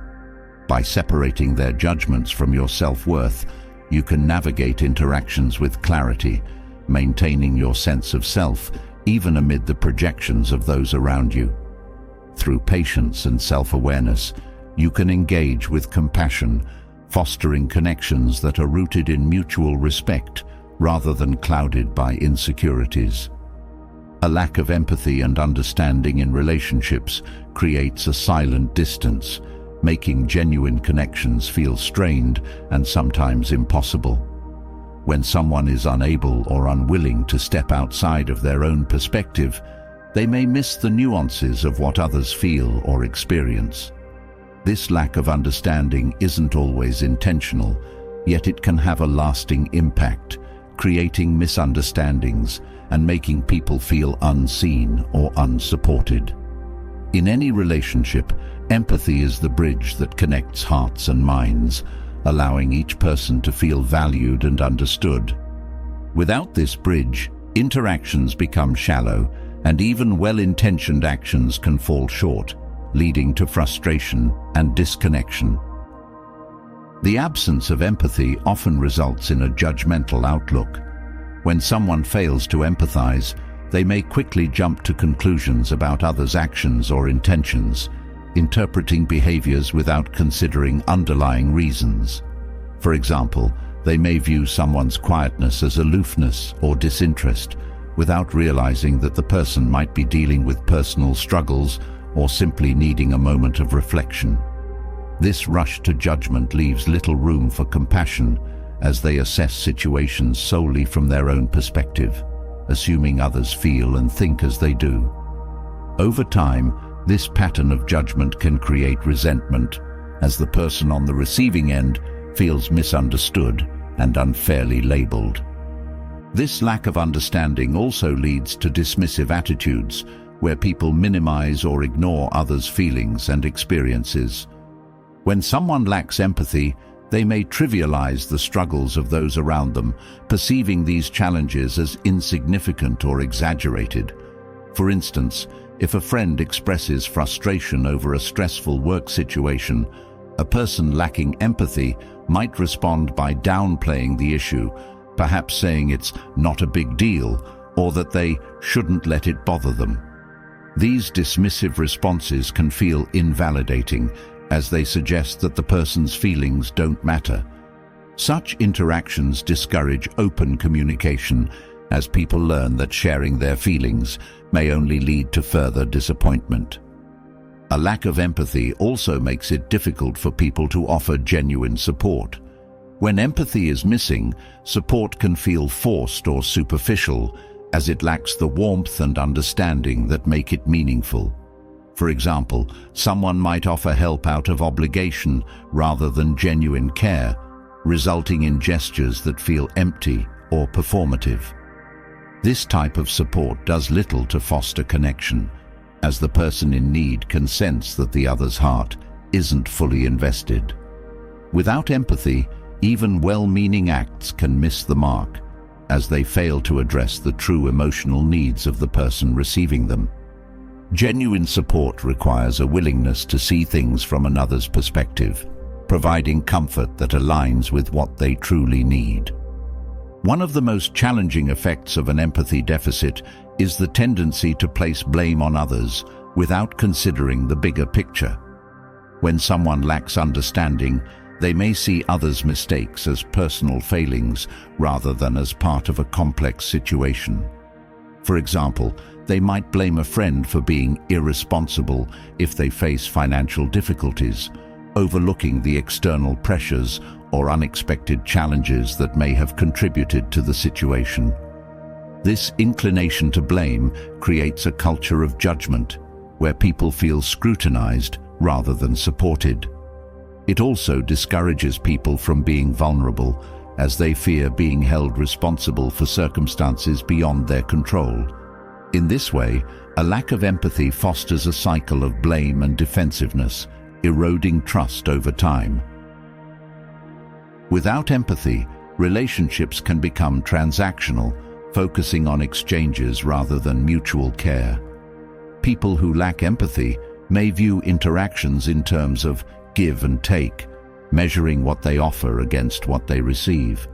By separating their judgments from your self-worth, you can navigate interactions with clarity, maintaining your sense of self even amid the projections of those around you. Through patience and self-awareness, you can engage with compassion, fostering connections that are rooted in mutual respect rather than clouded by insecurities. A lack of empathy and understanding in relationships creates a silent distance, making genuine connections feel strained and sometimes impossible. When someone is unable or unwilling to step outside of their own perspective, they may miss the nuances of what others feel or experience. This lack of understanding isn't always intentional, yet it can have a lasting impact, creating misunderstandings and making people feel unseen or unsupported. In any relationship, empathy is the bridge that connects hearts and minds, allowing each person to feel valued and understood. Without this bridge, interactions become shallow, and even well-intentioned actions can fall short, leading to frustration and disconnection. The absence of empathy often results in a judgmental outlook. When someone fails to empathize, they may quickly jump to conclusions about others' actions or intentions, interpreting behaviors without considering underlying reasons. For example, they may view someone's quietness as aloofness or disinterest, without realizing that the person might be dealing with personal struggles or simply needing a moment of reflection. This rush to judgment leaves little room for compassion, as they assess situations solely from their own perspective, assuming others feel and think as they do. Over time, this pattern of judgment can create resentment, as the person on the receiving end feels misunderstood and unfairly labeled. This lack of understanding also leads to dismissive attitudes, where people minimize or ignore others' feelings and experiences. When someone lacks empathy, they may trivialize the struggles of those around them, perceiving these challenges as insignificant or exaggerated. For instance, if a friend expresses frustration over a stressful work situation, a person lacking empathy might respond by downplaying the issue, perhaps saying it's not a big deal or that they shouldn't let it bother them. These dismissive responses can feel invalidating, as they suggest that the person's feelings don't matter. Such interactions discourage open communication, as people learn that sharing their feelings may only lead to further disappointment. A lack of empathy also makes it difficult for people to offer genuine support. When empathy is missing, support can feel forced or superficial, as it lacks the warmth and understanding that make it meaningful. For example, someone might offer help out of obligation rather than genuine care, resulting in gestures that feel empty or performative. This type of support does little to foster connection, as the person in need can sense that the other's heart isn't fully invested. Without empathy, even well-meaning acts can miss the mark, as they fail to address the true emotional needs of the person receiving them. Genuine support requires a willingness to see things from another's perspective, providing comfort that aligns with what they truly need. One of the most challenging effects of an empathy deficit is the tendency to place blame on others without considering the bigger picture. When someone lacks understanding, they may see others' mistakes as personal failings rather than as part of a complex situation. For example, they might blame a friend for being irresponsible if they face financial difficulties, overlooking the external pressures or unexpected challenges that may have contributed to the situation. This inclination to blame creates a culture of judgment, where people feel scrutinized rather than supported. It also discourages people from being vulnerable, as they fear being held responsible for circumstances beyond their control. In this way, a lack of empathy fosters a cycle of blame and defensiveness, eroding trust over time. Without empathy, relationships can become transactional, focusing on exchanges rather than mutual care. People who lack empathy may view interactions in terms of give and take, measuring what they offer against what they receive.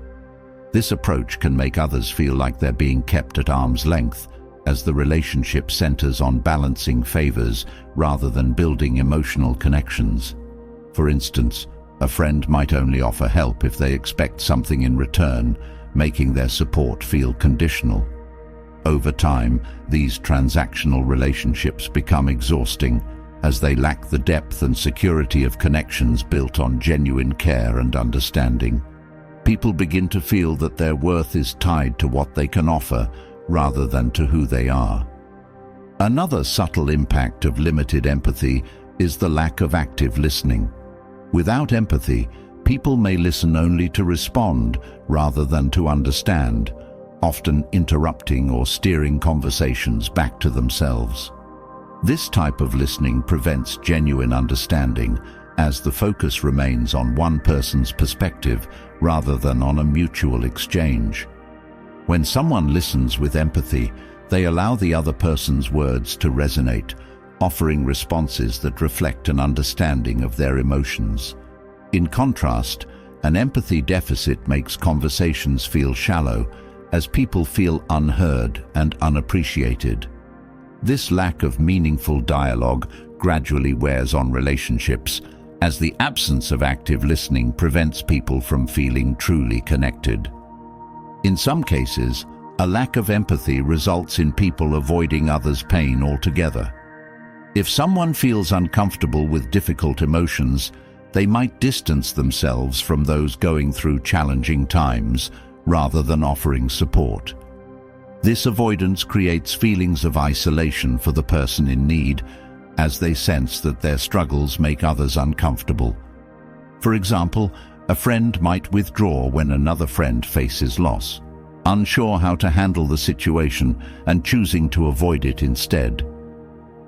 This approach can make others feel like they're being kept at arm's length, as the relationship centers on balancing favors rather than building emotional connections. For instance, a friend might only offer help if they expect something in return, making their support feel conditional. Over time, these transactional relationships become exhausting, as they lack the depth and security of connections built on genuine care and understanding. People begin to feel that their worth is tied to what they can offer, rather than to who they are. Another subtle impact of limited empathy is the lack of active listening. Without empathy, people may listen only to respond rather than to understand, often interrupting or steering conversations back to themselves. This type of listening prevents genuine understanding, as the focus remains on one person's perspective rather than on a mutual exchange. When someone listens with empathy, they allow the other person's words to resonate, offering responses that reflect an understanding of their emotions. In contrast, an empathy deficit makes conversations feel shallow, as people feel unheard and unappreciated. This lack of meaningful dialogue gradually wears on relationships, as the absence of active listening prevents people from feeling truly connected. In some cases, a lack of empathy results in people avoiding others' pain altogether. If someone feels uncomfortable with difficult emotions, they might distance themselves from those going through challenging times, rather than offering support. This avoidance creates feelings of isolation for the person in need, as they sense that their struggles make others uncomfortable. For example, a friend might withdraw when another friend faces loss, unsure how to handle the situation and choosing to avoid it instead.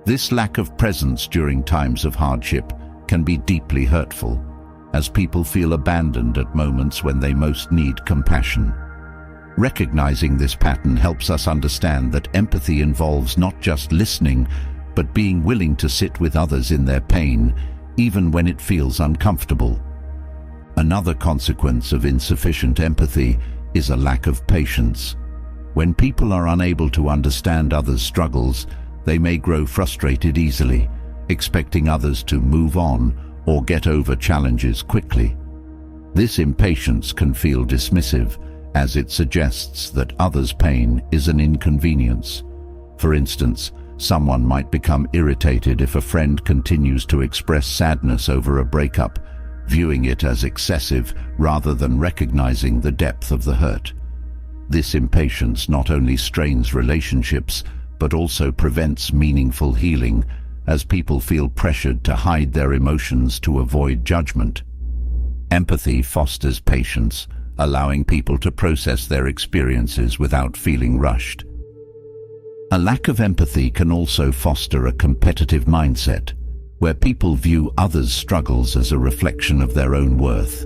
This lack of presence during times of hardship can be deeply hurtful, as people feel abandoned at moments when they most need compassion. Recognizing this pattern helps us understand that empathy involves not just listening, but being willing to sit with others in their pain, even when it feels uncomfortable. Another consequence of insufficient empathy is a lack of patience. When people are unable to understand others' struggles, they may grow frustrated easily, expecting others to move on or get over challenges quickly. This impatience can feel dismissive, as it suggests that others' pain is an inconvenience. For instance, someone might become irritated if a friend continues to express sadness over a breakup, viewing it as excessive rather than recognizing the depth of the hurt. This impatience not only strains relationships, but also prevents meaningful healing, as people feel pressured to hide their emotions to avoid judgment. Empathy fosters patience, allowing people to process their experiences without feeling rushed. A lack of empathy can also foster a competitive mindset, where people view others' struggles as a reflection of their own worth.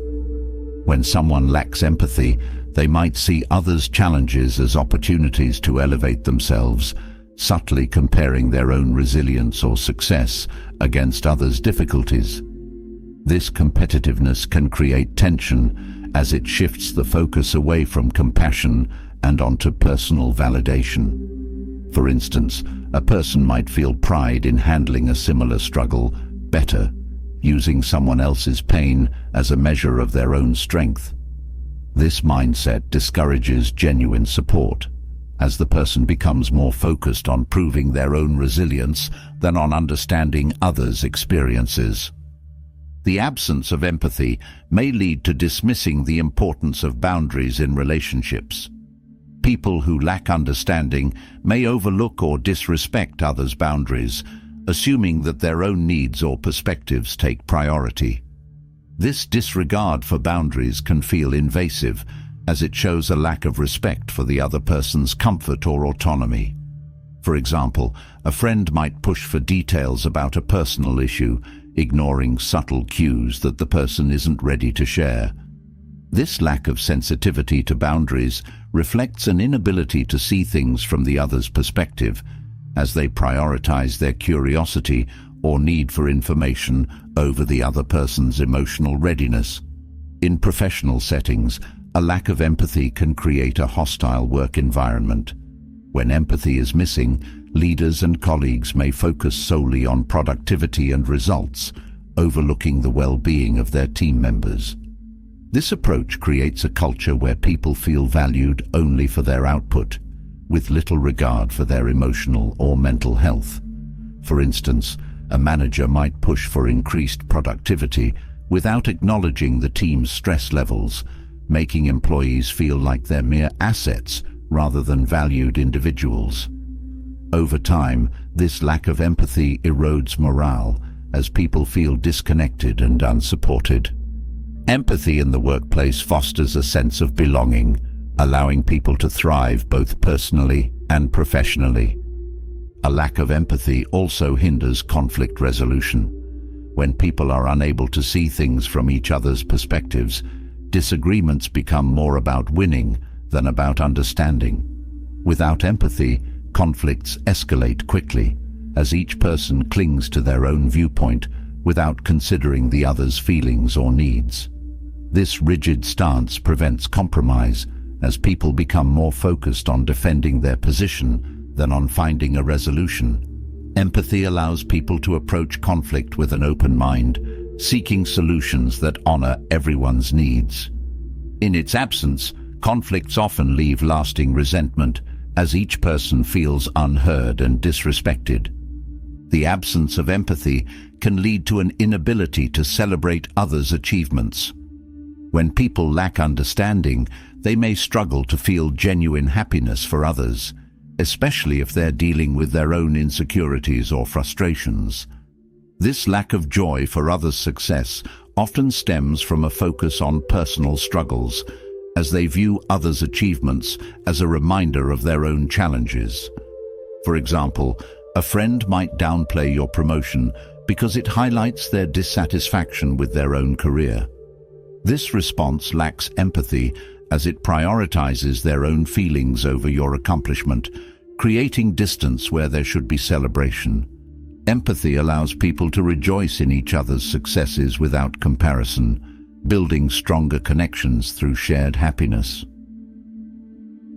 When someone lacks empathy, they might see others' challenges as opportunities to elevate themselves, subtly comparing their own resilience or success against others' difficulties. This competitiveness can create tension, as it shifts the focus away from compassion and onto personal validation. For instance, a person might feel pride in handling a similar struggle better, using someone else's pain as a measure of their own strength. This mindset discourages genuine support, as the person becomes more focused on proving their own resilience than on understanding others' experiences. The absence of empathy may lead to dismissing the importance of boundaries in relationships. People who lack understanding may overlook or disrespect others' boundaries, assuming that their own needs or perspectives take priority. This disregard for boundaries can feel invasive, as it shows a lack of respect for the other person's comfort or autonomy. For example, a friend might push for details about a personal issue, ignoring subtle cues that the person isn't ready to share. This lack of sensitivity to boundaries reflects an inability to see things from the other's perspective, as they prioritize their curiosity or need for information over the other person's emotional readiness. In professional settings, a lack of empathy can create a hostile work environment. When empathy is missing, leaders and colleagues may focus solely on productivity and results, overlooking the well-being of their team members. This approach creates a culture where people feel valued only for their output, with little regard for their emotional or mental health. For instance, a manager might push for increased productivity without acknowledging the team's stress levels, making employees feel like they're mere assets rather than valued individuals. Over time, this lack of empathy erodes morale as people feel disconnected and unsupported. Empathy in the workplace fosters a sense of belonging, allowing people to thrive both personally and professionally. A lack of empathy also hinders conflict resolution. When people are unable to see things from each other's perspectives, disagreements become more about winning than about understanding. Without empathy, conflicts escalate quickly, as each person clings to their own viewpoint without considering the other's feelings or needs. This rigid stance prevents compromise, as people become more focused on defending their position than on finding a resolution. Empathy allows people to approach conflict with an open mind, seeking solutions that honor everyone's needs. In its absence, conflicts often leave lasting resentment, as each person feels unheard and disrespected. The absence of empathy can lead to an inability to celebrate others' achievements. When people lack understanding, they may struggle to feel genuine happiness for others, especially if they're dealing with their own insecurities or frustrations. This lack of joy for others' success often stems from a focus on personal struggles, as they view others' achievements as a reminder of their own challenges. For example, a friend might downplay your promotion because it highlights their dissatisfaction with their own career. This response lacks empathy, as it prioritizes their own feelings over your accomplishment, creating distance where there should be celebration. Empathy allows people to rejoice in each other's successes without comparison, building stronger connections through shared happiness.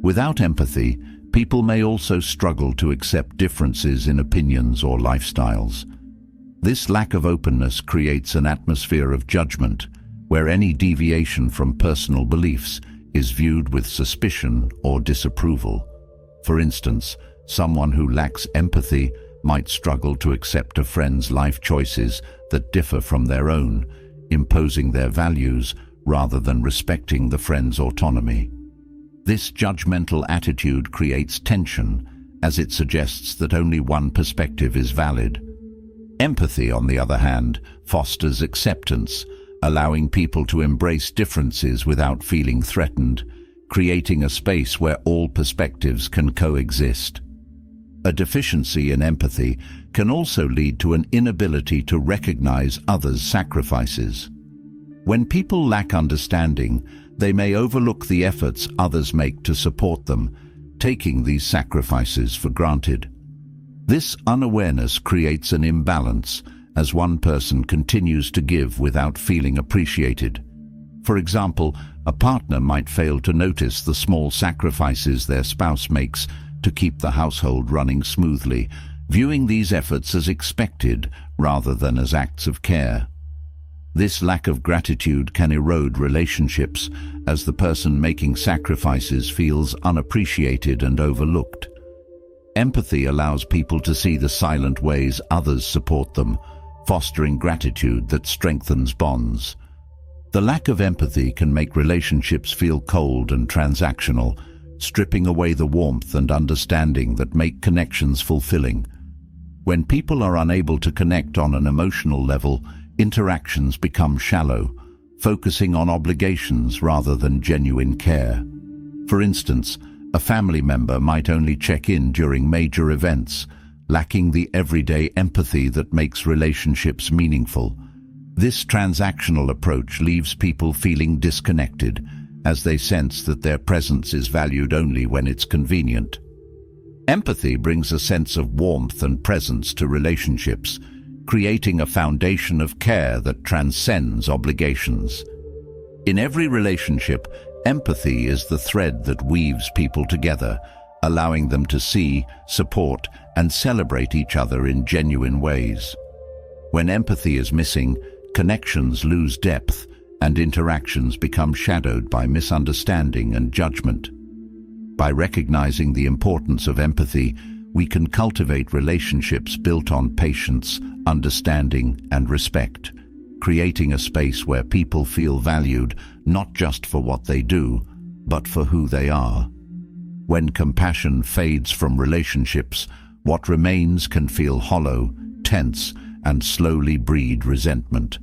Without empathy, people may also struggle to accept differences in opinions or lifestyles. This lack of openness creates an atmosphere of judgment, where any deviation from personal beliefs is viewed with suspicion or disapproval. For instance, someone who lacks empathy might struggle to accept a friend's life choices that differ from their own, imposing their values rather than respecting the friend's autonomy. This judgmental attitude creates tension, as it suggests that only one perspective is valid. Empathy, on the other hand, fosters acceptance, allowing people to embrace differences without feeling threatened, creating a space where all perspectives can coexist. A deficiency in empathy can also lead to an inability to recognize others' sacrifices. When people lack understanding, they may overlook the efforts others make to support them, taking these sacrifices for granted. This unawareness creates an imbalance, as one person continues to give without feeling appreciated. For example, a partner might fail to notice the small sacrifices their spouse makes to keep the household running smoothly, viewing these efforts as expected rather than as acts of care. This lack of gratitude can erode relationships, as the person making sacrifices feels unappreciated and overlooked. Empathy allows people to see the silent ways others support them, fostering gratitude that strengthens bonds. The lack of empathy can make relationships feel cold and transactional, stripping away the warmth and understanding that make connections fulfilling. When people are unable to connect on an emotional level, interactions become shallow, focusing on obligations rather than genuine care. For instance, a family member might only check in during major events, lacking the everyday empathy that makes relationships meaningful. This transactional approach leaves people feeling disconnected, as they sense that their presence is valued only when it's convenient. Empathy brings a sense of warmth and presence to relationships, creating a foundation of care that transcends obligations. In every relationship, empathy is the thread that weaves people together, allowing them to see, support, and celebrate each other in genuine ways. When empathy is missing, connections lose depth, and interactions become shadowed by misunderstanding and judgment. By recognizing the importance of empathy, we can cultivate relationships built on patience, understanding, and respect, creating a space where people feel valued not just for what they do, but for who they are. When compassion fades from relationships, what remains can feel hollow, tense, and slowly breed resentment.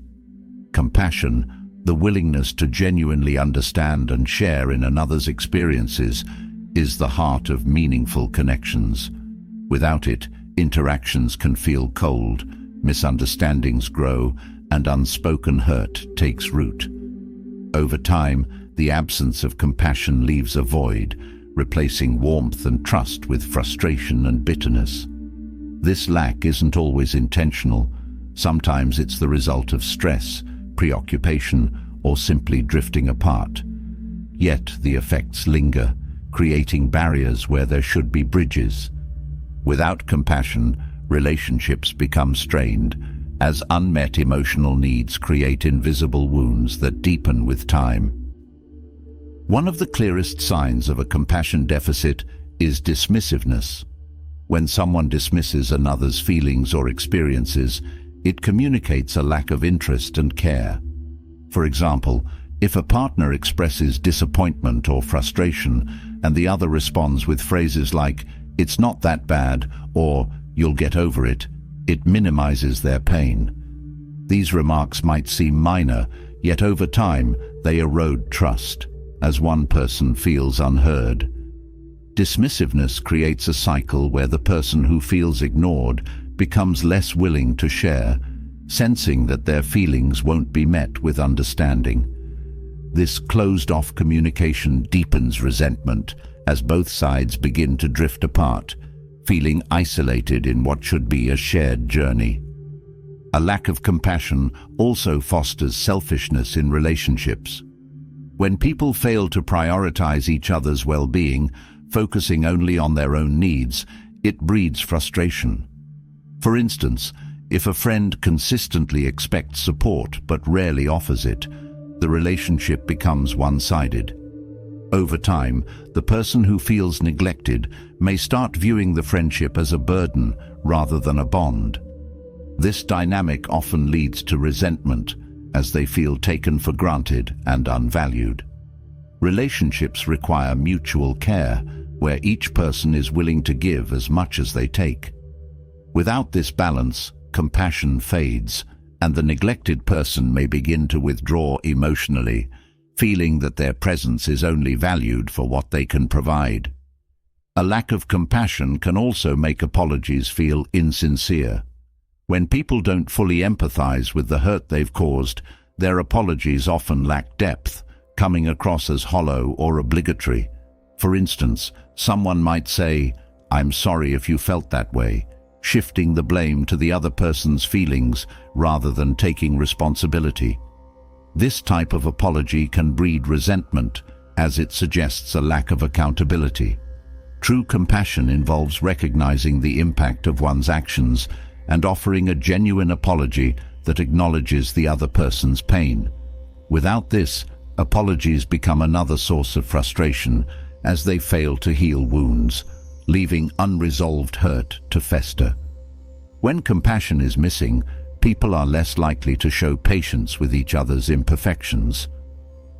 Compassion, the willingness to genuinely understand and share in another's experiences, is the heart of meaningful connections. Without it, interactions can feel cold, misunderstandings grow, and unspoken hurt takes root. Over time, the absence of compassion leaves a void, replacing warmth and trust with frustration and bitterness. This lack isn't always intentional. Sometimes it's the result of stress, preoccupation, or simply drifting apart. Yet the effects linger, creating barriers where there should be bridges. Without compassion, relationships become strained, as unmet emotional needs create invisible wounds that deepen with time. One of the clearest signs of a compassion deficit is dismissiveness. When someone dismisses another's feelings or experiences, it communicates a lack of interest and care. For example, if a partner expresses disappointment or frustration and the other responds with phrases like, "It's not that bad," or "You'll get over it," it minimizes their pain. These remarks might seem minor, yet over time they erode trust, as one person feels unheard. Dismissiveness creates a cycle where the person who feels ignored becomes less willing to share, sensing that their feelings won't be met with understanding. This closed-off communication deepens resentment as both sides begin to drift apart, feeling isolated in what should be a shared journey. A lack of compassion also fosters selfishness in relationships. When people fail to prioritize each other's well-being, focusing only on their own needs, it breeds frustration. For instance, if a friend consistently expects support but rarely offers it, the relationship becomes one-sided. Over time, the person who feels neglected may start viewing the friendship as a burden rather than a bond. This dynamic often leads to resentment, as they feel taken for granted and unvalued. Relationships require mutual care, where each person is willing to give as much as they take. Without this balance, compassion fades, and the neglected person may begin to withdraw emotionally, feeling that their presence is only valued for what they can provide. A lack of compassion can also make apologies feel insincere. When people don't fully empathize with the hurt they've caused, their apologies often lack depth, coming across as hollow or obligatory. For instance, someone might say, "I'm sorry if you felt that way," shifting the blame to the other person's feelings rather than taking responsibility. This type of apology can breed resentment, as it suggests a lack of accountability. True compassion involves recognizing the impact of one's actions and offering a genuine apology that acknowledges the other person's pain. Without this, apologies become another source of frustration as they fail to heal wounds, leaving unresolved hurt to fester. When compassion is missing, people are less likely to show patience with each other's imperfections.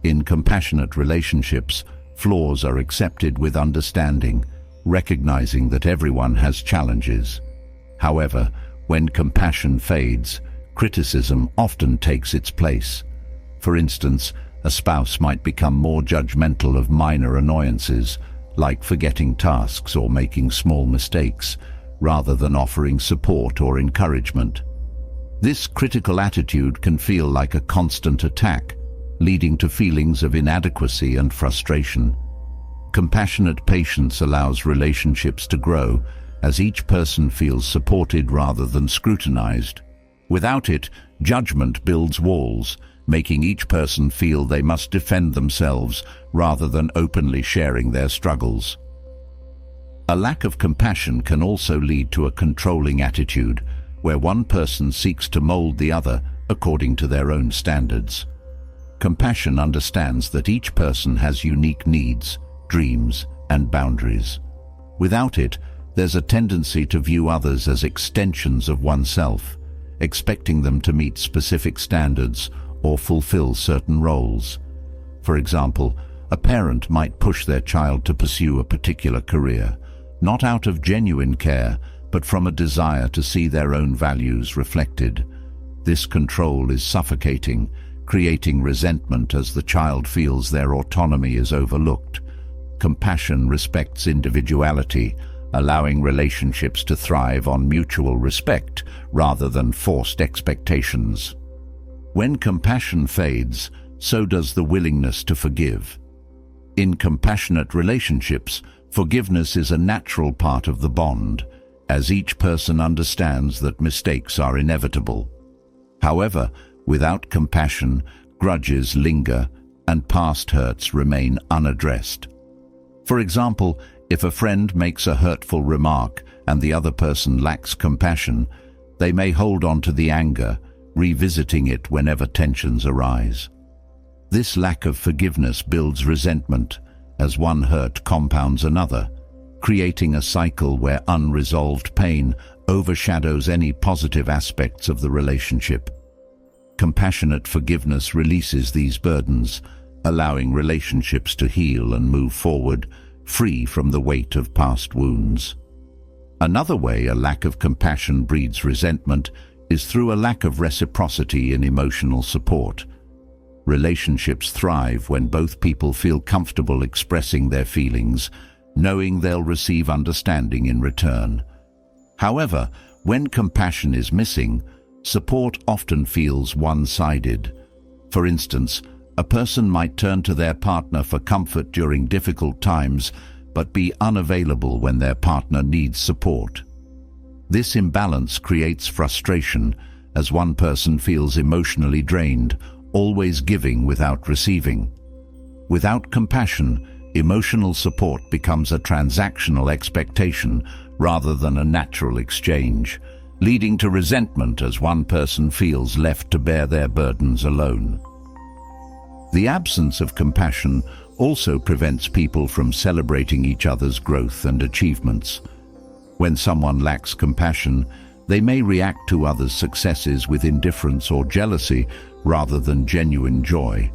In compassionate relationships, flaws are accepted with understanding, recognizing that everyone has challenges. However, when compassion fades, criticism often takes its place. For instance, a spouse might become more judgmental of minor annoyances, like forgetting tasks or making small mistakes, rather than offering support or encouragement. This critical attitude can feel like a constant attack, leading to feelings of inadequacy and frustration. Compassionate patience allows relationships to grow, as each person feels supported rather than scrutinized. Without it, judgment builds walls, making each person feel they must defend themselves rather than openly sharing their struggles. A lack of compassion can also lead to a controlling attitude, where one person seeks to mold the other according to their own standards. Compassion understands that each person has unique needs, dreams, and boundaries. Without it, there's a tendency to view others as extensions of oneself, expecting them to meet specific standards or fulfill certain roles. For example, a parent might push their child to pursue a particular career, not out of genuine care, but from a desire to see their own values reflected. This control is suffocating, creating resentment as the child feels their autonomy is overlooked. Compassion respects individuality, allowing relationships to thrive on mutual respect rather than forced expectations. When compassion fades, so does the willingness to forgive. In compassionate relationships, forgiveness is a natural part of the bond, as each person understands that mistakes are inevitable. However, without compassion, grudges linger and past hurts remain unaddressed. For example, if a friend makes a hurtful remark and the other person lacks compassion, they may hold on to the anger, revisiting it whenever tensions arise. This lack of forgiveness builds resentment, as one hurt compounds another, creating a cycle where unresolved pain overshadows any positive aspects of the relationship. Compassionate forgiveness releases these burdens, allowing relationships to heal and move forward, free from the weight of past wounds. Another way a lack of compassion breeds resentment is through a lack of reciprocity in emotional support. Relationships thrive when both people feel comfortable expressing their feelings, knowing they'll receive understanding in return. However, when compassion is missing, support often feels one-sided. For instance, a person might turn to their partner for comfort during difficult times, but be unavailable when their partner needs support. This imbalance creates frustration, as one person feels emotionally drained, always giving without receiving. Without compassion, emotional support becomes a transactional expectation rather than a natural exchange, leading to resentment as one person feels left to bear their burdens alone. The absence of compassion also prevents people from celebrating each other's growth and achievements. When someone lacks compassion, they may react to others' successes with indifference or jealousy rather than genuine joy.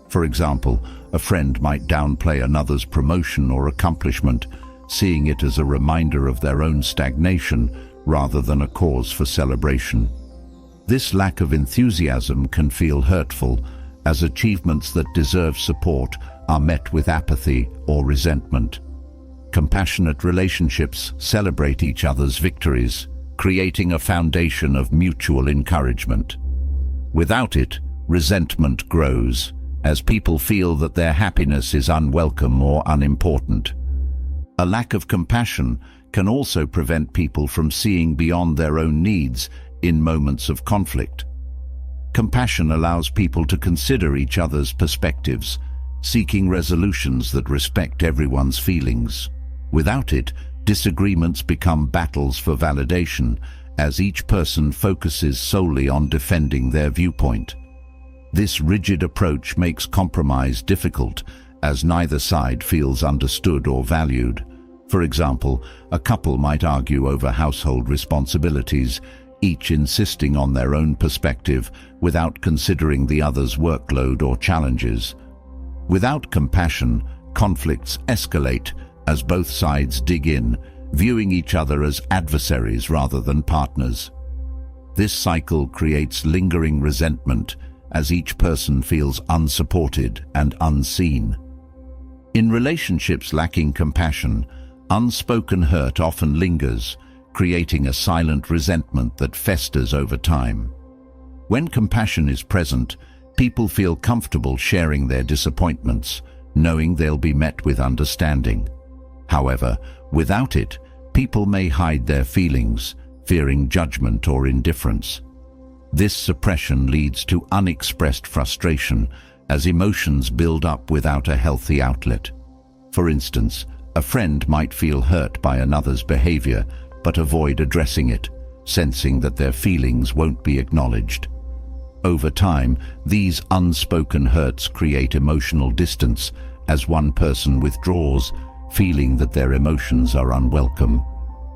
For example, a friend might downplay another's promotion or accomplishment, seeing it as a reminder of their own stagnation rather than a cause for celebration. This lack of enthusiasm can feel hurtful, as achievements that deserve support are met with apathy or resentment. Compassionate relationships celebrate each other's victories, creating a foundation of mutual encouragement. Without it, resentment grows, as people feel that their happiness is unwelcome or unimportant. A lack of compassion can also prevent people from seeing beyond their own needs in moments of conflict. Compassion allows people to consider each other's perspectives, seeking resolutions that respect everyone's feelings. Without it, disagreements become battles for validation, as each person focuses solely on defending their viewpoint. This rigid approach makes compromise difficult, as neither side feels understood or valued. For example, a couple might argue over household responsibilities, each insisting on their own perspective without considering the other's workload or challenges. Without compassion, conflicts escalate as both sides dig in, viewing each other as adversaries rather than partners. This cycle creates lingering resentment as each person feels unsupported and unseen. In relationships lacking compassion, unspoken hurt often lingers, creating a silent resentment that festers over time. When compassion is present, people feel comfortable sharing their disappointments, knowing they'll be met with understanding. However, without it, people may hide their feelings, fearing judgment or indifference. This suppression leads to unexpressed frustration as emotions build up without a healthy outlet. For instance, a friend might feel hurt by another's behavior but avoid addressing it, sensing that their feelings won't be acknowledged. Over time, these unspoken hurts create emotional distance as one person withdraws, feeling that their emotions are unwelcome.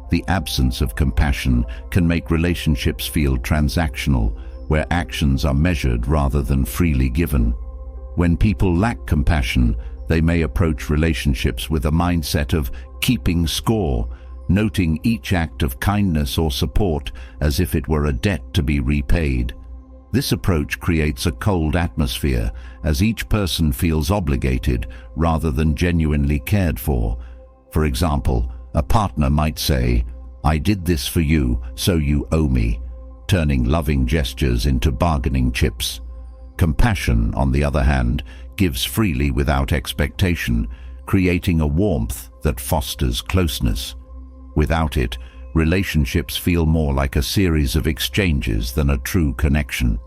The absence of compassion can make relationships feel transactional, where actions are measured rather than freely given. When people lack compassion, they may approach relationships with a mindset of keeping score, noting each act of kindness or support as if it were a debt to be repaid. This approach creates a cold atmosphere, as each person feels obligated rather than genuinely cared for. For example, a partner might say, "I did this for you, so you owe me," turning loving gestures into bargaining chips. Compassion, on the other hand, gives freely without expectation, creating a warmth that fosters closeness. Without it, relationships feel more like a series of exchanges than a true connection.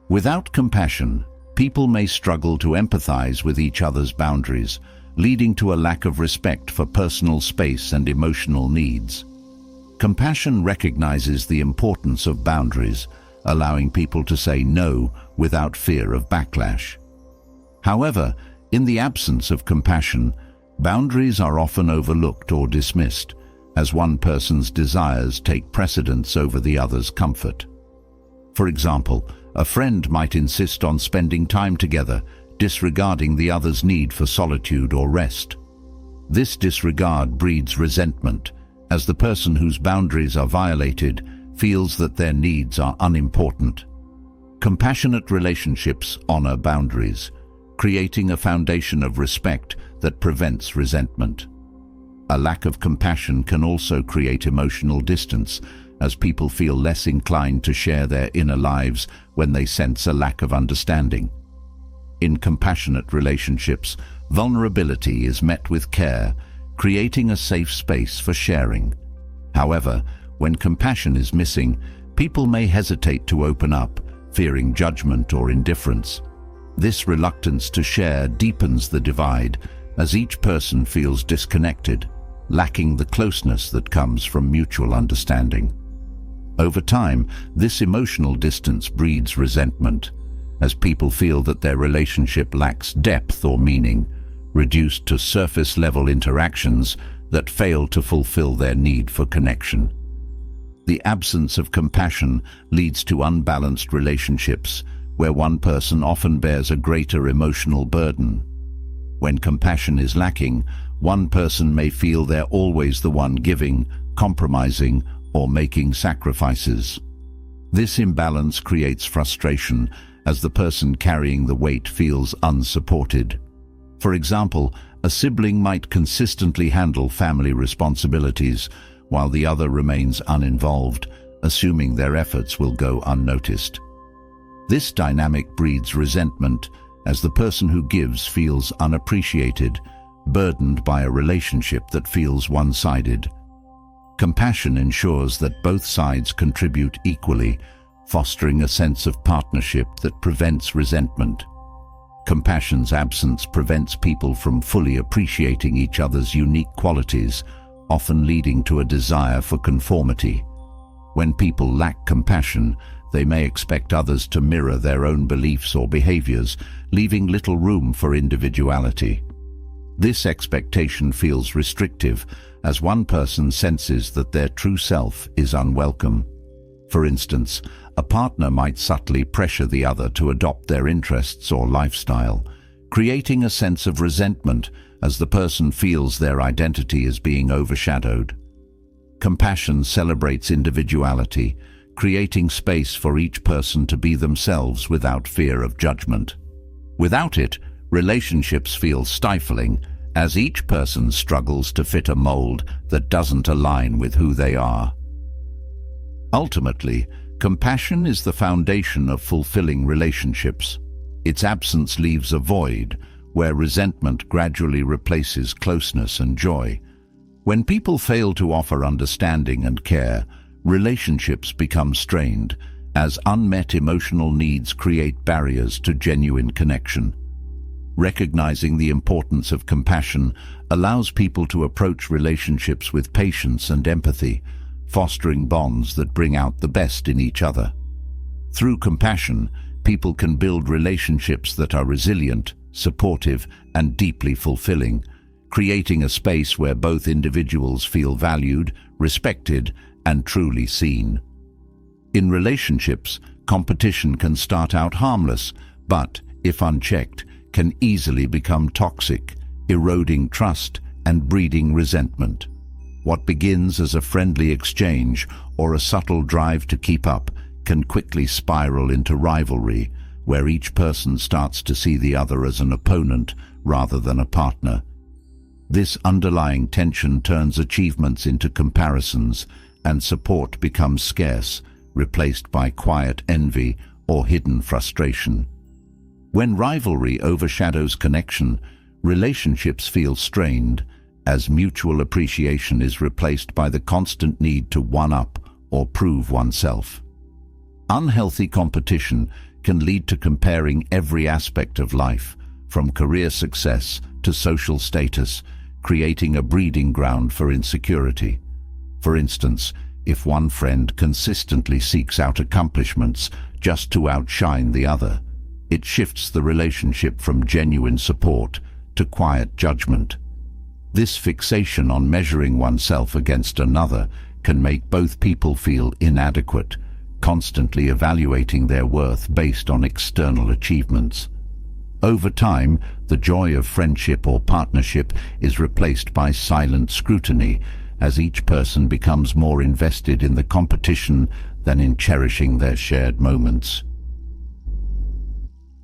Without compassion, people may struggle to empathize with each other's boundaries, leading to a lack of respect for personal space and emotional needs. Compassion recognizes the importance of boundaries, allowing people to say no without fear of backlash. However, in the absence of compassion, boundaries are often overlooked or dismissed, as one person's desires take precedence over the other's comfort. For example, a friend might insist on spending time together, disregarding the other's need for solitude or rest. This disregard breeds resentment, as the person whose boundaries are violated feels that their needs are unimportant. Compassionate relationships honor boundaries, creating a foundation of respect that prevents resentment. A lack of compassion can also create emotional distance, as people feel less inclined to share their inner lives when they sense a lack of understanding. In compassionate relationships, vulnerability is met with care, creating a safe space for sharing. However, when compassion is missing, people may hesitate to open up, fearing judgment or indifference. This reluctance to share deepens the divide, as each person feels disconnected, lacking the closeness that comes from mutual understanding. Over time, this emotional distance breeds resentment, as people feel that their relationship lacks depth or meaning, reduced to surface-level interactions that fail to fulfill their need for connection. The absence of compassion leads to unbalanced relationships, where one person often bears a greater emotional burden. When compassion is lacking, one person may feel they're always the one giving, compromising, or making sacrifices. This imbalance creates frustration, as the person carrying the weight feels unsupported. For example, a sibling might consistently handle family responsibilities, while the other remains uninvolved, assuming their efforts will go unnoticed. This dynamic breeds resentment, as the person who gives feels unappreciated, burdened by a relationship that feels one-sided. Compassion ensures that both sides contribute equally, fostering a sense of partnership that prevents resentment. Compassion's absence prevents people from fully appreciating each other's unique qualities, often leading to a desire for conformity. When people lack compassion, they may expect others to mirror their own beliefs or behaviors, leaving little room for individuality. This expectation feels restrictive, as one person senses that their true self is unwelcome. For instance, a partner might subtly pressure the other to adopt their interests or lifestyle, creating a sense of resentment as the person feels their identity is being overshadowed. Compassion celebrates individuality, creating space for each person to be themselves without fear of judgment. Without it, relationships feel stifling, as each person struggles to fit a mold that doesn't align with who they are. Ultimately, compassion is the foundation of fulfilling relationships. Its absence leaves a void, where resentment gradually replaces closeness and joy. When people fail to offer understanding and care, relationships become strained, as unmet emotional needs create barriers to genuine connection. Recognizing the importance of compassion allows people to approach relationships with patience and empathy, fostering bonds that bring out the best in each other. Through compassion, people can build relationships that are resilient, supportive, and deeply fulfilling, creating a space where both individuals feel valued, respected, and truly seen. In relationships, competition can start out harmless, but, if unchecked, can easily become toxic, eroding trust and breeding resentment. What begins as a friendly exchange or a subtle drive to keep up can quickly spiral into rivalry, where each person starts to see the other as an opponent rather than a partner. This underlying tension turns achievements into comparisons, and support becomes scarce, replaced by quiet envy or hidden frustration. When rivalry overshadows connection, relationships feel strained, as mutual appreciation is replaced by the constant need to one-up or prove oneself. Unhealthy competition can lead to comparing every aspect of life, from career success to social status, creating a breeding ground for insecurity. For instance, if one friend consistently seeks out accomplishments just to outshine the other, it shifts the relationship from genuine support to quiet judgment. This fixation on measuring oneself against another can make both people feel inadequate, constantly evaluating their worth based on external achievements. Over time, the joy of friendship or partnership is replaced by silent scrutiny, as each person becomes more invested in the competition than in cherishing their shared moments.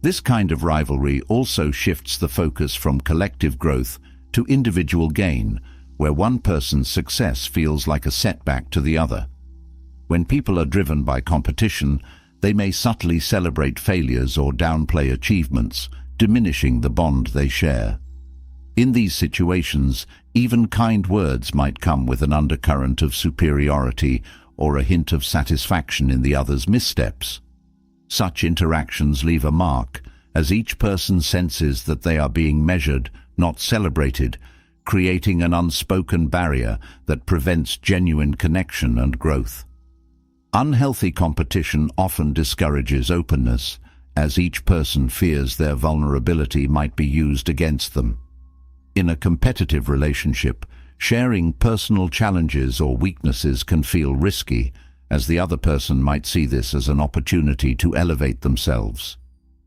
This kind of rivalry also shifts the focus from collective growth to individual gain, where one person's success feels like a setback to the other. When people are driven by competition, they may subtly celebrate failures or downplay achievements, diminishing the bond they share. In these situations, even kind words might come with an undercurrent of superiority or a hint of satisfaction in the other's missteps. Such interactions leave a mark, as each person senses that they are being measured, not celebrated, creating an unspoken barrier that prevents genuine connection and growth. Unhealthy competition often discourages openness, as each person fears their vulnerability might be used against them. In a competitive relationship, sharing personal challenges or weaknesses can feel risky, as the other person might see this as an opportunity to elevate themselves.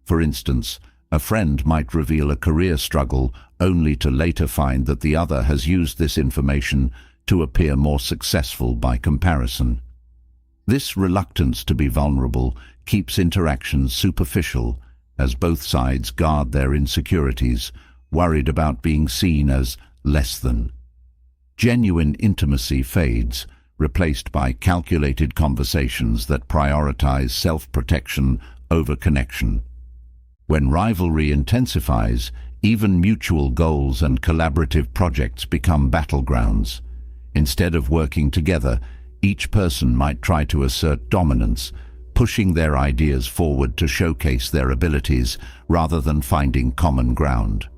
For instance, a friend might reveal a career struggle only to later find that the other has used this information to appear more successful by comparison. This reluctance to be vulnerable keeps interactions superficial, as both sides guard their insecurities, worried about being seen as less than. Genuine intimacy fades, replaced by calculated conversations that prioritize self-protection over connection. When rivalry intensifies, even mutual goals and collaborative projects become battlegrounds. Instead of working together, each person might try to assert dominance, pushing their ideas forward to showcase their abilities rather than finding common ground.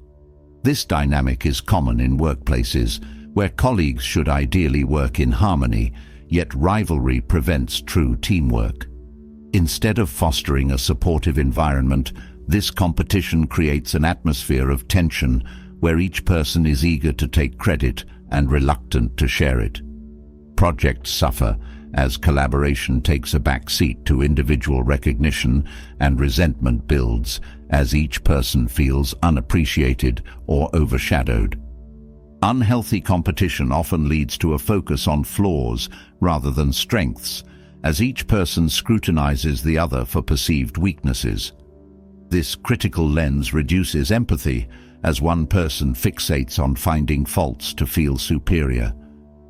This dynamic is common in workplaces, where colleagues should ideally work in harmony, yet rivalry prevents true teamwork. Instead of fostering a supportive environment, this competition creates an atmosphere of tension where each person is eager to take credit and reluctant to share it. Projects suffer as collaboration takes a back seat to individual recognition, and resentment builds as each person feels unappreciated or overshadowed. Unhealthy competition often leads to a focus on flaws rather than strengths, as each person scrutinizes the other for perceived weaknesses. This critical lens reduces empathy, as one person fixates on finding faults to feel superior.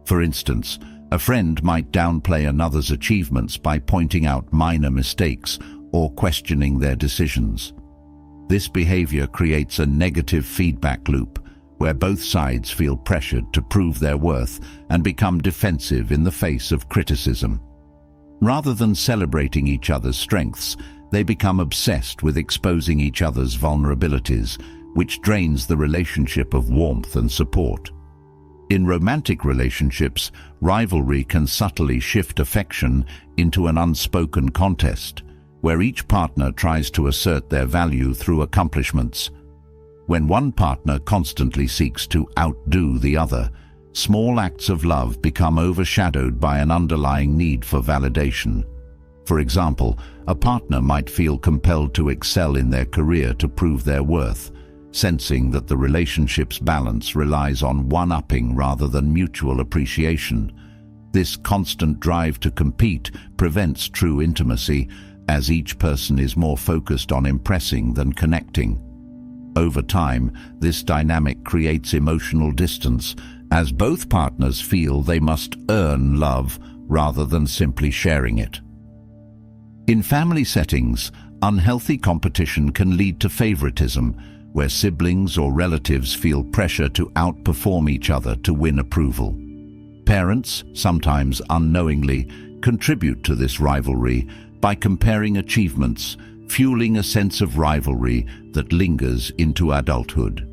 For instance, a friend might downplay another's achievements by pointing out minor mistakes or questioning their decisions. This behavior creates a negative feedback loop, where both sides feel pressured to prove their worth and become defensive in the face of criticism. Rather than celebrating each other's strengths, they become obsessed with exposing each other's vulnerabilities, which drains the relationship of warmth and support. In romantic relationships, rivalry can subtly shift affection into an unspoken contest, where each partner tries to assert their value through accomplishments. When one partner constantly seeks to outdo the other, small acts of love become overshadowed by an underlying need for validation. For example, a partner might feel compelled to excel in their career to prove their worth, sensing that the relationship's balance relies on one-upping rather than mutual appreciation. This constant drive to compete prevents true intimacy, as each person is more focused on impressing than connecting. Over time, this dynamic creates emotional distance, as both partners feel they must earn love rather than simply sharing it. In family settings, unhealthy competition can lead to favoritism, where siblings or relatives feel pressure to outperform each other to win approval. Parents, sometimes unknowingly, contribute to this rivalry by comparing achievements, fueling a sense of rivalry that lingers into adulthood.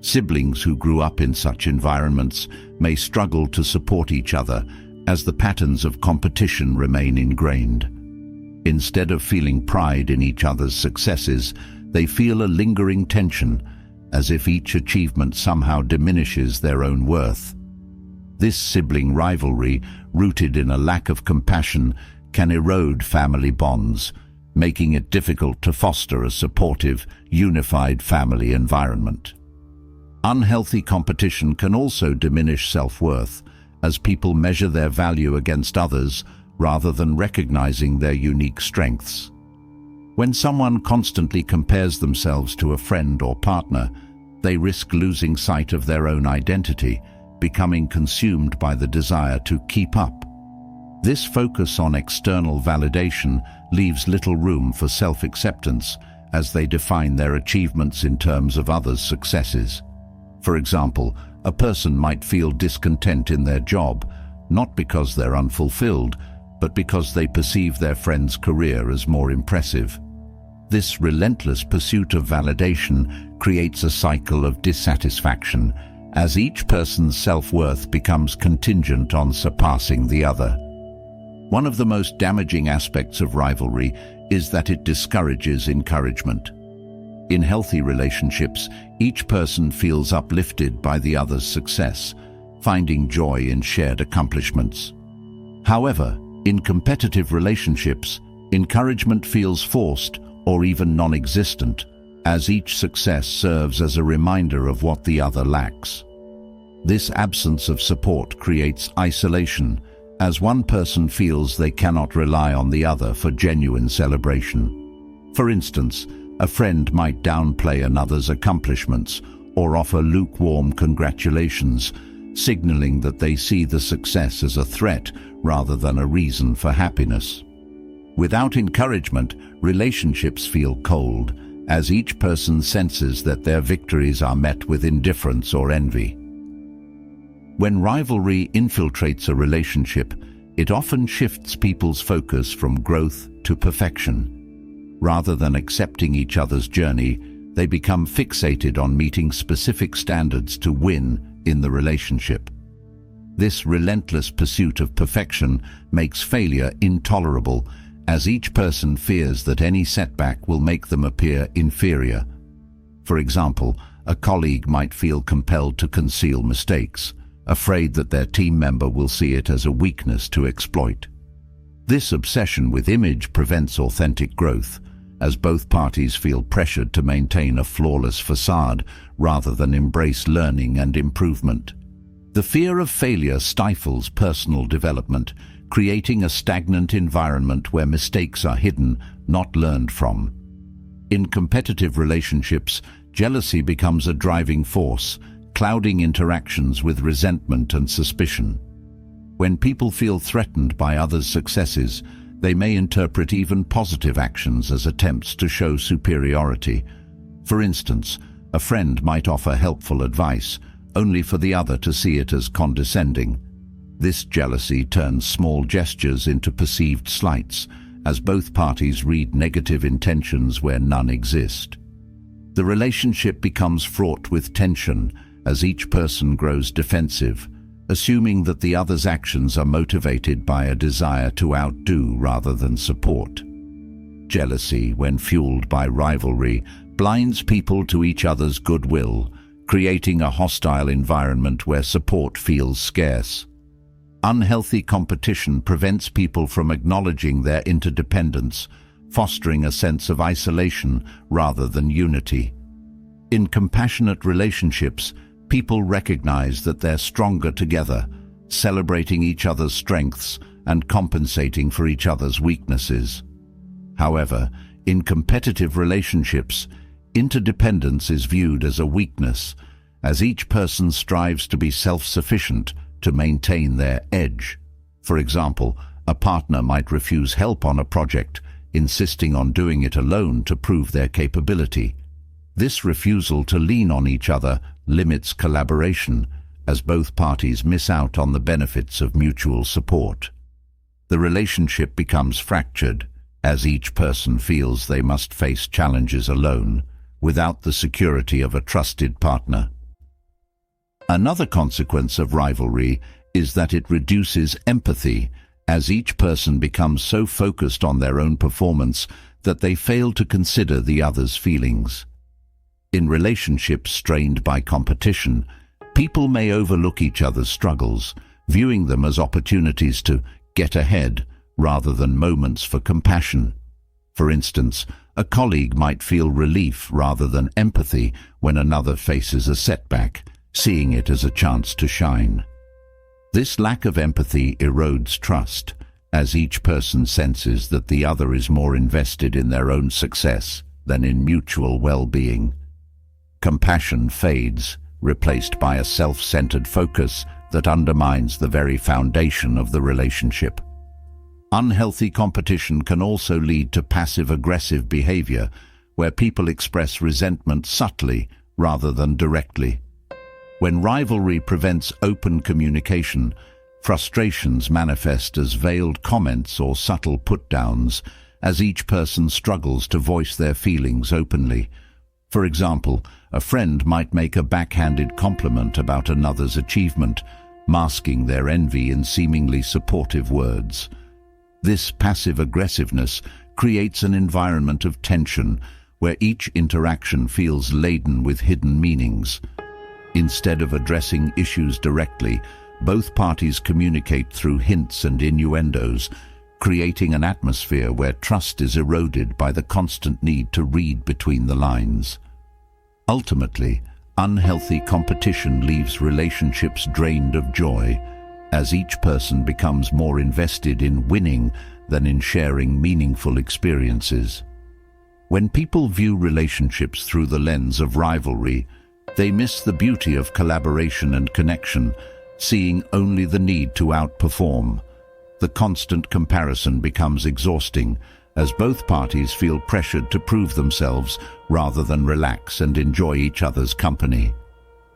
Siblings who grew up in such environments may struggle to support each other, as the patterns of competition remain ingrained. Instead of feeling pride in each other's successes, they feel a lingering tension, as if each achievement somehow diminishes their own worth. This sibling rivalry, rooted in a lack of compassion, can erode family bonds, making it difficult to foster a supportive, unified family environment. Unhealthy competition can also diminish self-worth, as people measure their value against others rather than recognizing their unique strengths. When someone constantly compares themselves to a friend or partner, they risk losing sight of their own identity, becoming consumed by the desire to keep up. This focus on external validation leaves little room for self-acceptance, as they define their achievements in terms of others' successes. For example, a person might feel discontent in their job, not because they're unfulfilled, but because they perceive their friend's career as more impressive. This relentless pursuit of validation creates a cycle of dissatisfaction, as each person's self-worth becomes contingent on surpassing the other. One of the most damaging aspects of rivalry is that it discourages encouragement. In healthy relationships, each person feels uplifted by the other's success, finding joy in shared accomplishments. However, in competitive relationships, encouragement feels forced or even non-existent, as each success serves as a reminder of what the other lacks. This absence of support creates isolation, as one person feels they cannot rely on the other for genuine celebration. For instance, a friend might downplay another's accomplishments or offer lukewarm congratulations, signaling that they see the success as a threat rather than a reason for happiness. Without encouragement, relationships feel cold, as each person senses that their victories are met with indifference or envy. When rivalry infiltrates a relationship, it often shifts people's focus from growth to perfection. Rather than accepting each other's journey, they become fixated on meeting specific standards to win in the relationship. This relentless pursuit of perfection makes failure intolerable, as each person fears that any setback will make them appear inferior. For example, a colleague might feel compelled to conceal mistakes, afraid that their team member will see it as a weakness to exploit. This obsession with image prevents authentic growth, as both parties feel pressured to maintain a flawless facade rather than embrace learning and improvement. The fear of failure stifles personal development, creating a stagnant environment where mistakes are hidden, not learned from. In competitive relationships, jealousy becomes a driving force, clouding interactions with resentment and suspicion. When people feel threatened by others' successes, they may interpret even positive actions as attempts to show superiority, For instance, a friend might offer helpful advice, only for the other to see it as condescending. This jealousy turns small gestures into perceived slights, as both parties read negative intentions where none exist. The relationship becomes fraught with tension as each person grows defensive, assuming that the other's actions are motivated by a desire to outdo rather than support. Jealousy, when fueled by rivalry, blinds people to each other's goodwill, creating a hostile environment where support feels scarce. Unhealthy competition prevents people from acknowledging their interdependence, fostering a sense of isolation rather than unity. In compassionate relationships, people recognize that they're stronger together, celebrating each other's strengths and compensating for each other's weaknesses. However, in competitive relationships, interdependence is viewed as a weakness, as each person strives to be self-sufficient to maintain their edge. For example, a partner might refuse help on a project, insisting on doing it alone to prove their capability. This refusal to lean on each other limits collaboration, as both parties miss out on the benefits of mutual support. The relationship becomes fractured, as each person feels they must face challenges alone, without the security of a trusted partner. Another consequence of rivalry is that it reduces empathy, as each person becomes so focused on their own performance that they fail to consider the other's feelings. In relationships strained by competition, people may overlook each other's struggles, viewing them as opportunities to get ahead rather than moments for compassion. For instance, a colleague might feel relief rather than empathy when another faces a setback, seeing it as a chance to shine. This lack of empathy erodes trust, as each person senses that the other is more invested in their own success than in mutual well-being. Compassion fades, replaced by a self-centered focus that undermines the very foundation of the relationship. Unhealthy competition can also lead to passive-aggressive behavior, where people express resentment subtly rather than directly. When rivalry prevents open communication, frustrations manifest as veiled comments or subtle put-downs, as each person struggles to voice their feelings openly. For example, a friend might make a backhanded compliment about another's achievement, masking their envy in seemingly supportive words. This passive aggressiveness creates an environment of tension where each interaction feels laden with hidden meanings. Instead of addressing issues directly, both parties communicate through hints and innuendos, creating an atmosphere where trust is eroded by the constant need to read between the lines. Ultimately, unhealthy competition leaves relationships drained of joy, as each person becomes more invested in winning than in sharing meaningful experiences. When people view relationships through the lens of rivalry, they miss the beauty of collaboration and connection, seeing only the need to outperform. The constant comparison becomes exhausting, as both parties feel pressured to prove themselves rather than relax and enjoy each other's company.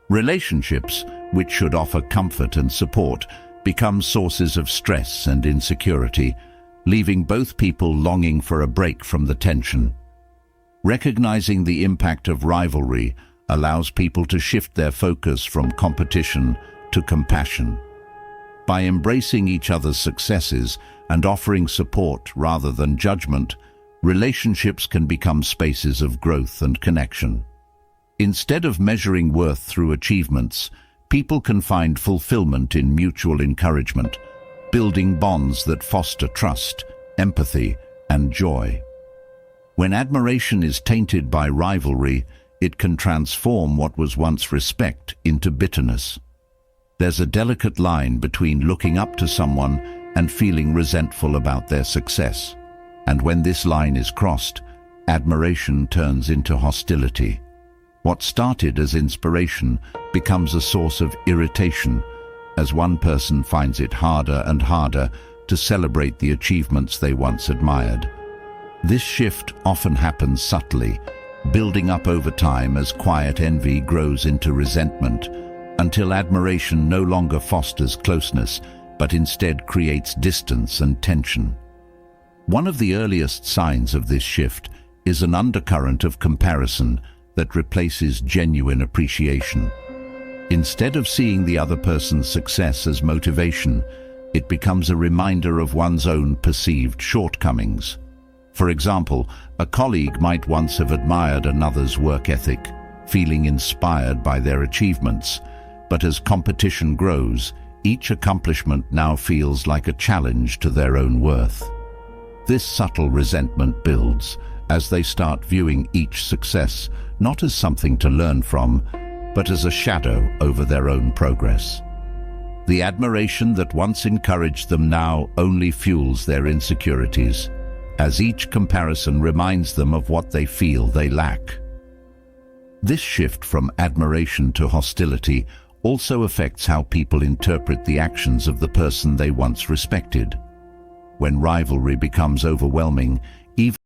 Relationships, which should offer comfort and support, become sources of stress and insecurity, leaving both people longing for a break from the tension. Recognizing the impact of rivalry allows people to shift their focus from competition to compassion. By embracing each other's successes and offering support rather than judgment, relationships can become spaces of growth and connection. Instead of measuring worth through achievements, people can find fulfillment in mutual encouragement, building bonds that foster trust, empathy, and joy. When admiration is tainted by rivalry, it can transform what was once respect into bitterness. There's a delicate line between looking up to someone and feeling resentful about their success. And when this line is crossed, admiration turns into hostility. What started as inspiration becomes a source of irritation, as one person finds it harder and harder to celebrate the achievements they once admired. This shift often happens subtly, building up over time as quiet envy grows into resentment, until admiration no longer fosters closeness, but instead creates distance and tension. One of the earliest signs of this shift is an undercurrent of comparison that replaces genuine appreciation. Instead of seeing the other person's success as motivation, it becomes a reminder of one's own perceived shortcomings. For example, a colleague might once have admired another's work ethic, feeling inspired by their achievements, but as competition grows, each accomplishment now feels like a challenge to their own worth. This subtle resentment builds as they start viewing each success not as something to learn from, but as a shadow over their own progress. The admiration that once encouraged them now only fuels their insecurities, as each comparison reminds them of what they feel they lack. This shift from admiration to hostility also affects how people interpret the actions of the person they once respected. When rivalry becomes overwhelming, even